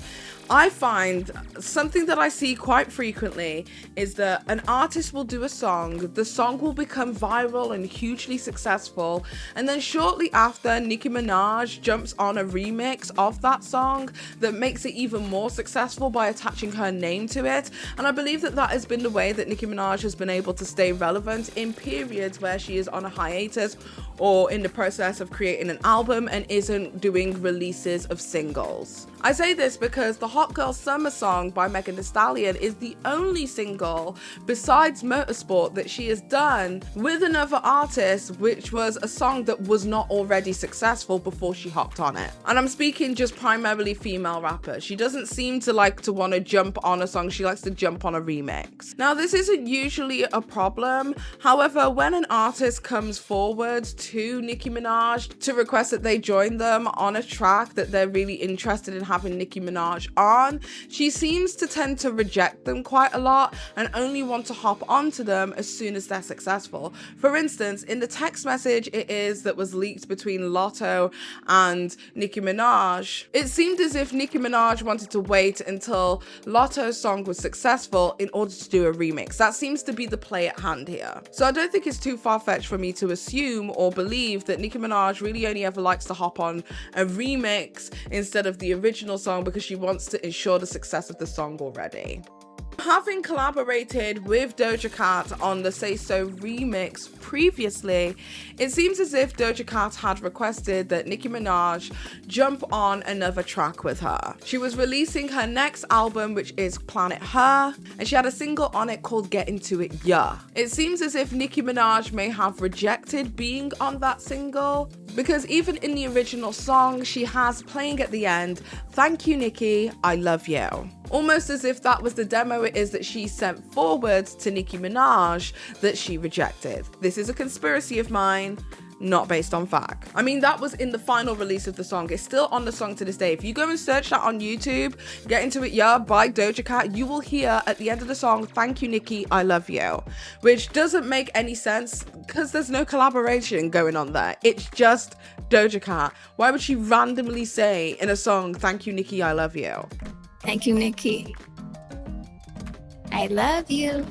I find something that I see quite frequently is that an artist will do a song, the song will become viral and hugely successful, and then shortly after, Nicki Minaj jumps on a remix of that song that makes it even more successful by attaching her name to it. And I believe that that has been the way that Nicki Minaj has been able to stay relevant in periods where she is on a hiatus or in the process of creating an album and isn't doing releases of singles. I say this because the Hot Girl Summer song by Megan Thee Stallion is the only single besides Motorsport that she has done with another artist, which was a song that was not already successful before she hopped on it. And I'm speaking just primarily female rappers. She doesn't seem to like to want to jump on a song, she likes to jump on a remix. Now, this isn't usually a problem. However, when an artist comes forward to Nicki Minaj to request that they join them on a track that they're really interested in having Nicki Minaj on, she seems to tend to reject them quite a lot and only want to hop onto them as soon as they're successful. For instance, in the text message that was leaked between Lotto and Nicki Minaj, it seemed as if Nicki Minaj wanted to wait until Lotto's song was successful in order to do a remix. That seems to be the play at hand here. So I don't think it's too far-fetched for me to assume or believe that Nicki Minaj really only ever likes to hop on a remix instead of the original song because she wants to ensure the success of the song already. Having collaborated with Doja Cat on the Say So remix previously, it seems as if Doja Cat had requested that Nicki Minaj jump on another track with her. She was releasing her next album, which is Planet Her, and she had a single on it called Get Into It Yeah. It seems as if Nicki Minaj may have rejected being on that single, because even in the original song, she has playing at the end, "Thank you, Nicki, I love you." Almost as if that was the demo it is that she sent forward to Nicki Minaj that she rejected. This is a conspiracy of mine, not based on fact. I mean, that was in the final release of the song. It's still on the song to this day. If you go and search that on YouTube, Get Into It Yeah by Doja Cat, you will hear at the end of the song, "Thank you, Nicki, I love you," which doesn't make any sense because there's no collaboration going on there. It's just Doja Cat. Why would she randomly say in a song, "Thank you, Nicki, I love you"? Thank you, Nicki. I love you.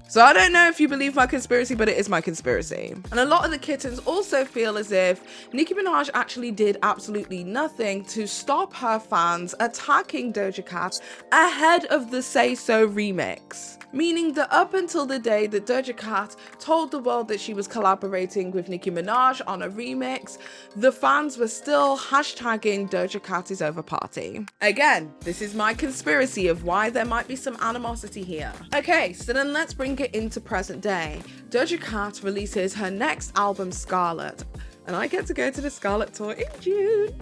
So I don't know if you believe my conspiracy, but it is my conspiracy. And a lot of the kittens also feel as if Nicki Minaj actually did absolutely nothing to stop her fans attacking Doja Cat ahead of the Say So remix. Meaning that up until the day that Doja Cat told the world that she was collaborating with Nicki Minaj on a remix, the fans were still hashtagging Doja Cat is over party. Again, this is my conspiracy of why there might be some animosity here. Okay, so then let's bring it into present day. Doja Cat releases her next album, Scarlet, and I get to go to the Scarlet tour in June.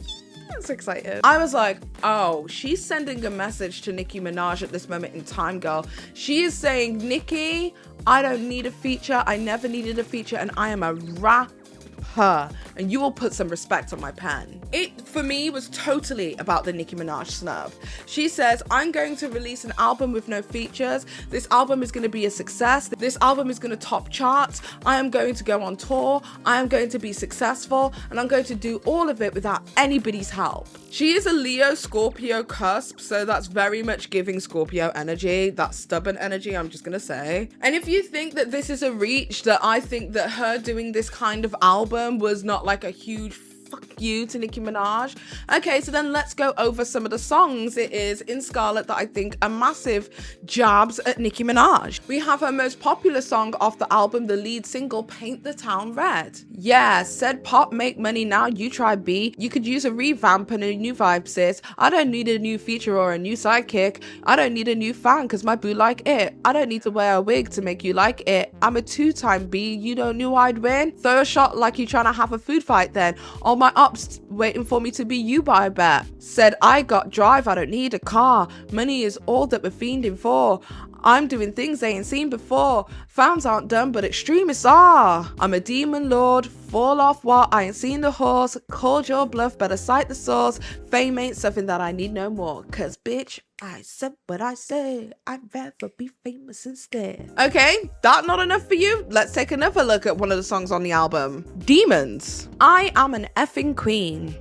I'm so excited. I was like, oh, she's sending a message to Nicki Minaj at this moment in time, girl. She is saying, Nicki, I don't need a feature. I never needed a feature, and I am a rapper, and you will put some respect on my pen. It, for me, was totally about the Nicki Minaj snub. She says, I'm going to release an album with no features. This album is going to be a success. This album is going to top charts. I am going to go on tour. I am going to be successful, and I'm going to do all of it without anybody's help. She is a Leo Scorpio cusp, so that's very much giving Scorpio energy, that stubborn energy, I'm just gonna say. And if you think that this is a reach, that I think that her doing this kind of album was not like a huge fuck you to Nicki Minaj. Okay, so then let's go over some of the songs it is in Scarlet that I think are massive jabs at Nicki Minaj. We have her most popular song off the album, the lead single, Paint the Town Red. Yeah, said pop make money now, you try B. You could use a revamp and a new vibe, sis. I don't need a new feature or a new sidekick. I don't need a new fan cause my boo like it. I don't need to wear a wig to make you like it. I'm a 2-time B, you don't knew I'd win. Throw a shot like you trying to have a food fight then. All my ups waiting for me to be you by a bet. Said I got drive, I don't need a car. Money is all that we're fiending for. I'm doing things they ain't seen before. Fans aren't done, but extremists are. I'm a demon lord, fall off what? I ain't seen the horse. Called your bluff, better cite the source. Fame ain't something that I need no more. Cause bitch, I said what I said. I'd rather be famous instead. Okay, that not enough for you? Let's take another look at one of the songs on the album. Demons. I am an effing queen.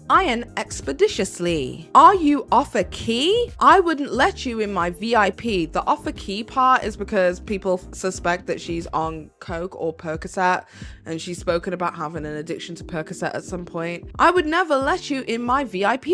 Iron expeditiously. Are you off a key? I wouldn't let you in my VIP. The off a key part is because people suspect that she's on coke or Percocet, and she's spoken about having an addiction to Percocet at some point. I would never let you in my VIP.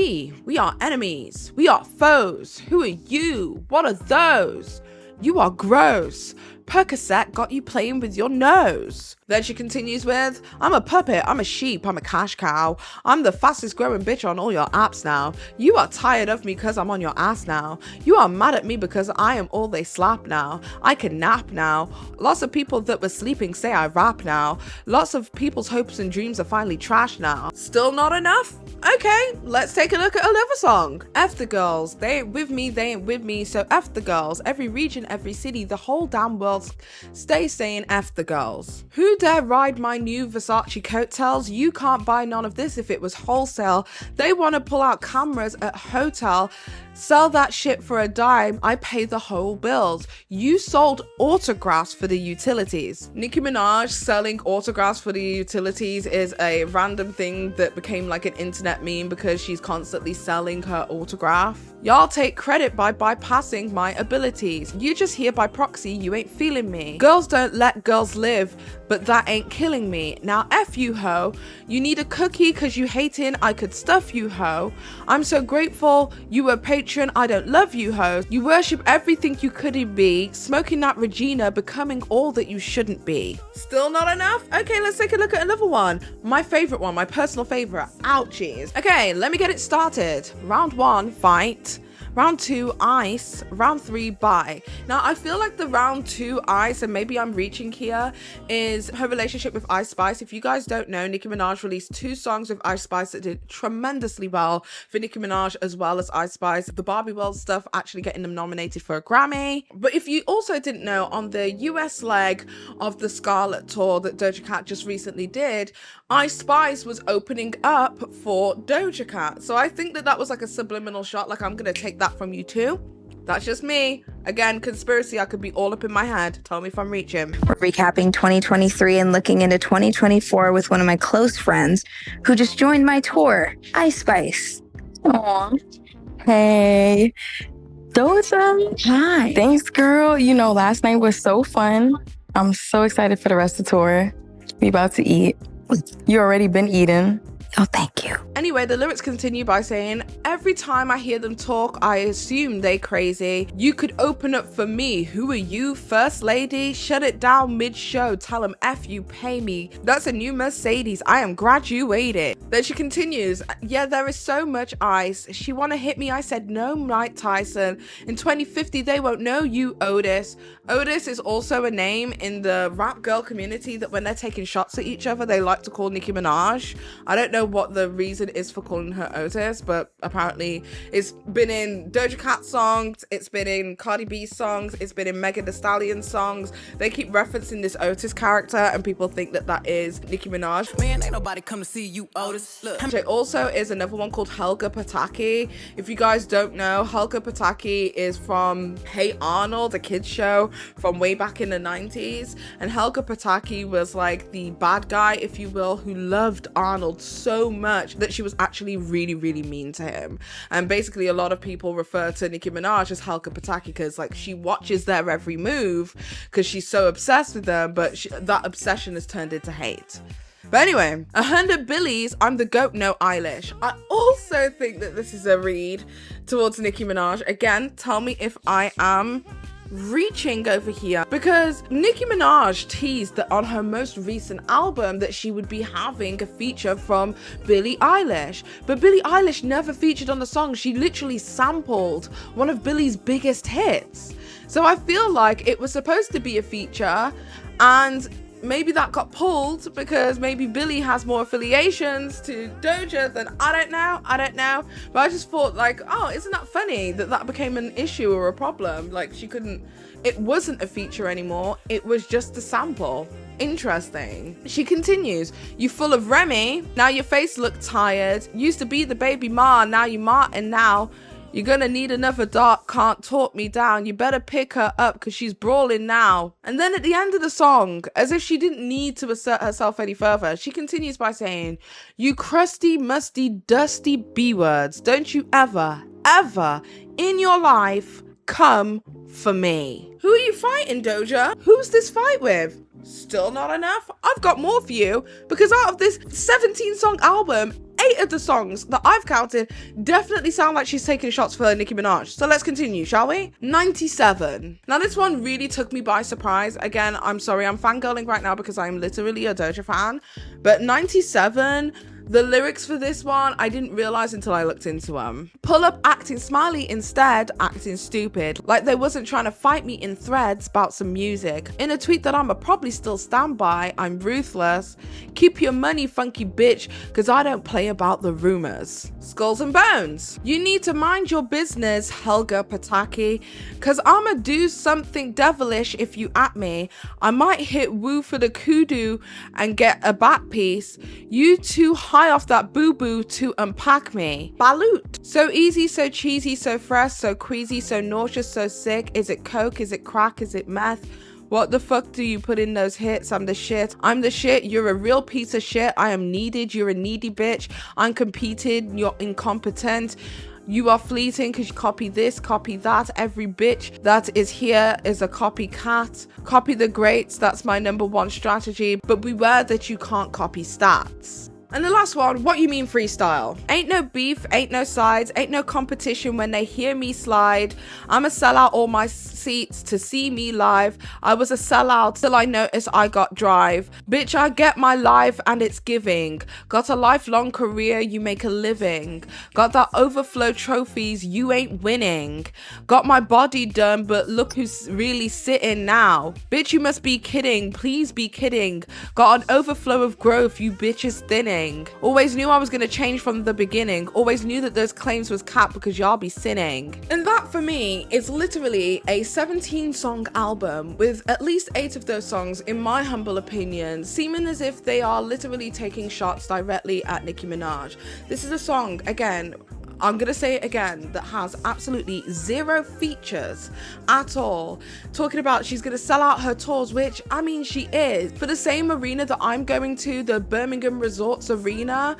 We are enemies. We are foes. Who are you? What are those? You are gross. Percocet got you playing with your nose. Then she continues with, I'm a puppet, I'm a sheep, I'm a cash cow. I'm the fastest growing bitch on all your apps now. You are tired of me because I'm on your ass now. You are mad at me because I am all they slap now. I can nap now. Lots of people that were sleeping say I rap now. Lots of people's hopes and dreams are finally trashed now. Still not enough? Okay, let's take a look at another song. F the girls, they ain't with me, they ain't with me, so F the girls. Every region, every city, the whole damn world stay saying F the girls. Who dare ride my new Versace coattails? You can't buy none of this if it was wholesale. They want to pull out cameras at hotel. Sell that shit for a dime, I pay the whole bills. You sold autographs for the utilities. Nicki Minaj selling autographs for the utilities is a random thing that became like an internet meme because she's constantly selling her autograph. Y'all take credit by bypassing my abilities. You just here by proxy, you ain't feeling me. Girls don't let girls live, but that ain't killing me. Now F you ho. You need a cookie cause you hating, I could stuff you ho. I'm so grateful you were patron, I don't love you ho. You worship everything you couldn't be, smoking that Regina, becoming all that you shouldn't be. Still not enough? Okay, let's take a look at another one. My favorite one, my personal favorite. Ouchies. Okay, let me get it started. Round 1, fight. Round 2, ice. Round 3, bye. Now, I feel like the round 2 ice, and maybe I'm reaching here, is her relationship with Ice Spice. If you guys don't know, Nicki Minaj released 2 songs with Ice Spice that did tremendously well for Nicki Minaj as well as Ice Spice. The Barbie World stuff actually getting them nominated for a Grammy. But if you also didn't know, on the US leg of the Scarlet Tour that Doja Cat just recently did, Ice Spice was opening up for Doja Cat. So I think that that was like a subliminal shot, like I'm gonna take that from you too. That's just me. Again, conspiracy, I could be all up in my head. Tell me if I'm reaching. We're recapping 2023 and looking into 2024 with one of my close friends who just joined my tour, Ice Spice. Aw. Hey. Doja. Hi. Thanks, girl. You know, last night was so fun. I'm so excited for the rest of the tour. We about to eat. You already been eating. Oh, thank you. Anyway, the lyrics continue by saying, every time I hear them talk, I assume they crazy. You could open up for me. Who are you, first lady? Shut it down mid-show. Tell them F you, pay me. That's a new Mercedes. I am graduated. Then she continues, yeah, there is so much ice. She wanna hit me. I said, no, Mike Tyson. In 2050, they won't know you, Otis. Otis is also a name in the rap girl community that when they're taking shots at each other, they like to call Nicki Minaj. I don't know what the reason is for calling her Otis, but apparently it's been in Doja Cat songs, it's been in Cardi B songs, it's been in Megan Thee Stallion songs. They keep referencing this Otis character and people think that that is Nicki Minaj. Man, ain't nobody come to see you, Otis. Look. There also is another one called Helga Pataki. If you guys don't know, Helga Pataki is from Hey Arnold, a kids show from way back in the 90s. And Helga Pataki was like the bad guy, if you will, who loved Arnold so much that she was actually really, really mean to him. And basically a lot of people refer to Nicki Minaj as Helga Pataki because like she watches their every move because she's so obsessed with them, but that obsession has turned into hate. But anyway, 100 Billies, I'm the GOAT, no Eilish. I also think that this is a read towards Nicki Minaj. Again, tell me if I am reaching over here, because Nicki Minaj teased that on her most recent album that she would be having a feature from Billie Eilish, but Billie Eilish never featured on the song. She literally sampled one of Billie's biggest hits. So I feel like it was supposed to be a feature and maybe that got pulled because maybe Billie has more affiliations to Doja than I don't know. But I just thought like, oh, isn't that funny that that became an issue or a problem? Like it wasn't a feature anymore. It was just a sample. Interesting. She continues, you full of Remy, now your face look tired. Used to be the baby ma, now you Martin now. You're gonna need another dark, can't talk me down. You better pick her up because she's brawling now. And then at the end of the song, as if she didn't need to assert herself any further, she continues by saying, you crusty, musty, dusty B-words, don't you ever, ever in your life come for me. Who are you fighting, Doja? Who's this fight with? Still not enough? I've got more for you, because out of this 17-song album, 8 of the songs that I've counted definitely sound like she's taking shots for Nicki Minaj. So let's continue, shall we? 97. Now this one really took me by surprise. Again, I'm sorry, I'm fangirling right now because I'm literally a Doja fan. But 97, the lyrics for this one, I didn't realize until I looked into them. Pull up acting smiley, instead acting stupid. Like they wasn't trying to fight me in threads about some music. In a tweet that I'ma probably still stand by, I'm ruthless. Keep your money, funky bitch, cause I don't play about the rumors. Skulls and Bones. You need to mind your business, Helga Pataki, cause I'ma do something devilish if you at me. I might hit woo for the kudu and get a back piece. You too high off that boo-boo to unpack me. Balut. So easy, so cheesy, so fresh, so queasy, so nauseous, so sick. Is it coke? Is it crack? Is it meth? What the fuck do you put in those hits? I'm the shit. I'm the shit. You're a real piece of shit. I am needed. You're a needy bitch. I'm competed. You're incompetent. You are fleeting because you copy this, copy that. Every bitch that is here is a copycat. Copy the greats. That's my #1 strategy. But beware that you can't copy stats. And the last one, what you mean freestyle? Ain't no beef, ain't no sides, ain't no competition when they hear me slide. I'ma sell out all my seats to see me live. I was a sellout till I noticed I got drive. Bitch, I get my life and it's giving. Got a lifelong career, you make a living. Got that overflow trophies, you ain't winning. Got my body done, but look who's really sitting now. Bitch, you must be kidding, please be kidding. Got an overflow of growth, you bitches thinning. Always knew I was gonna change from the beginning. Always knew that those claims was capped because y'all be sinning. And that for me is literally a 17-song album with at least 8 of those songs, in my humble opinion, seeming as if they are literally taking shots directly at Nicki Minaj. This is a song, again, I'm gonna say it again, that has absolutely 0 features at all. Talking about she's gonna sell out her tours, which, I mean, she is. For the same arena that I'm going to, the Birmingham Resorts Arena,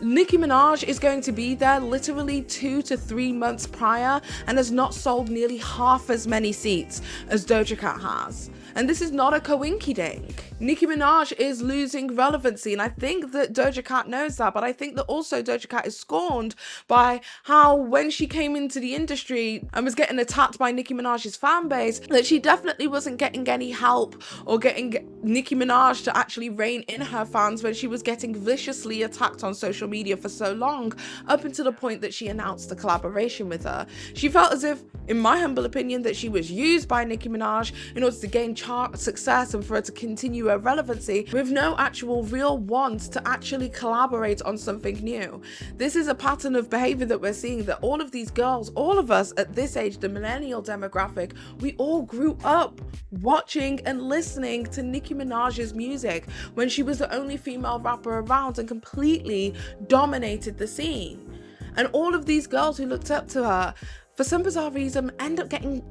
Nicki Minaj is going to be there literally 2 to 3 months prior and has not sold nearly half as many seats as Doja Cat has. And this is not a coinky-dink. Nicki Minaj is losing relevancy, and I think that Doja Cat knows that, but I think that also Doja Cat is scorned by how when she came into the industry and was getting attacked by Nicki Minaj's fan base, that she definitely wasn't getting any help or getting Nicki Minaj to actually rein in her fans when she was getting viciously attacked on social media for so long, up until the point that she announced a collaboration with her. She felt as if, in my humble opinion, that she was used by Nicki Minaj in order to gain chart success and for her to continue her relevancy with no actual real want to actually collaborate on something new. This is a pattern of behavior that we're seeing, that all of these girls, all of us at this age, the millennial demographic, we all grew up watching and listening to Nicki Minaj's music when she was the only female rapper around and completely dominated the scene. And all of these girls who looked up to her, for some bizarre reason, end up getting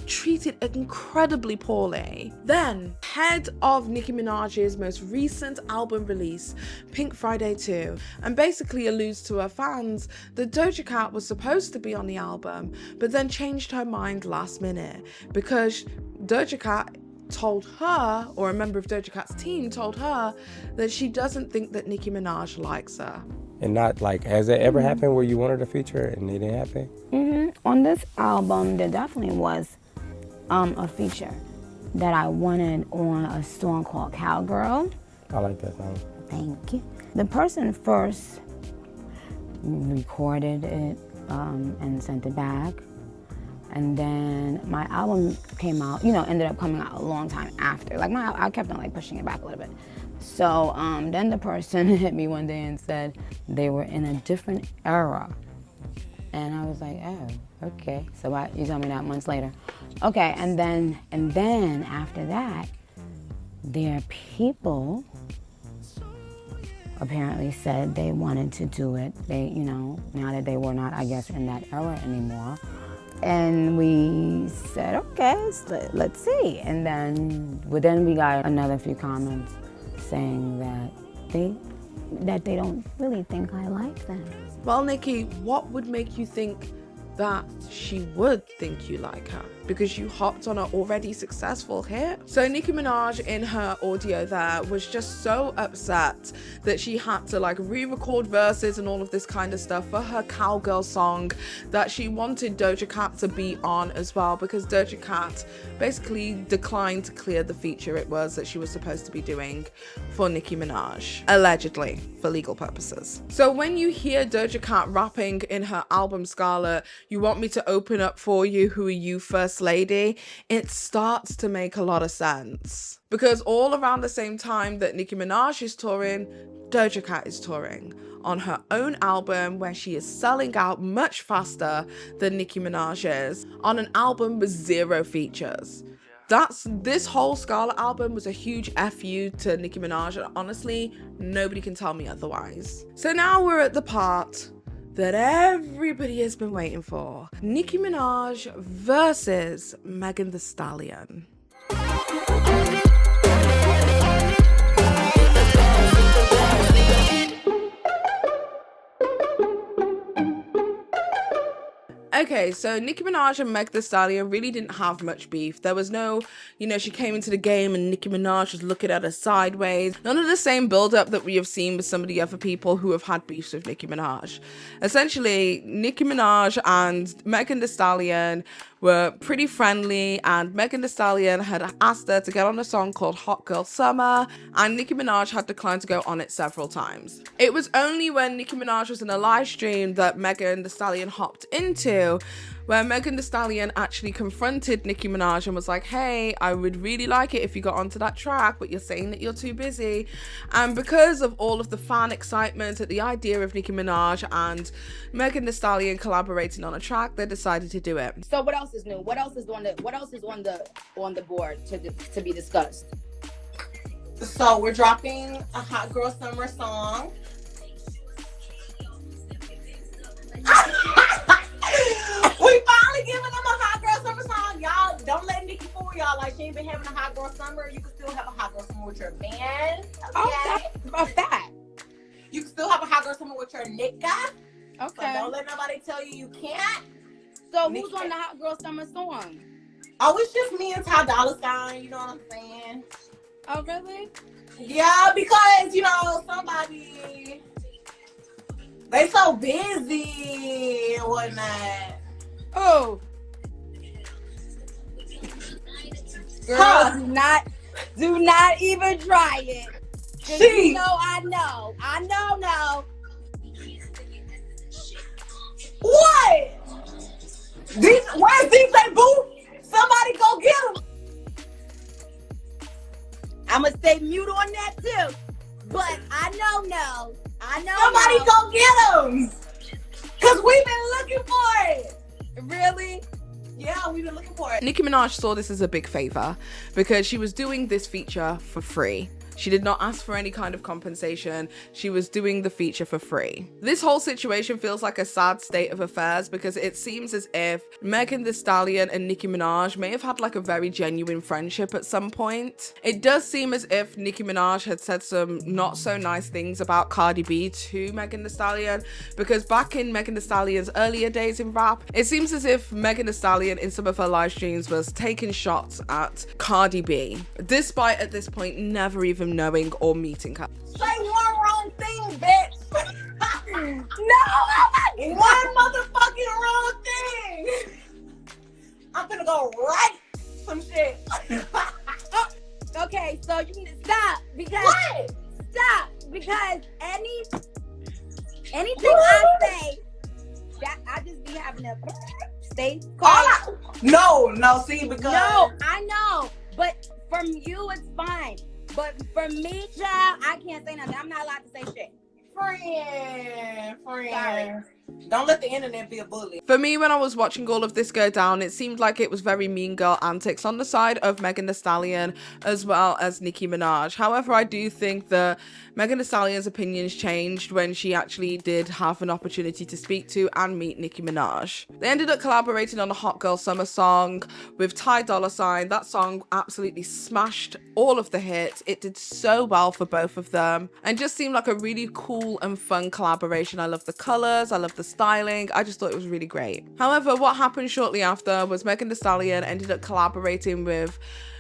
treated incredibly poorly. Then, head of Nicki Minaj's most recent album release, Pink Friday 2, and basically alludes to her fans that Doja Cat was supposed to be on the album, but then changed her mind last minute because Doja Cat told her, or a member of Doja Cat's team told her, that she doesn't think that Nicki Minaj likes her. And not like, has it ever happened where you wanted a feature and it didn't happen? On this album, there definitely was a feature that I wanted on a song called Cowgirl. I like that song. Thank you. The person first recorded it and sent it back. And then my album came out, ended up coming out a long time after. Like I kept on pushing it back a little bit. So then the person hit me one day and said they were in a different era. And I was like, oh, okay. So you tell me that months later. Okay, and then after that, their people apparently said they wanted to do it. They, now that they were not, I guess, in that era anymore. And we said, okay, let's see. And then we got another few comments saying that they don't really think I like them. Well, Nicki, what would make you think that she would think you like her because you hopped on an already successful hit. So Nicki Minaj in her audio there was just so upset that she had to like re-record verses and all of this kind of stuff for her cowgirl song that she wanted Doja Cat to be on as well, because Doja Cat basically declined to clear the feature it was that she was supposed to be doing for Nicki Minaj, allegedly, for legal purposes. So when you hear Doja Cat rapping in her album Scarlet, "You Want Me to Open Up For You, Who Are You, First Lady," it starts to make a lot of sense. Because all around the same time that Nicki Minaj is touring, Doja Cat is touring on her own album, where she is selling out much faster than Nicki Minaj is, on an album with 0 features. This whole Scarlet album was a huge FU to Nicki Minaj, and honestly, nobody can tell me otherwise. So now we're at the part that everybody has been waiting for. Nicki Minaj versus Megan Thee Stallion. Okay, so Nicki Minaj and Meg Thee Stallion really didn't have much beef. There was no, she came into the game and Nicki Minaj was looking at her sideways. None of the same build-up that we have seen with some of the other people who have had beefs with Nicki Minaj. Essentially, Nicki Minaj and Megan Thee Stallion were pretty friendly, and Megan Thee Stallion had asked her to get on a song called Hot Girl Summer, and Nicki Minaj had declined to go on it several times. It was only when Nicki Minaj was in a live stream that Megan Thee Stallion hopped into, where Megan Thee Stallion actually confronted Nicki Minaj and was like, "Hey, I would really like it if you got onto that track, but you're saying that you're too busy." And because of all of the fan excitement at the idea of Nicki Minaj and Megan Thee Stallion collaborating on a track, they decided to do it. So what else is new? What else is on the board to be discussed? So we're dropping a Hot Girl Summer song. We finally giving them a Hot Girl Summer song. Y'all, don't let Nicki fool y'all like she ain't been having a Hot Girl Summer. You can still have a Hot Girl Summer with your man. Okay. Oh, that's a fact. You can still have a Hot Girl Summer with your nigga. Okay. So don't let nobody tell you can't. So who's on the Hot Girl Summer song? Oh, it's just me and Ty Dolla $ign, you know what I'm saying? Oh, really? Yeah, because, somebody, they so busy and whatnot. Oh. Girl, do not even try it. You know I know. What? Where's DJ Boo? Somebody go get him. I'ma stay mute on that too. But I know. Somebody go get him. Cause we've been looking for it. Really? Yeah, we've been looking for it. Nicki Minaj saw this as a big favor because she was doing this feature for free. She did not ask for any kind of compensation. She was doing the feature for free. This whole situation feels like a sad state of affairs because it seems as if Megan Thee Stallion and Nicki Minaj may have had like a very genuine friendship at some point. It does seem as if Nicki Minaj had said some not so nice things about Cardi B to Megan Thee Stallion, because back in Megan Thee Stallion's earlier days in rap, it seems as if Megan Thee Stallion in some of her live streams was taking shots at Cardi B, despite at this point never even knowing or meeting her. Say one wrong thing, bitch. No, one motherfucking wrong thing. I'm gonna go right some shit. Okay, so you need to stop because anything I say, that I just be having to stay quiet. No, see, because no, I know, but from you it's fine. But for me, child, I can't say nothing. I'm not allowed to say shit. Friend. Sorry. Don't let the internet be a bully. For me, when I was watching all of this go down, it seemed like it was very mean girl antics on the side of Megan Thee Stallion as well as Nicki Minaj. However, I do think that Megan Thee Stallion's opinions changed when she actually did have an opportunity to speak to and meet Nicki Minaj. They ended up collaborating on a Hot Girl Summer song with Ty Dolla $ign. That song absolutely smashed all of the hits. It did so well for both of them and just seemed like a really cool and fun collaboration. I love the colors, I love the styling. I just thought it was really great. However, what happened shortly after was Megan Thee Stallion ended up collaborating with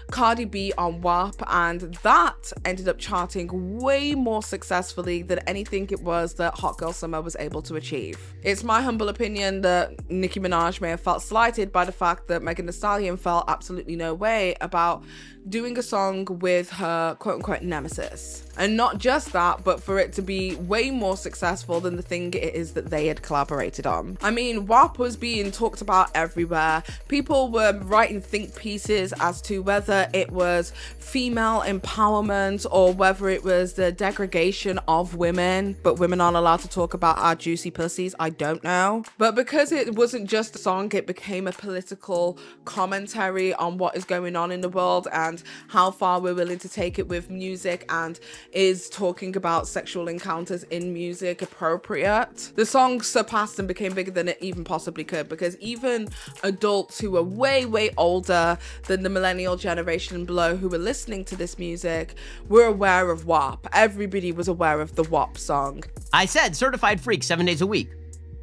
Cardi B on WAP, and that ended up charting way more successfully than anything it was that Hot Girl Summer was able to achieve. It's my humble opinion that Nicki Minaj may have felt slighted by the fact that Megan Thee Stallion felt absolutely no way about doing a song with her quote-unquote nemesis. And not just that, but for it to be way more successful than the thing it is that they had collaborated on. I mean, WAP was being talked about everywhere. People were writing think pieces as to whether it was female empowerment or whether it was the degradation of women, but women aren't allowed to talk about our juicy pussies. I don't know. But because it wasn't just a song, it became a political commentary on what is going on in the world and how far we're willing to take it with music, and is talking about sexual encounters in music appropriate. The song surpassed and became bigger than it even possibly could, because even adults who were way older than the millennial generation below who were listening to this music were aware of WAP. Everybody was aware of the WAP song. I said certified freak 7 days a week.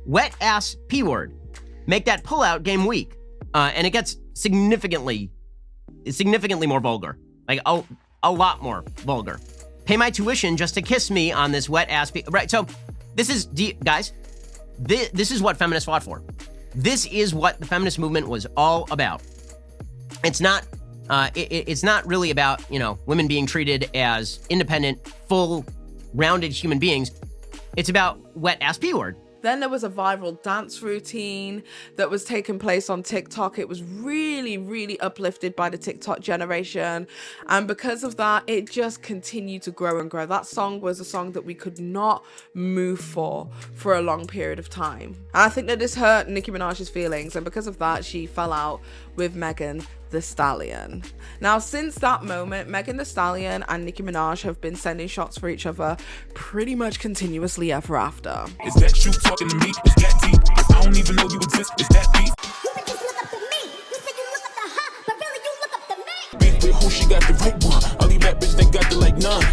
Wet ass P word. Make that pullout game weak. And it gets significantly more vulgar. Like a lot more vulgar. Pay my tuition just to kiss me on this wet ass right, so this is, guys, this is what feminists fought for. This is what the feminist movement was all about. It's not really about, you know, women being treated as independent, full, rounded human beings. It's about wet ass P word. Then there was a viral dance routine that was taking place on TikTok. It was really uplifted by the TikTok generation. And because of that, it just continued to grow and grow. That song was a song that we could not move for a long period of time. And I think that this hurt Nicki Minaj's feelings. And because of that, she fell out with Megan Thee Stallion. Now, since that moment, Megan Thee Stallion and Nicki Minaj have been sending shots for each other pretty much continuously ever after. Is that you talking to me? Is that deep? I don't even know you exist. Is that deep? You bitches look up to me. You say you look up to her, but really you look up to me. Beef with who, she got the right one. I'll leave that bitch, they got the like none.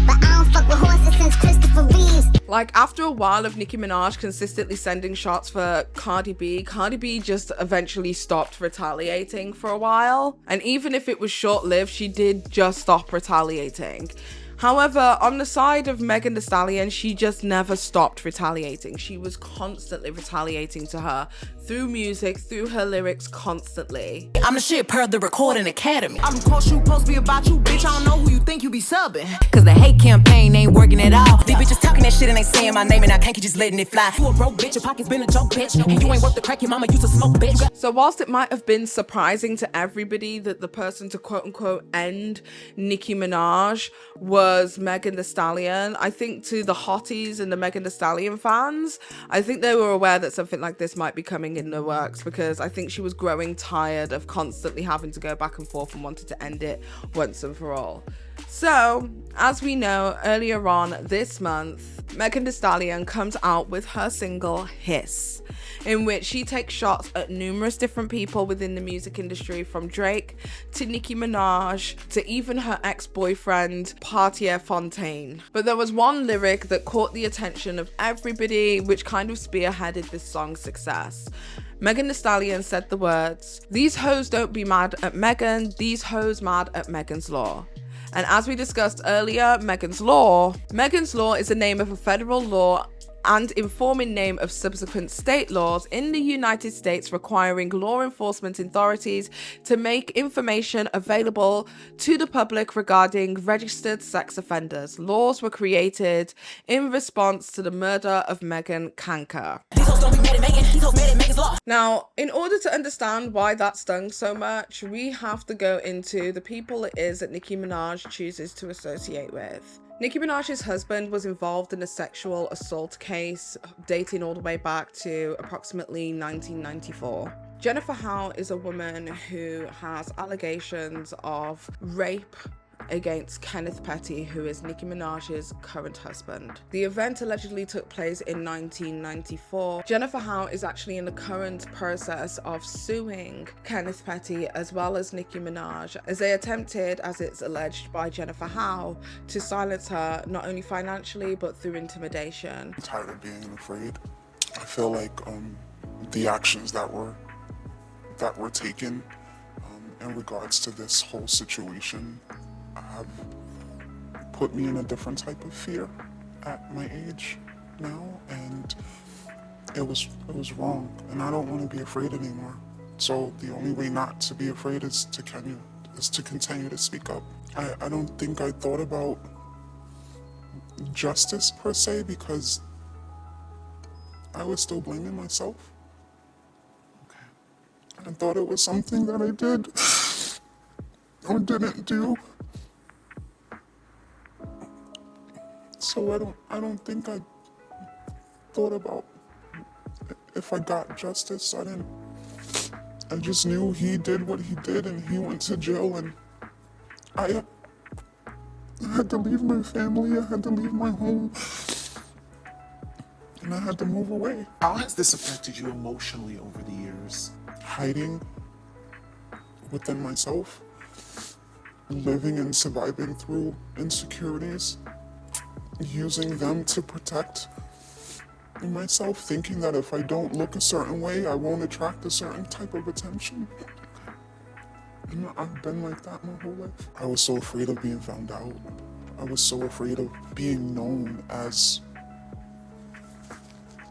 But I don't fuck with horses since Christopher Reeves. Like, after a while of Nicki Minaj consistently sending shots for Cardi B just eventually stopped retaliating for a while. And even if it was short-lived, she did just stop retaliating. However, on the side of Megan Thee Stallion, she just never stopped retaliating. She was constantly retaliating to her through music, through her lyrics, constantly. I'm the shit per the Recording Academy. I'm the course you supposed to be about you, bitch. I don't know who you think you be subbing. Cause the hate campaign ain't working at all. These bitches talking that shit and ain't saying my name, and I can't keep just letting it fly. You a broke bitch, your pockets been a joke, bitch. And you ain't worth the crack your mama used to smoke, bitch. So whilst it might have been surprising to everybody that the person to quote unquote end Nicki Minaj was Megan Thee Stallion, I think to the hotties and the Megan Thee Stallion fans, I think they were aware that something like this might be coming in the works, because I think she was growing tired of constantly having to go back and forth and wanted to end it once and for all. So, as we know, earlier on this month, Megan Thee Stallion comes out with her single Hiss, in which she takes shots at numerous different people within the music industry, from Drake to Nicki Minaj to even her ex-boyfriend Portia Fontaine. But there was one lyric that caught the attention of everybody, which kind of spearheaded this song's success. Megan Thee Stallion said the words, "These hoes don't be mad at Megan, these hoes mad at Megan's Law." And as we discussed earlier, Megan's Law is the name of a federal law and informing name of subsequent state laws in the United States requiring law enforcement authorities to make information available to the public regarding registered sex offenders. Laws were created in response to the murder of Megan Kanker. Now, in order to understand why that stung so much, we have to go into the people it is that Nicki Minaj chooses to associate with. Nicki Minaj's husband was involved in a sexual assault case dating all the way back to approximately 1994. Jennifer Howe is a woman who has allegations of rape against Kenneth Petty, who is Nicki Minaj's current husband. The event allegedly took place in 1994. Jennifer Howe is actually in the current process of suing Kenneth Petty as well as Nicki Minaj, as they attempted, as it's alleged by Jennifer Howe, to silence her not only financially but through intimidation. I'm tired of being afraid. I feel like the actions that were taken in regards to this whole situation have put me in a different type of fear at my age now, and it was wrong, and I don't want to be afraid anymore. So the only way not to be afraid is to continue to speak up. I don't think I thought about justice per se, because I was still blaming myself. I thought it was something that I did or didn't do. So I don't think I thought about if I got justice. I just knew he did what he did and he went to jail, and I had to leave my family, I had to leave my home, and I had to move away. How has this affected you emotionally over the years? Hiding within myself, living and surviving through insecurities, using them to protect myself, thinking that if I don't look a certain way, I won't attract a certain type of attention. And I've been like that my whole life. I was so afraid of being found out. I was so afraid of being known as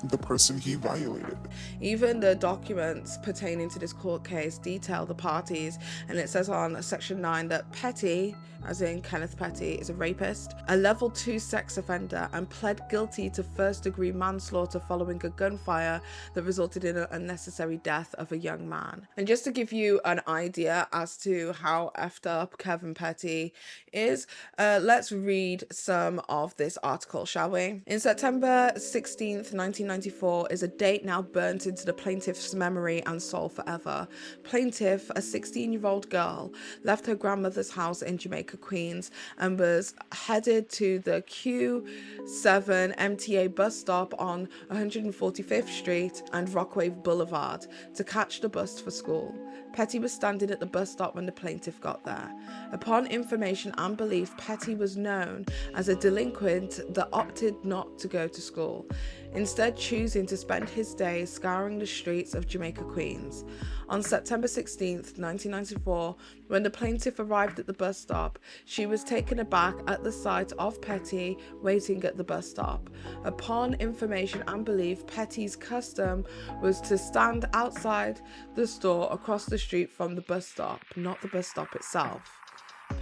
the person he violated. Even the documents pertaining to this court case detail the parties, and it says on section 9 that Petty, as in Kenneth Petty, is a rapist, a level 2 sex offender, and pled guilty to first-degree manslaughter following a gunfire that resulted in an unnecessary death of a young man. And just to give you an idea as to how effed up Kevin Petty is, let's read some of this article, shall we? In September 16th, 1994 is a date now burnt into the plaintiff's memory and soul forever. Plaintiff, a 16-year-old girl, left her grandmother's house in Jamaica, Queens, and was headed to the Q7 MTA bus stop on 145th Street and Rockaway Boulevard to catch the bus for school. Petty was standing at the bus stop when the plaintiff got there. Upon information and belief, Petty was known as a delinquent that opted not to go to school, instead choosing to spend his days scouring the streets of Jamaica, Queens. On September 16th, 1994, when the plaintiff arrived at the bus stop, she was taken aback at the sight of Petty waiting at the bus stop. Upon information and belief, Petty's custom was to stand outside the store across the street from the bus stop, not the bus stop itself.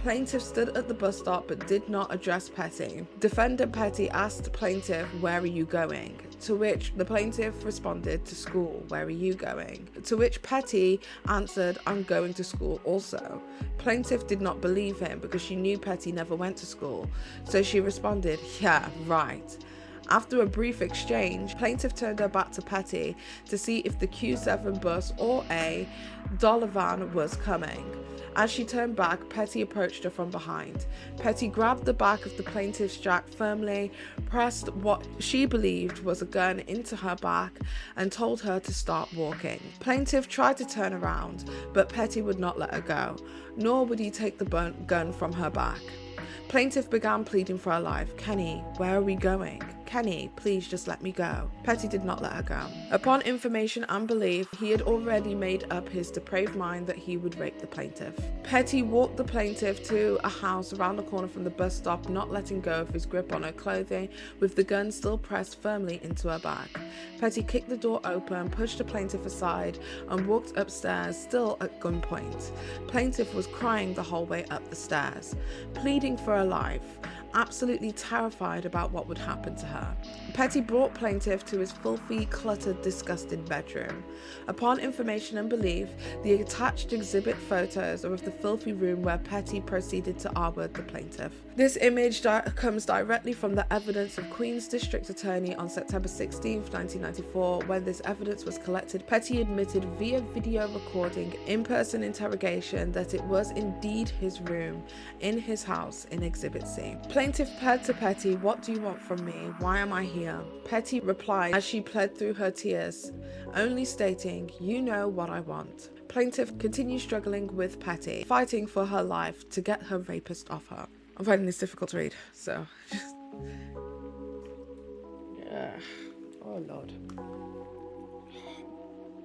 Plaintiff stood at the bus stop but did not address Petty. Defendant Petty asked plaintiff, "Where are you going?" To which the plaintiff responded, "To school. Where are you going?" To which Petty answered, "I'm going to school also." Plaintiff did not believe him because she knew Petty never went to school, so she responded, "Yeah, right." After a brief exchange, plaintiff turned her back to Petty to see if the Q7 bus or a dollar van was coming. As she turned back, Petty approached her from behind. Petty grabbed the back of the plaintiff's jacket firmly, pressed what she believed was a gun into her back, and told her to start walking. Plaintiff tried to turn around, but Petty would not let her go, nor would he take the gun from her back. Plaintiff began pleading for her life. "Kenny, where are we going? Kenny, please just let me go." Petty did not let her go. Upon information and belief, he had already made up his depraved mind that he would rape the plaintiff. Petty walked the plaintiff to a house around the corner from the bus stop, not letting go of his grip on her clothing, with the gun still pressed firmly into her back. Petty kicked the door open, pushed the plaintiff aside, and walked upstairs, still at gunpoint. Plaintiff was crying the whole way up the stairs, pleading for her life, absolutely terrified about what would happen to her. Petty brought plaintiff to his filthy, cluttered, disgusting bedroom. Upon information and belief, the attached exhibit photos are of the filthy room where Petty proceeded to arbor the plaintiff. This image comes directly from the evidence of Queens District Attorney on September 16th, 1994. When this evidence was collected, Petty admitted via video recording, in-person interrogation, that it was indeed his room in his house in Exhibit C. Plaintiff pled to Petty, "What do you want from me? Why am I here?" Petty replied as she pled through her tears, only stating, "You know what I want." Plaintiff continued struggling with Petty, fighting for her life to get her rapist off her. I'm finding this difficult to read, so just... yeah. Oh, Lord.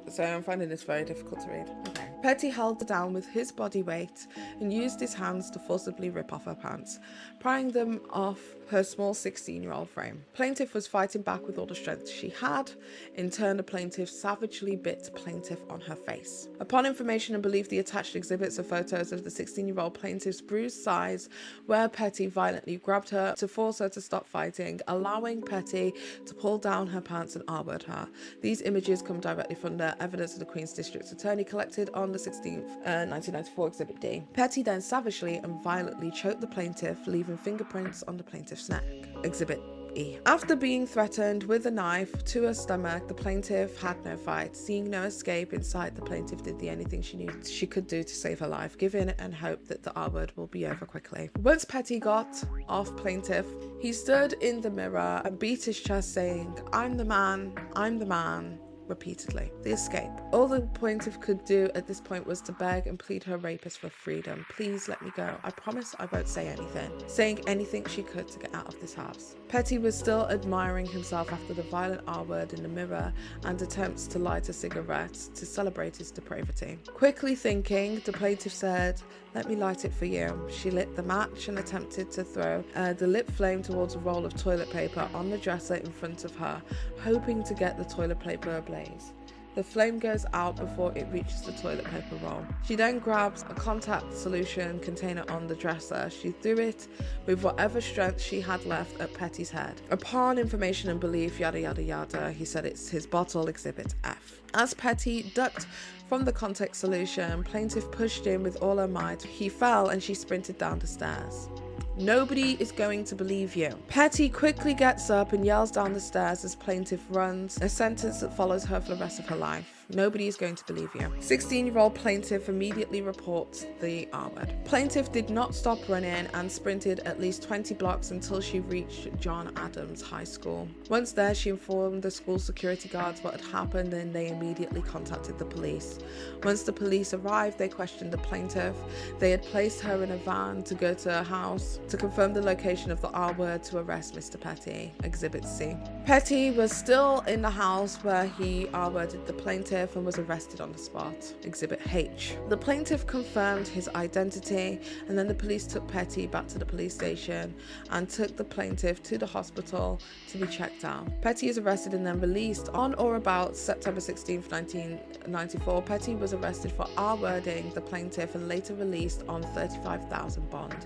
So I'm finding this very difficult to read. Okay. Petty held her down with his body weight and used his hands to forcibly rip off her pants, prying them off her small 16-year-old frame. Plaintiff was fighting back with all the strength she had. In turn, the plaintiff savagely bit plaintiff on her face. Upon information and belief, the attached exhibits are photos of the 16-year-old plaintiff's bruised sides, where Petty violently grabbed her to force her to stop fighting, allowing Petty to pull down her pants and R-word her. These images come directly from the evidence of the Queen's District Attorney collected on the 16th, 1994, Exhibit D. Petty then savagely and violently choked the plaintiff, leaving fingerprints on the plaintiff's neck. Exhibit E. After being threatened with a knife to her stomach, the plaintiff had no fight. Seeing no escape inside, the plaintiff did the only thing she could do to save her life, giving and hope that the R-word will be over quickly. Once Petty got off plaintiff, he stood in the mirror and beat his chest, saying, "I'm the man, I'm the man," repeatedly. The escape. All the plaintiff could do at this point was to beg and plead her rapist for freedom. "Please let me go. I promise I won't say anything." Saying anything she could to get out of this house. Petty was still admiring himself after the violent R-word in the mirror and attempts to light a cigarette to celebrate his depravity. Quickly thinking, the plaintiff said, "Let me light it for you." She lit the match and attempted to throw the lit flame towards a roll of toilet paper on the dresser in front of her, hoping to get the toilet paper ablaze. The flame goes out before it reaches the toilet paper roll. She then grabs a contact solution container on the dresser. She threw it with whatever strength she had left at Petty's head. Upon information and belief, yada yada yada, he said it's his bottle, Exhibit F. As Petty ducked from the contact solution, plaintiff pushed him with all her might. He fell and she sprinted down the stairs. "Nobody is going to believe you." Petty quickly gets up and yells down the stairs as plaintiff runs, a sentence that follows her for the rest of her life. "Nobody is going to believe you." 16-year-old plaintiff immediately reports the R-word. Plaintiff did not stop running and sprinted at least 20 blocks until she reached John Adams High School. Once there, she informed the school security guards what had happened, and they immediately contacted the police. Once the police arrived, they questioned the plaintiff. They had placed her in a van to go to her house to confirm the location of the R-word to arrest Mr. Petty, Exhibit C. Petty was still in the house where he R-worded the plaintiff and was arrested on the spot, Exhibit H. The plaintiff confirmed his identity, and then the police took Petty back to the police station and took the plaintiff to the hospital to be checked out. Petty is arrested and then released. On or about September 16th, 1994, Petty was arrested for R-wording the plaintiff and later released on $35,000 bond.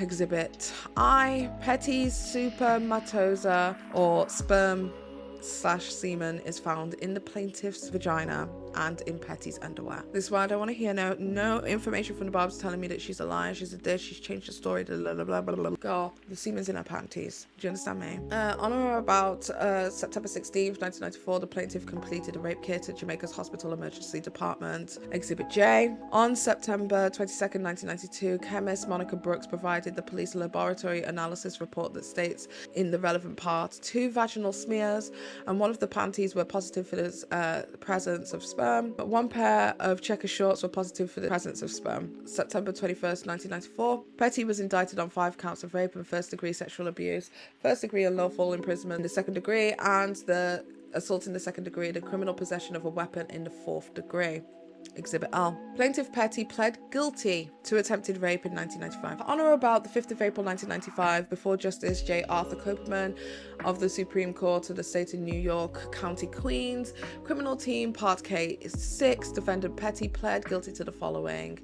Exhibit I. Petty's spermatozoa or sperm/semen is found in the plaintiff's vagina and in Petty's underwear. This is why I don't want to hear no information from the Bobs telling me that she's a liar, she's a dish, she's changed the story, blah blah blah blah blah. Girl, the semen's in her panties. Do you understand me? On or about September 16th, 1994, the plaintiff completed a rape kit at Jamaica's Hospital Emergency Department, Exhibit J. On September 22nd, 1992, chemist Monica Brooks provided the police a laboratory analysis report that states in the relevant part 2 vaginal smears, and one of the panties were positive for the presence of sperm. 1 pair of checker shorts were positive for the presence of sperm. September 21st, 1994, Petty was indicted on 5 counts of rape and first-degree sexual abuse, first-degree unlawful imprisonment in the second degree, and the assault in the second degree, the criminal possession of a weapon in the 4th degree. Exhibit L. Plaintiff Petty pled guilty to attempted rape in 1995. On or about the 5th of April 1995, before Justice J. Arthur Copeman of the Supreme Court of the State of New York, County Queens, Criminal Team Part K6, defendant Petty pled guilty to the following.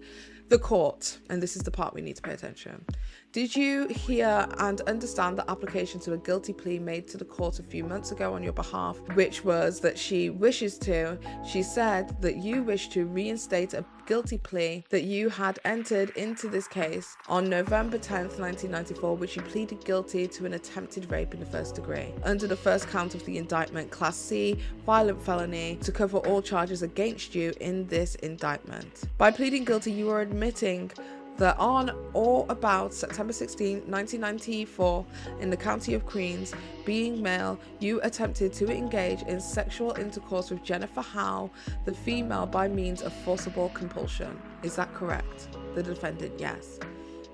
The court, and this is the part we need to pay attention. Did you hear and understand the application to a guilty plea made to the court a few months ago on your behalf, which was that she said that you wish to reinstate a guilty plea that you had entered into this case on November 10th, 1994, which you pleaded guilty to an attempted rape in the first degree. Under the first count of the indictment, Class C, violent felony, to cover all charges against you in this indictment. By pleading guilty, you are admitting that on or about September 16, 1994, in the county of Queens, being male, you attempted to engage in sexual intercourse with Jennifer Howe, the female, by means of forcible compulsion. Is that correct? The defendant, yes.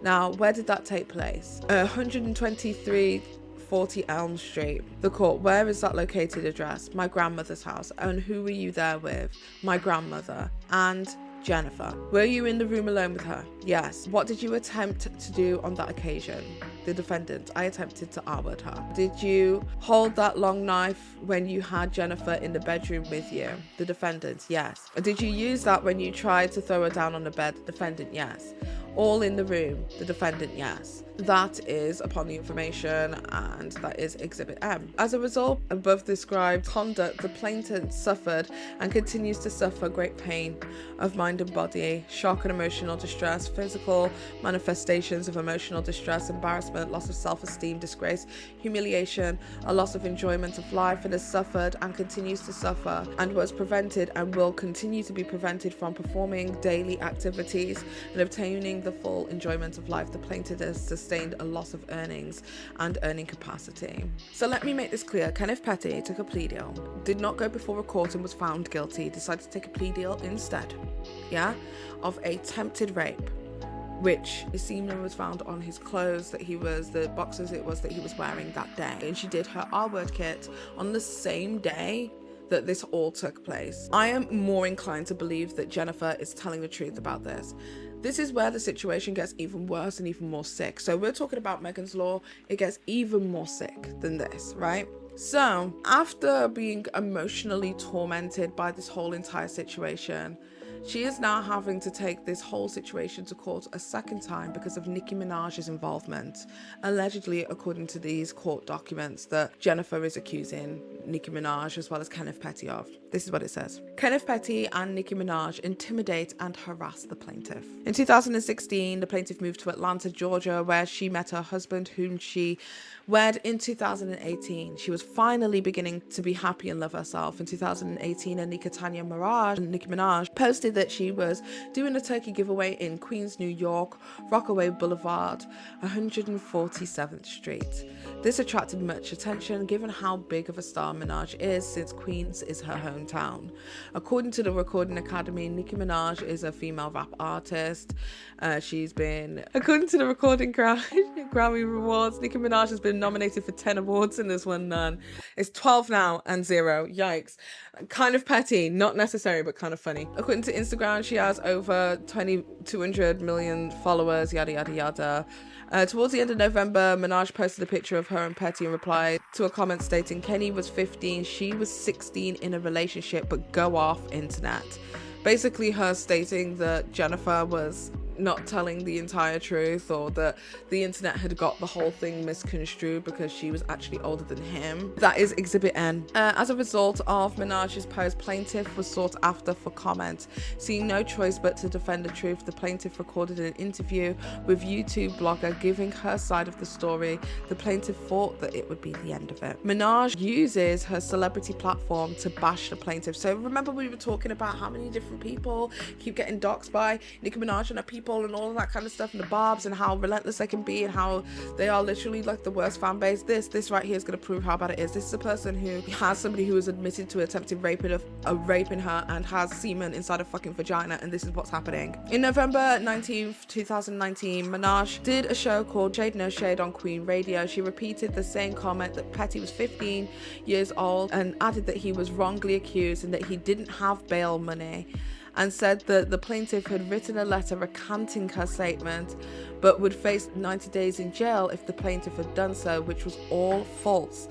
Now, where did that take place? 123 40 Elm Street. The court, where is that located address? My grandmother's house. And who were you there with? My grandmother. And Jennifer. Were you in the room alone with her? Yes. What did you attempt to do on that occasion? The defendant. I attempted to R-word her. Did you hold that long knife when you had Jennifer in the bedroom with you? The defendant. Yes. Did you use that when you tried to throw her down on the bed? The defendant. Yes. All in the room? The defendant. Yes. That is upon the information, and that is Exhibit M. As a result of above described conduct, the plaintiff suffered and continues to suffer great pain of mind and body, shock and emotional distress, physical manifestations of emotional distress, embarrassment, loss of self-esteem, disgrace, humiliation, a loss of enjoyment of life, and has suffered and continues to suffer and was prevented and will continue to be prevented from performing daily activities and obtaining the full enjoyment of life. The plaintiff has sustained a loss of earnings and earning capacity. So let me make this clear. Kenneth Petty took a plea deal, did not go before a court and was found guilty, decided to take a plea deal instead, of attempted rape, which is semen was found on his clothes that he was, the boxers it was that he was wearing that day. And she did her R-word kit on the same day that this all took place. I am more inclined to believe that Jennifer is telling the truth about this. This is where the situation gets even worse and even more sick. So we're talking about Megan's Law. It gets even more sick than this, right? So after being emotionally tormented by this whole entire situation, she is now having to take this whole situation to court a second time because of Nicki Minaj's involvement, allegedly according to these court documents that Jennifer is accusing Nicki Minaj as well as Kenneth Petty of. This is what it says. Kenneth Petty and Nicki Minaj intimidate and harass the plaintiff. In 2016, the plaintiff moved to Atlanta, Georgia, where she met her husband, whom she wed in 2018. She was finally beginning to be happy and love herself. In 2018, Anika Tanya Maraj and Nicki Minaj posted that she was doing a turkey giveaway in Queens, New York, Rockaway Boulevard, 147th Street. This attracted much attention given how big of a star Minaj is, since Queens is her hometown. According to the Recording Academy, Nicki Minaj is a female rap artist. According to the Recording Grammy Awards, Nicki Minaj has been nominated for 10 awards and has won none. It's 12 now and 0. Yikes. Kind of petty, not necessary, but kind of funny. According to Instagram, she has over 200 million followers, yada, yada, yada. Towards the end of November, Minaj posted a picture of her and Petty in reply to a comment stating Kenny was 15, she was 16 in a relationship, but go off internet. Basically her stating that Jennifer was not telling the entire truth, or that the internet had got the whole thing misconstrued because she was actually older than him. That is Exhibit N. As a result of Minaj's post, plaintiff was sought after for comment. Seeing no choice but to defend the truth, the plaintiff recorded an interview with YouTube blogger giving her side of the story. The plaintiff thought that it would be the end of it. Minaj uses her celebrity platform to bash the plaintiff. So remember we were talking about how many different people keep getting doxxed by Nicki Minaj and her people and all of that kind of stuff, and the Barbs, and how relentless they can be, and how they are literally like the worst fan base. This right here is going to prove how bad it is. This is a person who has somebody who has admitted to attempted raping her and has semen inside a fucking vagina, and this is what's happening. In November 19th, 2019, Minaj did a show called Shade No Shade on Queen Radio. She repeated the same comment that Petty was 15 years old and added that he was wrongly accused and that he didn't have bail money, and said that the plaintiff had written a letter recanting her statement but would face 90 days in jail if the plaintiff had done so, which was all false.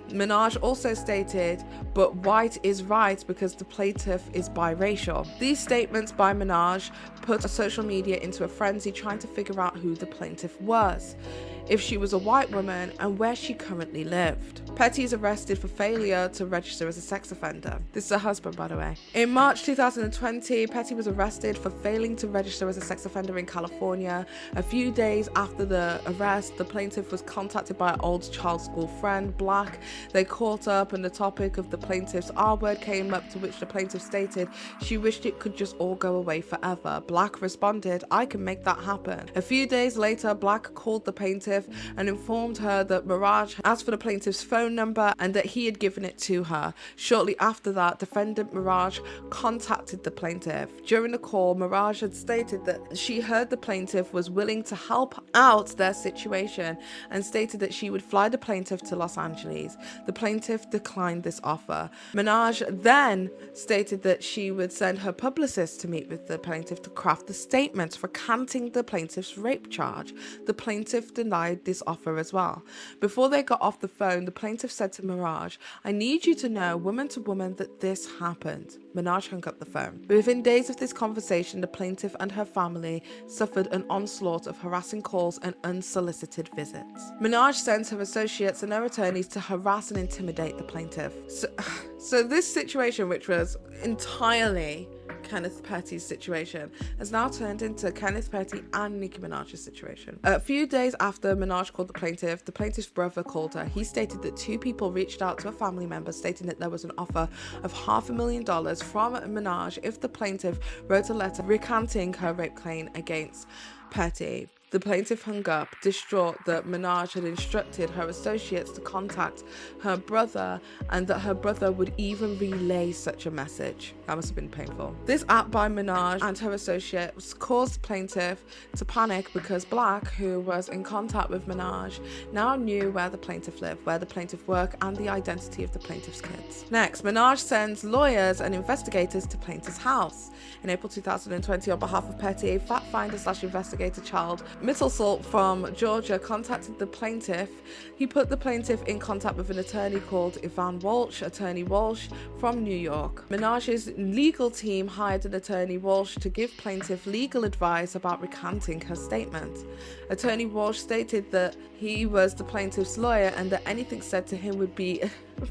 Minaj also stated, but white is right because the plaintiff is biracial. These statements by Minaj put social media into a frenzy trying to figure out who the plaintiff was, if she was a white woman, and where she currently lived. Petty is arrested for failure to register as a sex offender. This is her husband, by the way. In March 2020, Petty was arrested for failing to register as a sex offender in California. A few days after the arrest, the plaintiff was contacted by an old child school friend, Black, They caught up and the topic of the plaintiff's R word came up, to which the plaintiff stated she wished it could just all go away forever. Black responded, I can make that happen. A few days later, Black called the plaintiff and informed her that Maraj asked for the plaintiff's phone number and that he had given it to her. Shortly after that, defendant Maraj contacted the plaintiff. During the call, Maraj had stated that she heard the plaintiff was willing to help out their situation and stated that she would fly the plaintiff to Los Angeles. The plaintiff declined this offer. Maraj then stated that she would send her publicist to meet with the plaintiff to craft the statements recanting the plaintiff's rape charge. The plaintiff denied this offer as well. Before they got off the phone, the plaintiff said to Maraj, I need you to know, woman to woman, that this happened. Maraj hung up the phone. Within days of this conversation, the plaintiff and her family suffered an onslaught of harassing calls and unsolicited visits. Maraj sent her associates and their attorneys to harass and intimidate the plaintiff. So this situation, which was entirely Kenneth Petty's situation, has now turned into Kenneth Petty and Nicki Minaj's situation. A few days after Minaj called the plaintiff's brother called her. He stated that two people reached out to a family member stating that there was an offer of $500,000 from Minaj if the plaintiff wrote a letter recanting her rape claim against Petty. The plaintiff hung up, distraught that Minaj had instructed her associates to contact her brother and that her brother would even relay such a message. That must have been painful. This act by Minaj and her associates caused the plaintiff to panic because Black, who was in contact with Minaj, now knew where the plaintiff lived, where the plaintiff worked, and the identity of the plaintiff's kids. Next, Minaj sends lawyers and investigators to plaintiff's house. In April 2020, on behalf of Petty, a fact finder/investigator child Mittelsault from Georgia contacted the plaintiff. He put the plaintiff in contact with an attorney called Ivan Walsh, Attorney Walsh from New York. Minaj's legal team hired an attorney Walsh to give plaintiff legal advice about recanting her statement. Attorney Walsh stated that he was the plaintiff's lawyer and that anything said to him would be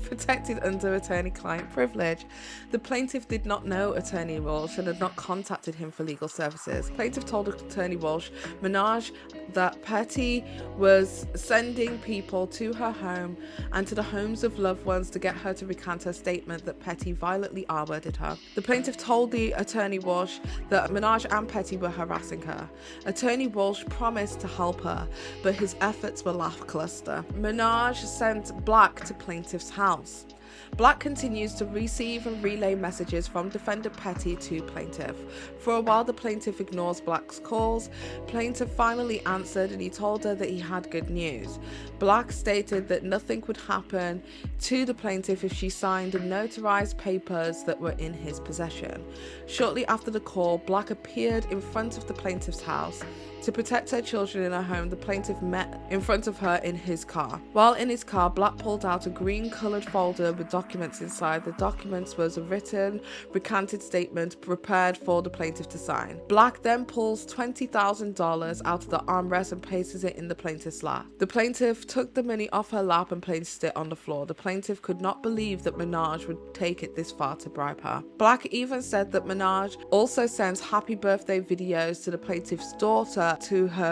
protected under attorney-client privilege. The plaintiff did not know Attorney Walsh and had not contacted him for legal services. Plaintiff told Attorney Walsh, Minaj, that Petty was sending people to her home and to the homes of loved ones to get her to recant her statement that Petty violently R-worded her. The plaintiff told the Attorney Walsh that Minaj and Petty were harassing her. Attorney Walsh promised to help her, but his efforts were lackluster. Minaj sent Black to plaintiff's house. Black continues to receive and relay messages from defendant Petty to plaintiff. For a while, the plaintiff ignores Black's calls. Plaintiff finally answered and he told her that he had good news. Black stated that nothing would happen to the plaintiff if she signed and notarized papers that were in his possession. Shortly after the call, Black appeared in front of the plaintiff's house. To protect her children in her home, the plaintiff met in front of her in his car. While in his car, Black pulled out a green-coloured folder with documents inside. The documents was a written, recanted statement prepared for the plaintiff to sign. Black then pulls $20,000 out of the armrest and places it in the plaintiff's lap. The plaintiff took the money off her lap and placed it on the floor. The plaintiff could not believe that Minaj would take it this far to bribe her. Black even said that Minaj also sends happy birthday videos to the plaintiff's daughter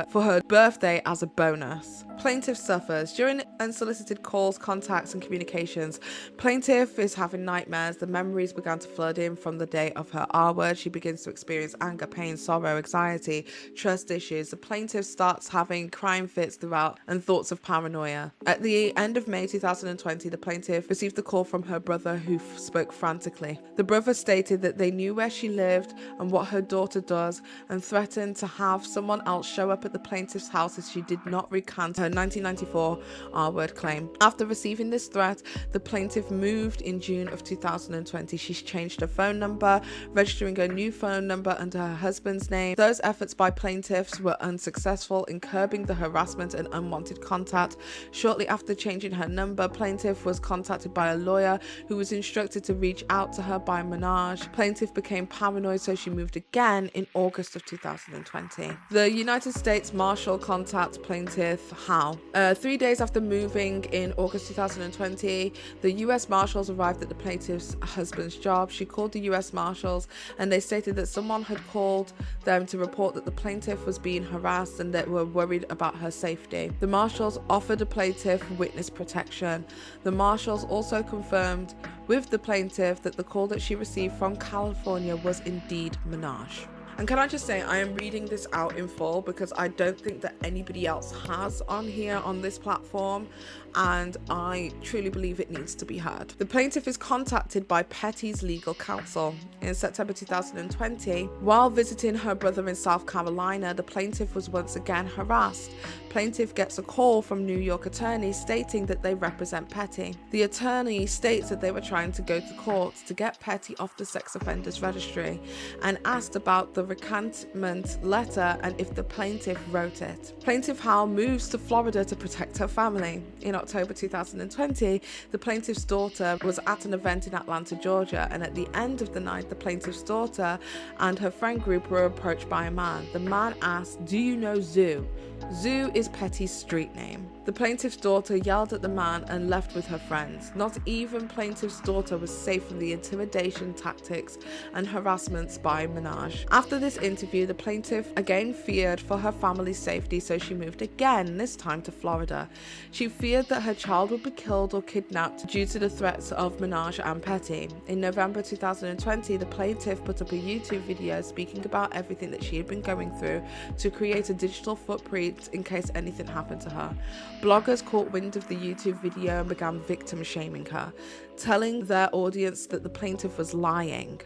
for her birthday as a bonus. Plaintiff suffers. During unsolicited calls, contacts, and communications, plaintiff is having nightmares. The memories began to flood in from the day of her R-word. She begins to experience anger, pain, sorrow, anxiety, trust issues. The plaintiff starts having crime fits throughout and thoughts of paranoia. At the end of May 2020, the plaintiff received a call from her brother who spoke frantically. The brother stated that they knew where she lived and what her daughter does and threatened to have someone else show up at the plaintiff's house if she did not recant her 1994 R-word claim. After receiving this threat, the plaintiff moved in June of 2020. She's changed her phone number, registering a new phone number under her husband's name. Those efforts by plaintiffs were unsuccessful in curbing the harassment and unwanted contact. Shortly after changing her number, plaintiff was contacted by a lawyer who was instructed to reach out to her by Minaj. Plaintiff became paranoid, so she moved again in August of 2020. The United States Marshal contacted plaintiff How. 3 days after moving in August 2020, the U.S. Marshals arrived at the plaintiff's husband's job. She called the U.S. Marshals and they stated that someone had called them to report that the plaintiff was being harassed and that were worried about her safety. The Marshals offered the plaintiff witness protection. The Marshals also confirmed with the plaintiff that the call that she received from California was indeed Minaj. And can I just say, I am reading this out in full because I don't think that anybody else has on here on this platform, and I truly believe it needs to be heard. The plaintiff is contacted by Petty's legal counsel. In September 2020, while visiting her brother in South Carolina, the plaintiff was once again harassed. Plaintiff gets a call from New York attorney stating that they represent Petty. The attorney states that they were trying to go to court to get Petty off the sex offenders registry and asked about the recantment letter and if the plaintiff wrote it. Plaintiff Hal moves to Florida to protect her family. In October 2020, the plaintiff's daughter was at an event in Atlanta, Georgia, and at the end of the night, the plaintiff's daughter and her friend group were approached by a man. The man asked, "Do you know Zoo?" Zoo is Petty's street name. The plaintiff's daughter yelled at the man and left with her friends. Not even plaintiff's daughter was safe from the intimidation tactics and harassments by Minaj. After this interview, the plaintiff again feared for her family's safety, so she moved again, this time to Florida. She feared that her child would be killed or kidnapped due to the threats of Minaj and Petty. In November 2020, the plaintiff put up a YouTube video speaking about everything that she had been going through to create a digital footprint in case anything happened to her. Bloggers caught wind of the YouTube video and began victim shaming her, telling their audience that the plaintiff was lying,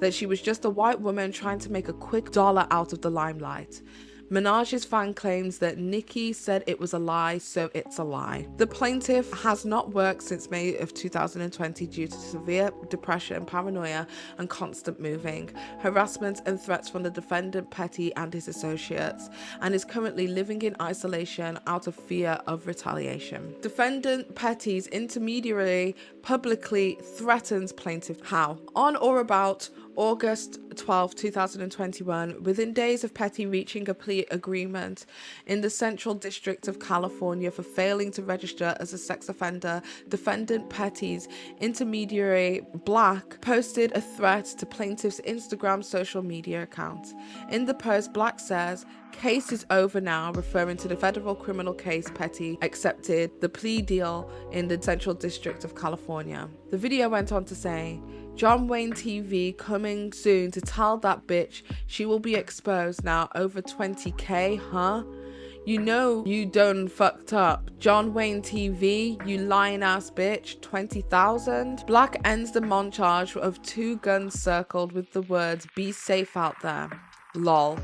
that she was just a white woman trying to make a quick dollar out of the limelight. Minaj's fan claims that Nicki said it was a lie, so it's a lie. The plaintiff has not worked since May of 2020 due to severe depression, paranoia, and constant moving, harassment and threats from the defendant Petty and his associates, and is currently living in isolation out of fear of retaliation. Defendant Petty's intermediary publicly threatens plaintiff Hal. On or about August 12, 2021, within days of Petty reaching a plea agreement in the Central District of California for failing to register as a sex offender, defendant Petty's intermediary Black posted a threat to plaintiff's Instagram social media account. In the post, Black says, "Case is over now," referring to the federal criminal case Petty accepted the plea deal in the Central District of California. The video went on to say, "John Wayne TV coming soon to tell that bitch she will be exposed now. Over 20K, huh? You know you done fucked up. John Wayne TV, you lying ass bitch. 20,000. Black ends the montage of two guns circled with the words, "Be safe out there. Lol."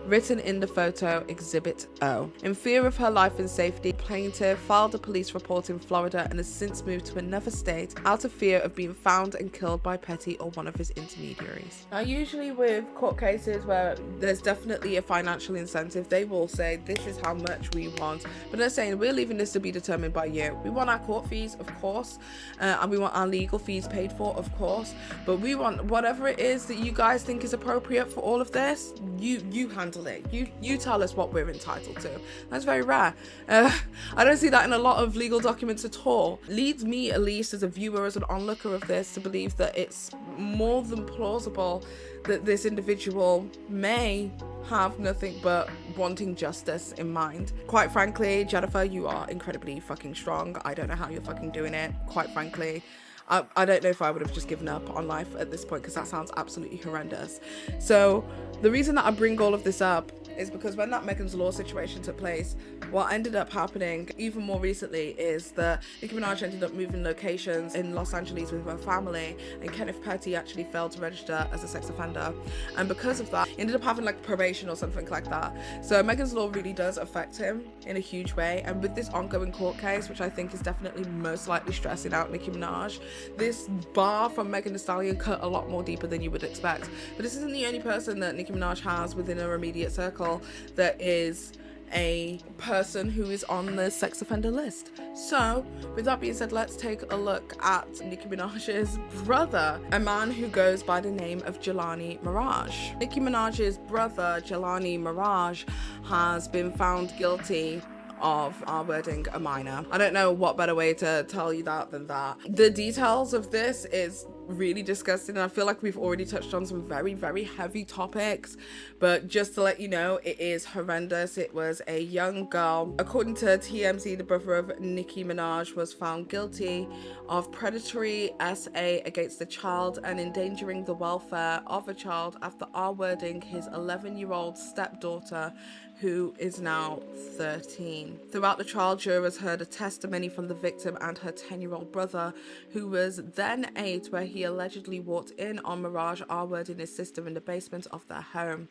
Written in the photo, Exhibit O. In fear of her life and safety, plaintiff filed a police report in Florida and has since moved to another state out of fear of being found and killed by Petty or one of his intermediaries. Now, usually with court cases where there's definitely a financial incentive, they will say, this is how much we want. But they're saying, we're leaving this to be determined by you. We want our court fees, of course, and we want our legal fees paid for, of course. But we want whatever it is that you guys think is appropriate for all of this, you handle it. You tell us what we're entitled to. That's very rare. I don't see that in a lot of legal documents at all. Leads me, at least as a viewer, as an onlooker of this, to believe that it's more than plausible that this individual may have nothing but wanting justice in mind. Quite frankly, Jennifer, you are incredibly fucking strong. I don't know how you're fucking doing it, quite frankly. I don't know if I would have just given up on life at this point, because that sounds absolutely horrendous. So the reason that I bring all of this up is because when that Megan's Law situation took place, what ended up happening even more recently is that Nicki Minaj ended up moving locations in Los Angeles with her family, and Kenneth Petty actually failed to register as a sex offender, and because of that he ended up having like probation or something like that. So Megan's Law really does affect him in a huge way, and with this ongoing court case, which I think is definitely most likely stressing out Nicki Minaj, this bar from Megan Thee Stallion cut a lot more deeper than you would expect. But this isn't the only person that Nicki Minaj has within her immediate circle that is a person who is on the sex offender list. So with that being said, let's take a look at Nicki Minaj's brother, a man who goes by the name of Jelani Maraj. Nicki Minaj's brother, Jelani Maraj, has been found guilty of R-wording a minor. I don't know what better way to tell you that than that. The details of this is really disgusting, and I feel like we've already touched on some very, very heavy topics, but just to let you know, it is horrendous. It was a young girl. According to TMZ, the brother of Nicki Minaj was found guilty of predatory SA against the child and endangering the welfare of a child after R-wording his 11-year-old stepdaughter, who is now 13. Throughout the trial, jurors heard a testimony from the victim and her 10-year-old brother, who was then 8, where he allegedly walked in on Maraj R-wording his sister in the basement of their home.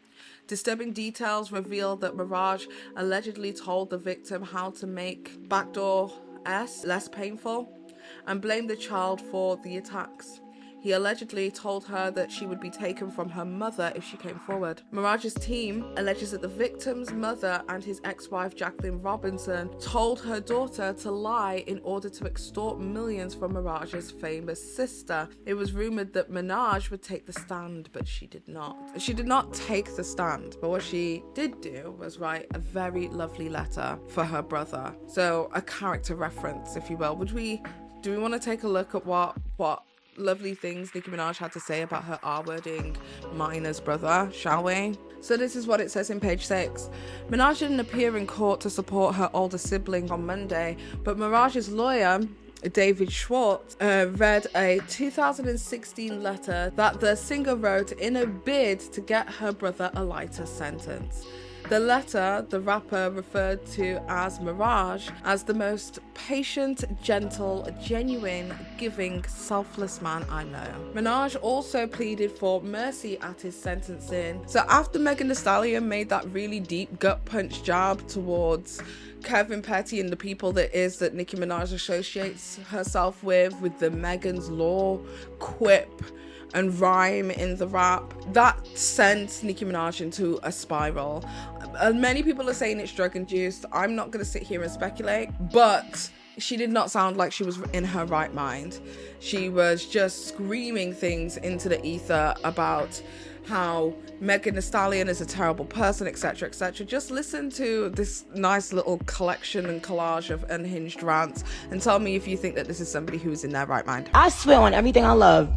Disturbing details reveal that Maraj allegedly told the victim how to make backdoor S less painful and blamed the child for the attacks. He allegedly told her that she would be taken from her mother if she came forward. Maraj's team alleges that the victim's mother and his ex-wife Jacqueline Robinson told her daughter to lie in order to extort millions from Maraj's famous sister. It was rumored that Minaj would take the stand, but she did not. She did not take the stand, but what she did do was write a very lovely letter for her brother. So a character reference, if you will. Do we want to take a look at what lovely things Nicki Minaj had to say about her R-wording minor's brother, shall we? So this is what it says in page 6. Minaj didn't appear in court to support her older sibling on Monday, but Maraj's lawyer, David Schwartz, read a 2016 letter that the singer wrote in a bid to get her brother a lighter sentence. The letter, the rapper referred to as Maraj as the most patient, gentle, genuine, giving, selfless man I know. Minaj also pleaded for mercy at his sentencing. So after Megan Thee Stallion made that really deep gut punch jab towards Kevin Petty and the people that Nicki Minaj associates herself with the Megan's Law quip and rhyme in the rap, that sent Nicki Minaj into a spiral. Many people are saying it's drug induced. I'm not going to sit here and speculate, but she did not sound like she was in her right mind. She was just screaming things into the ether about how Megan Thee Stallion is a terrible person, etc., etc. Just listen to this nice little collection and collage of unhinged rants and tell me if you think that this is somebody who's in their right mind. I swear on everything I love,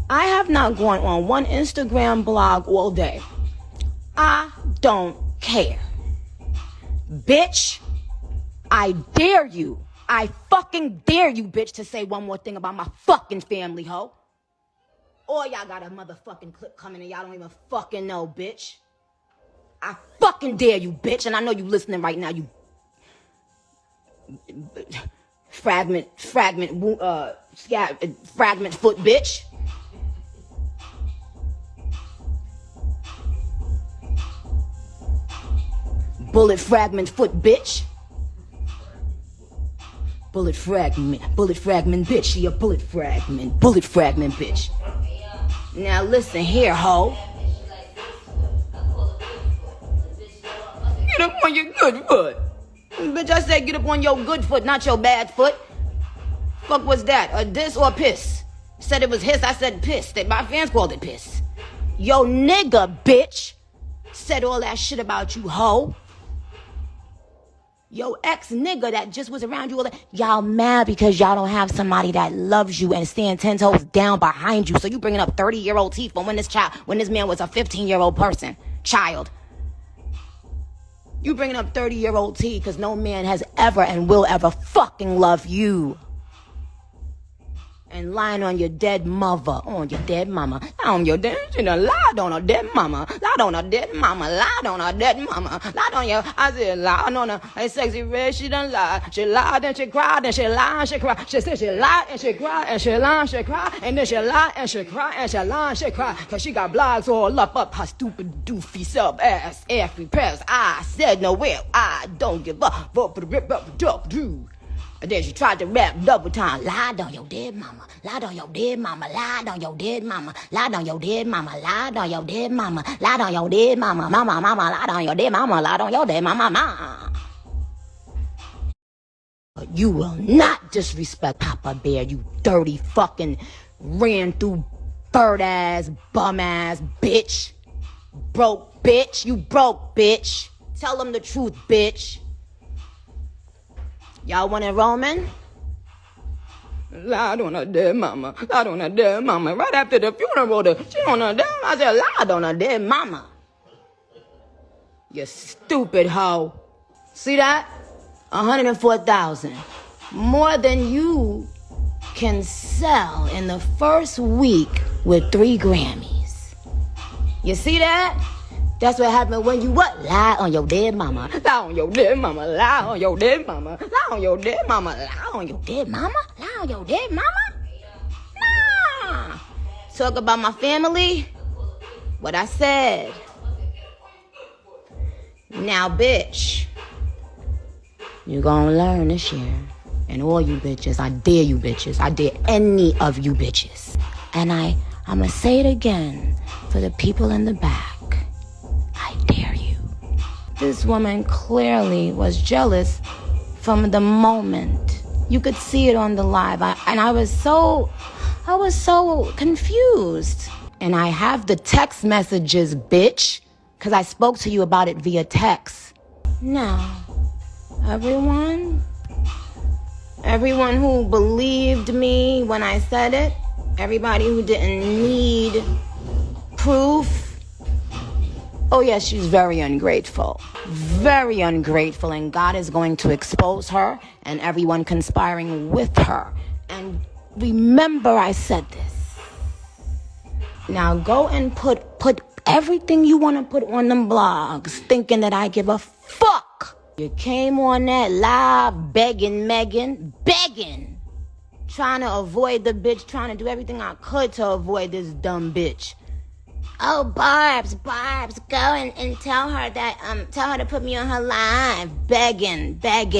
I have not gone on one Instagram blog all day. I don't care. Bitch, I dare you. I fucking dare you, bitch, to say one more thing about my fucking family, ho. Or y'all got a motherfucking clip coming and y'all don't even fucking know, bitch. I fucking dare you, bitch. And I know you listening right now, you fragment foot bitch. Bullet fragment foot bitch. Bullet fragment bitch. She a bullet fragment bitch. Now listen here, ho. Get up on your good foot. Bitch, I said get up on your good foot, not your bad foot. Fuck was that? A diss or piss? Said it was hiss, I said piss. My fans called it piss. Yo nigga, bitch, said all that shit about you, ho. Yo ex-nigga that just was around you all that. Y'all mad because y'all don't have somebody that loves you and stand 10 toes down behind you. So you bringing up 30-year-old teeth from when this man was a 15-year-old child. You bringing up 30-year-old teeth because no man has ever and will ever fucking love you. And lying on your dead mother, on your dead mama, on your dead, she done lied on her dead mama, lied on her dead mama, lied on her dead mama, lied on your, I said lied on her, hey sexy red, she done lied, she lied and she cried and she lied and she cried, she said she lied and she cried and she lied and she cried, and then she lied and she cried and she lied and she cried, cause she got blogs all up her stupid doofy sub ass, every press, I said no well, I don't give up, vote for the rip up, duck, dude. And then she tried to rap double time. Lied on your dead mama. Lied on your dead mama. Lied on your dead mama. Lied on your dead mama. Lied on your dead mama. Lied on your dead mama. Mama, lied on your dead mama. Lied on your dead mama. You will not disrespect Papa Bear, you dirty fucking ran through bird ass, bum ass bitch. Broke bitch. You broke bitch. Tell them the truth, bitch. Y'all want enrollment? Lied on her dead mama. Lied on her dead mama. Right after the funeral, she on her dead. I said, lied on her dead mama. You stupid hoe. See that? 104,000. More than you can sell in the first week with 3 Grammys. You see that? That's what happened when you what? Lie on your dead mama. Lie on your dead mama. Lie on your dead mama. Lie on your dead mama. Lie on your dead mama? Lie on your dead mama? Nah. Talk about my family? What I said. Now, bitch, you gonna learn this year. And all you bitches, I dare you bitches. I dare any of you bitches. And I'ma say it again for the people in the back. I dare you. This woman clearly was jealous from the moment. You could see it on the live. I was so confused. And I have the text messages, bitch, because I spoke to you about it via text. Now, everyone who believed me when I said it, everybody who didn't need proof, oh yes, she's very ungrateful. Very ungrateful, and God is going to expose her and everyone conspiring with her. And remember I said this. Now go and put everything you want to put on them blogs, thinking that I give a fuck. You came on that live begging Megan, trying to avoid the bitch, trying to do everything I could to avoid this dumb bitch. Oh, Barbs, go and tell her that, tell her to put me on her live. Begging. Stop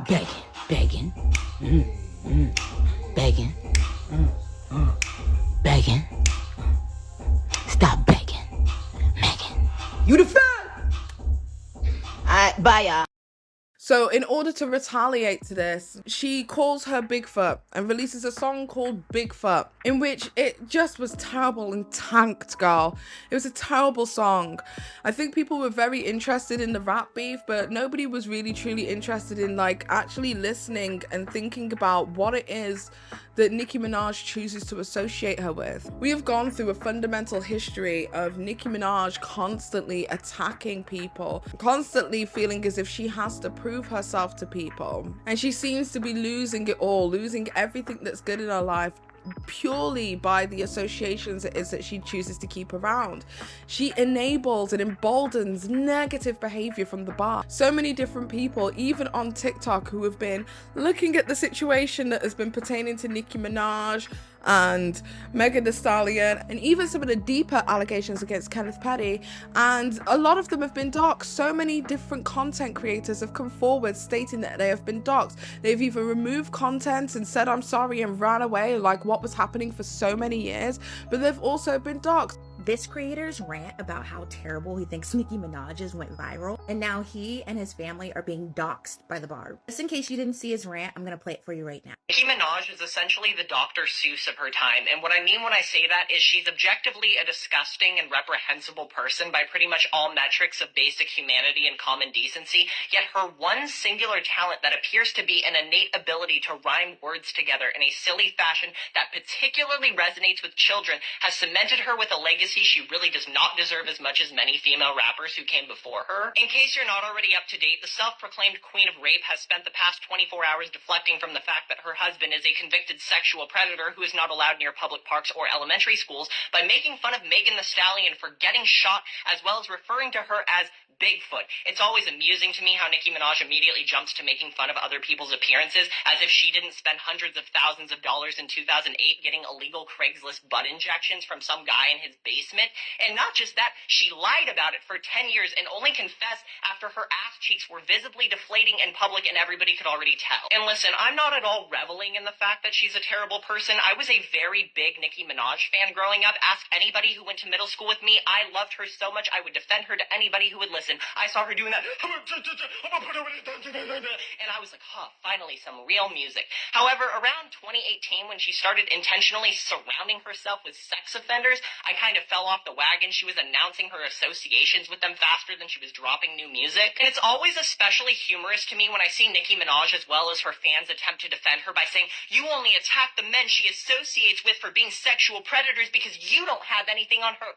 begging. Begging. Stop begging. Megan. You the fan. Alright, bye y'all. So in order to retaliate to this, she calls her Bigfoot and releases a song called Bigfoot, in which it just was terrible and tanked, girl. It was a terrible song. I think people were very interested in the rap beef, but nobody was really truly interested in like actually listening and thinking about what it is that Nicki Minaj chooses to associate her with. We have gone through a fundamental history of Nicki Minaj constantly attacking people, constantly feeling as if she has to prove herself to people. And she seems to be losing it all, losing everything that's good in her life purely by the associations it is that she chooses to keep around. She enables and emboldens negative behavior from the bar. So many different people, even on TikTok, who have been looking at the situation that has been pertaining to Nicki Minaj and Megan Thee Stallion, and even some of the deeper allegations against Kenneth Petty, and a lot of them have been doxxed. So many different content creators have come forward stating that they have been doxxed. They've either removed content and said I'm sorry and ran away like what was happening for so many years, but they've also been doxxed. This creator's rant about how terrible he thinks Nicki Minaj is went viral, and now he and his family are being doxxed by the bar. Just in case you didn't see his rant, I'm gonna play it for you right now. Nicki Minaj is essentially the Dr. Seuss of her time, and what I mean when I say that is she's objectively a disgusting and reprehensible person by pretty much all metrics of basic humanity and common decency, yet her one singular talent that appears to be an innate ability to rhyme words together in a silly fashion that particularly resonates with children has cemented her with a legacy she really does not deserve as much as many female rappers who came before her. In case you're not already up to date, the self-proclaimed queen of rape has spent the past 24 hours deflecting from the fact that her husband is a convicted sexual predator who is not allowed near public parks or elementary schools by making fun of Megan Thee Stallion for getting shot, as well as referring to her as Bigfoot. It's always amusing to me how Nicki Minaj immediately jumps to making fun of other people's appearances, as if she didn't spend hundreds of thousands of dollars in 2008 getting illegal Craigslist butt injections from some guy in his basement. And not just that, she lied about it for 10 years and only confessed after her ass cheeks were visibly deflating in public and everybody could already tell. And listen, I'm not at all reveling in the fact that she's a terrible person. I was a very big Nicki Minaj fan growing up. Ask anybody who went to middle school with me. I loved her so much I would defend her to anybody who would listen. I saw her doing that, and I was like, finally some real music. However, around 2018, when she started intentionally surrounding herself with sex offenders, I kind of felt fell off the wagon. She was announcing her associations with them faster than she was dropping new music. And it's always especially humorous to me when I see Nicki Minaj as well as her fans attempt to defend her by saying, you only attack the men she associates with for being sexual predators because you don't have anything on her.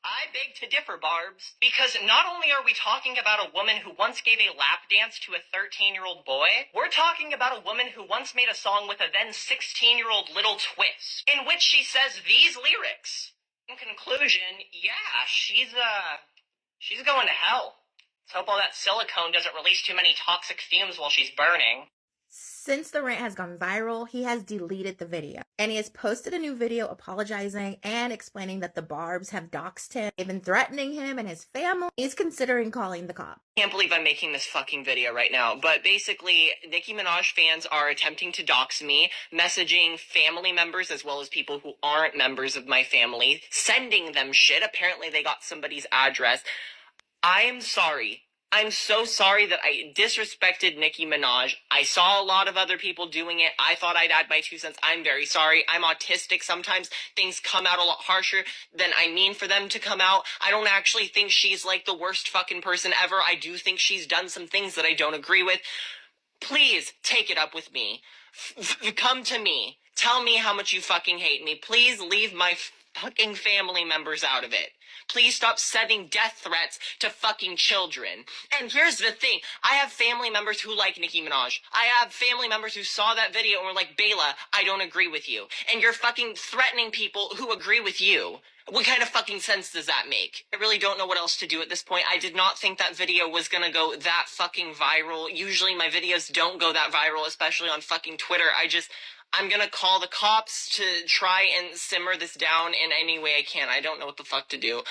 I beg to differ, Barbs. Because not only are we talking about a woman who once gave a lap dance to a 13-year-old boy, we're talking about a woman who once made a song with a then 16-year-old little twist, in which she says these lyrics. In conclusion, yeah, she's going to hell. Let's hope all that silicone doesn't release too many toxic fumes while she's burning. Since the rant has gone viral, he has deleted the video. And he has posted a new video apologizing and explaining that the Barbs have doxed him, even threatening him and his family. He's considering calling the cops. I can't believe I'm making this fucking video right now, but basically, Nicki Minaj fans are attempting to dox me, messaging family members as well as people who aren't members of my family, sending them shit. Apparently they got somebody's address. I am sorry. I'm so sorry that I disrespected Nicki Minaj. I saw a lot of other people doing it. I thought I'd add my 2 cents. I'm very sorry. I'm autistic. Sometimes things come out a lot harsher than I mean for them to come out. I don't actually think she's like the worst fucking person ever. I do think she's done some things that I don't agree with. Please take it up with me. Come to me. Tell me how much you fucking hate me. Please leave my fucking family members out of it. Please stop sending death threats to fucking children. And here's the thing. I have family members who like Nicki Minaj. I have family members who saw that video and were like, Bela, I don't agree with you. And you're fucking threatening people who agree with you. What kind of fucking sense does that make? I really don't know what else to do at this point. I did not think that video was gonna go that fucking viral. Usually my videos don't go that viral, especially on fucking Twitter. I'm gonna call the cops to try and simmer this down in any way I can. I don't know what the fuck to do.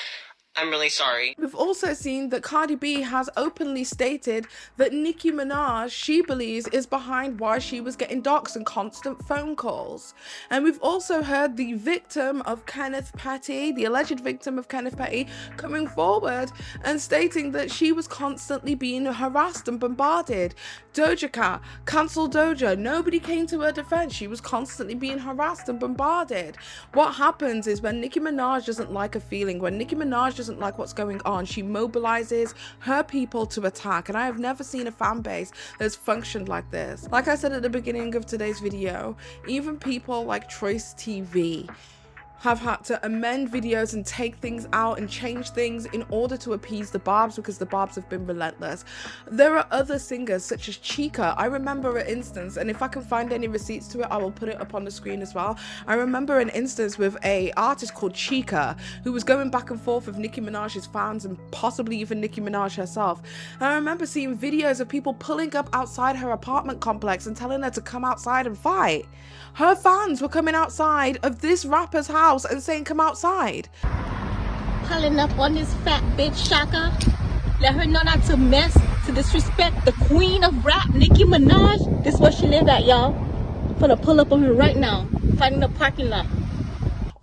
I'm really sorry. We've also seen that Cardi B has openly stated that Nicki Minaj, she believes, is behind why she was getting doxxed and constant phone calls. And we've also heard the victim of Kenneth Petty, the alleged victim of Kenneth Petty, coming forward and stating that she was constantly being harassed and bombarded. Doja Cat, cancel Doja. Nobody came to her defense. She was constantly being harassed and bombarded. What happens is when Nicki Minaj doesn't like a feeling, when Nicki Minaj doesn't like what's going on, she mobilizes her people to attack. And I have never seen a fan base that's functioned like this. Like I said at the beginning of today's video, even people like Choice TV have had to amend videos and take things out and change things in order to appease the Barbs, because the Barbs have been relentless. There are other singers such as Chica. I remember an instance, and if I can find any receipts to it, I will put it up on the screen as well. I remember an instance with a artist called Chica who was going back and forth with Nicki Minaj's fans and possibly even Nicki Minaj herself. And I remember seeing videos of people pulling up outside her apartment complex and telling her to come outside and fight. Her fans were coming outside of this rapper's house and saying, come outside. Pulling up on this fat bitch Shaka. Let her know not to mess, to disrespect the queen of rap, Nicki Minaj. This is where she live at, y'all. I'm gonna pull up on her right now, fighting the parking lot.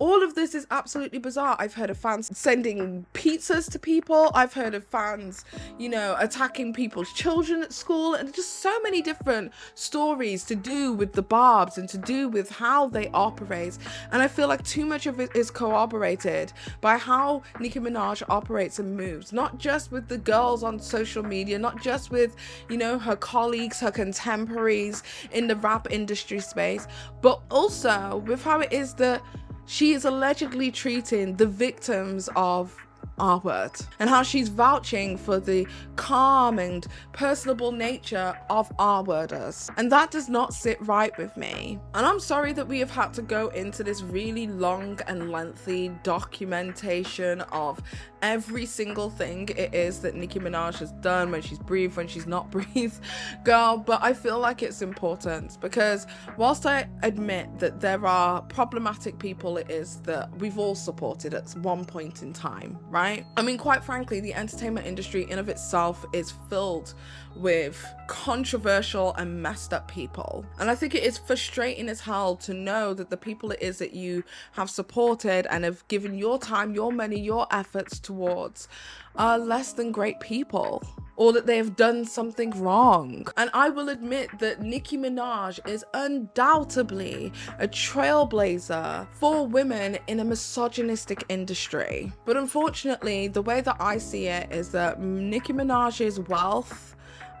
All of this is absolutely bizarre. I've heard of fans sending pizzas to people. I've heard of fans, you know, attacking people's children at school, and just so many different stories to do with the Barbs and to do with how they operate. And I feel like too much of it is corroborated by how Nicki Minaj operates and moves, not just with the girls on social media, not just with, you know, her colleagues, her contemporaries in the rap industry space, but also with how it is that she is allegedly treating the victims of R-word and how she's vouching for the calm and personable nature of R-worders. And that does not sit right with me. And I'm sorry that we have had to go into this really long and lengthy documentation of every single thing it is that Nicki Minaj has done, when she's breathed, when she's not breathed, girl. But I feel like it's important, because whilst I admit that there are problematic people it is that we've all supported at one point in time, right? I mean, quite frankly, the entertainment industry in of itself is filled with controversial and messed up people. And I think it is frustrating as hell to know that the people it is that you have supported and have given your time, your money, your efforts towards are less than great people, or that they have done something wrong. And I will admit that Nicki Minaj is undoubtedly a trailblazer for women in a misogynistic industry. But unfortunately, the way that I see it is that Nicki Minaj's wealth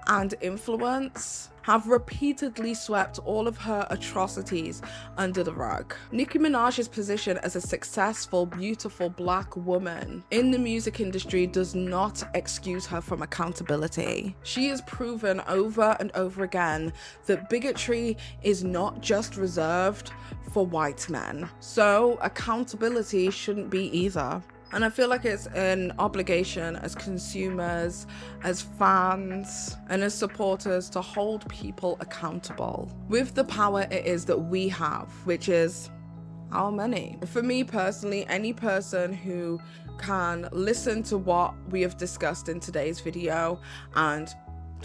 and influence have repeatedly swept all of her atrocities under the rug. Nicki Minaj's position as a successful, beautiful black woman in the music industry does not excuse her from accountability. She has proven over and over again that bigotry is not just reserved for white men. So accountability shouldn't be either. And I feel like it's an obligation as consumers, as fans, and as supporters to hold people accountable with the power it is that we have, which is our money. For me personally, any person who can listen to what we have discussed in today's video and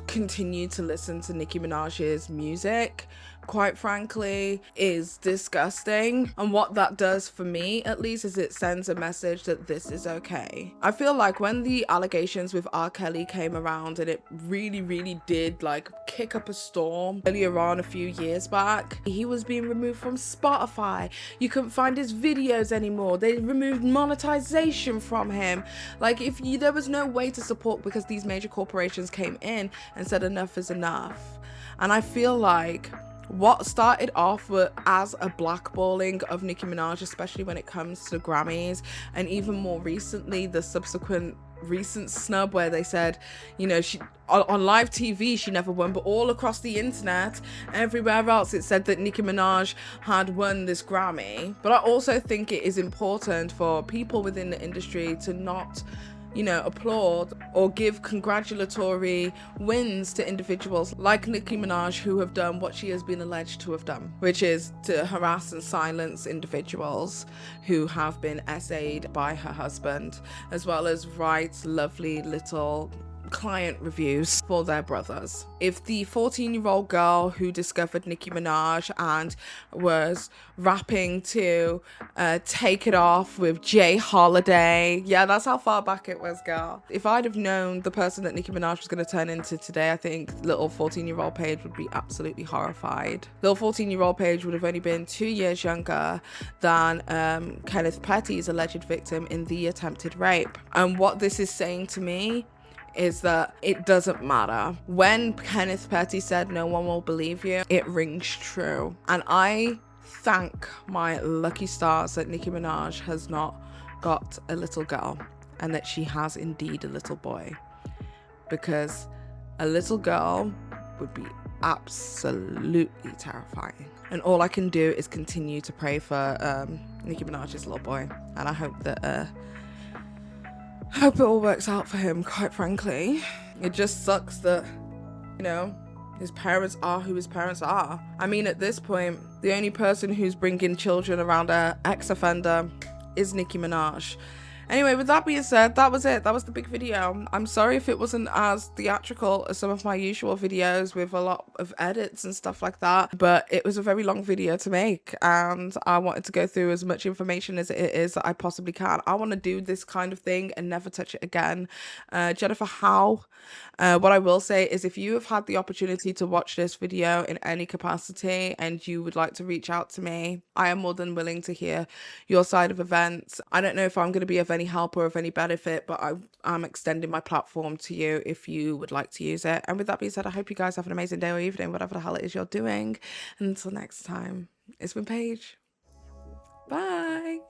continue to listen to Nicki Minaj's music, quite frankly, is disgusting. And what that does for me, at least, is it sends a message that this is okay. I feel like when the allegations with R. Kelly came around, and it really did like kick up a storm earlier on a few years back, he was being removed from Spotify. You couldn't find his videos anymore. They removed monetization from him. Like, there was no way to support, because these major corporations came in and said enough is enough. And I feel like what started off as a blackballing of Nicki Minaj, especially when it comes to Grammys, and even more recently the subsequent recent snub where they said, you know, she on live TV she never won, but all across the internet, everywhere else, it said that Nicki Minaj had won this Grammy. But I also think it is important for people within the industry to not, you know, applaud or give congratulatory wins to individuals like Nicki Minaj who have done what she has been alleged to have done, which is to harass and silence individuals who have been essayed by her husband, as well as write lovely little client reviews for their brothers. If the 14-year-old girl who discovered Nicki Minaj and was rapping to Take It Off with Jay Holiday, yeah, that's how far back it was, girl. If I'd have known the person that Nicki Minaj was going to turn into today, I think little 14-year-old Paige would be absolutely horrified. Little 14-year-old Paige would have only been 2 years younger than Kenneth Petty's alleged victim in the attempted rape. And what this is saying to me is that it doesn't matter. When Kenneth Petty said no one will believe you, it rings true. And I thank my lucky stars that Nicki Minaj has not got a little girl and that she has indeed a little boy, because a little girl would be absolutely terrifying. And all I can do is continue to pray for Nicki Minaj's little boy, and I hope that it all works out for him, quite frankly. It just sucks that, you know, his parents are who his parents are. I mean, at this point, the only person who's bringing children around an ex-offender is Nicki Minaj. Anyway, with that being said, that was it. That was the big video. I'm sorry if it wasn't as theatrical as some of my usual videos with a lot of edits and stuff like that, but it was a very long video to make, and I wanted to go through as much information as it is that I possibly can. I want to do this kind of thing and never touch it again. Jennifer Howe, what I will say is, if you have had the opportunity to watch this video in any capacity and you would like to reach out to me, I am more than willing to hear your side of events. I don't know if I'm going to be of any help or of any benefit, but I'm extending my platform to you if you would like to use it. And with that being said, I hope you guys have an amazing day or evening, whatever the hell it is you're doing. And until next time, it's been Paige. Bye.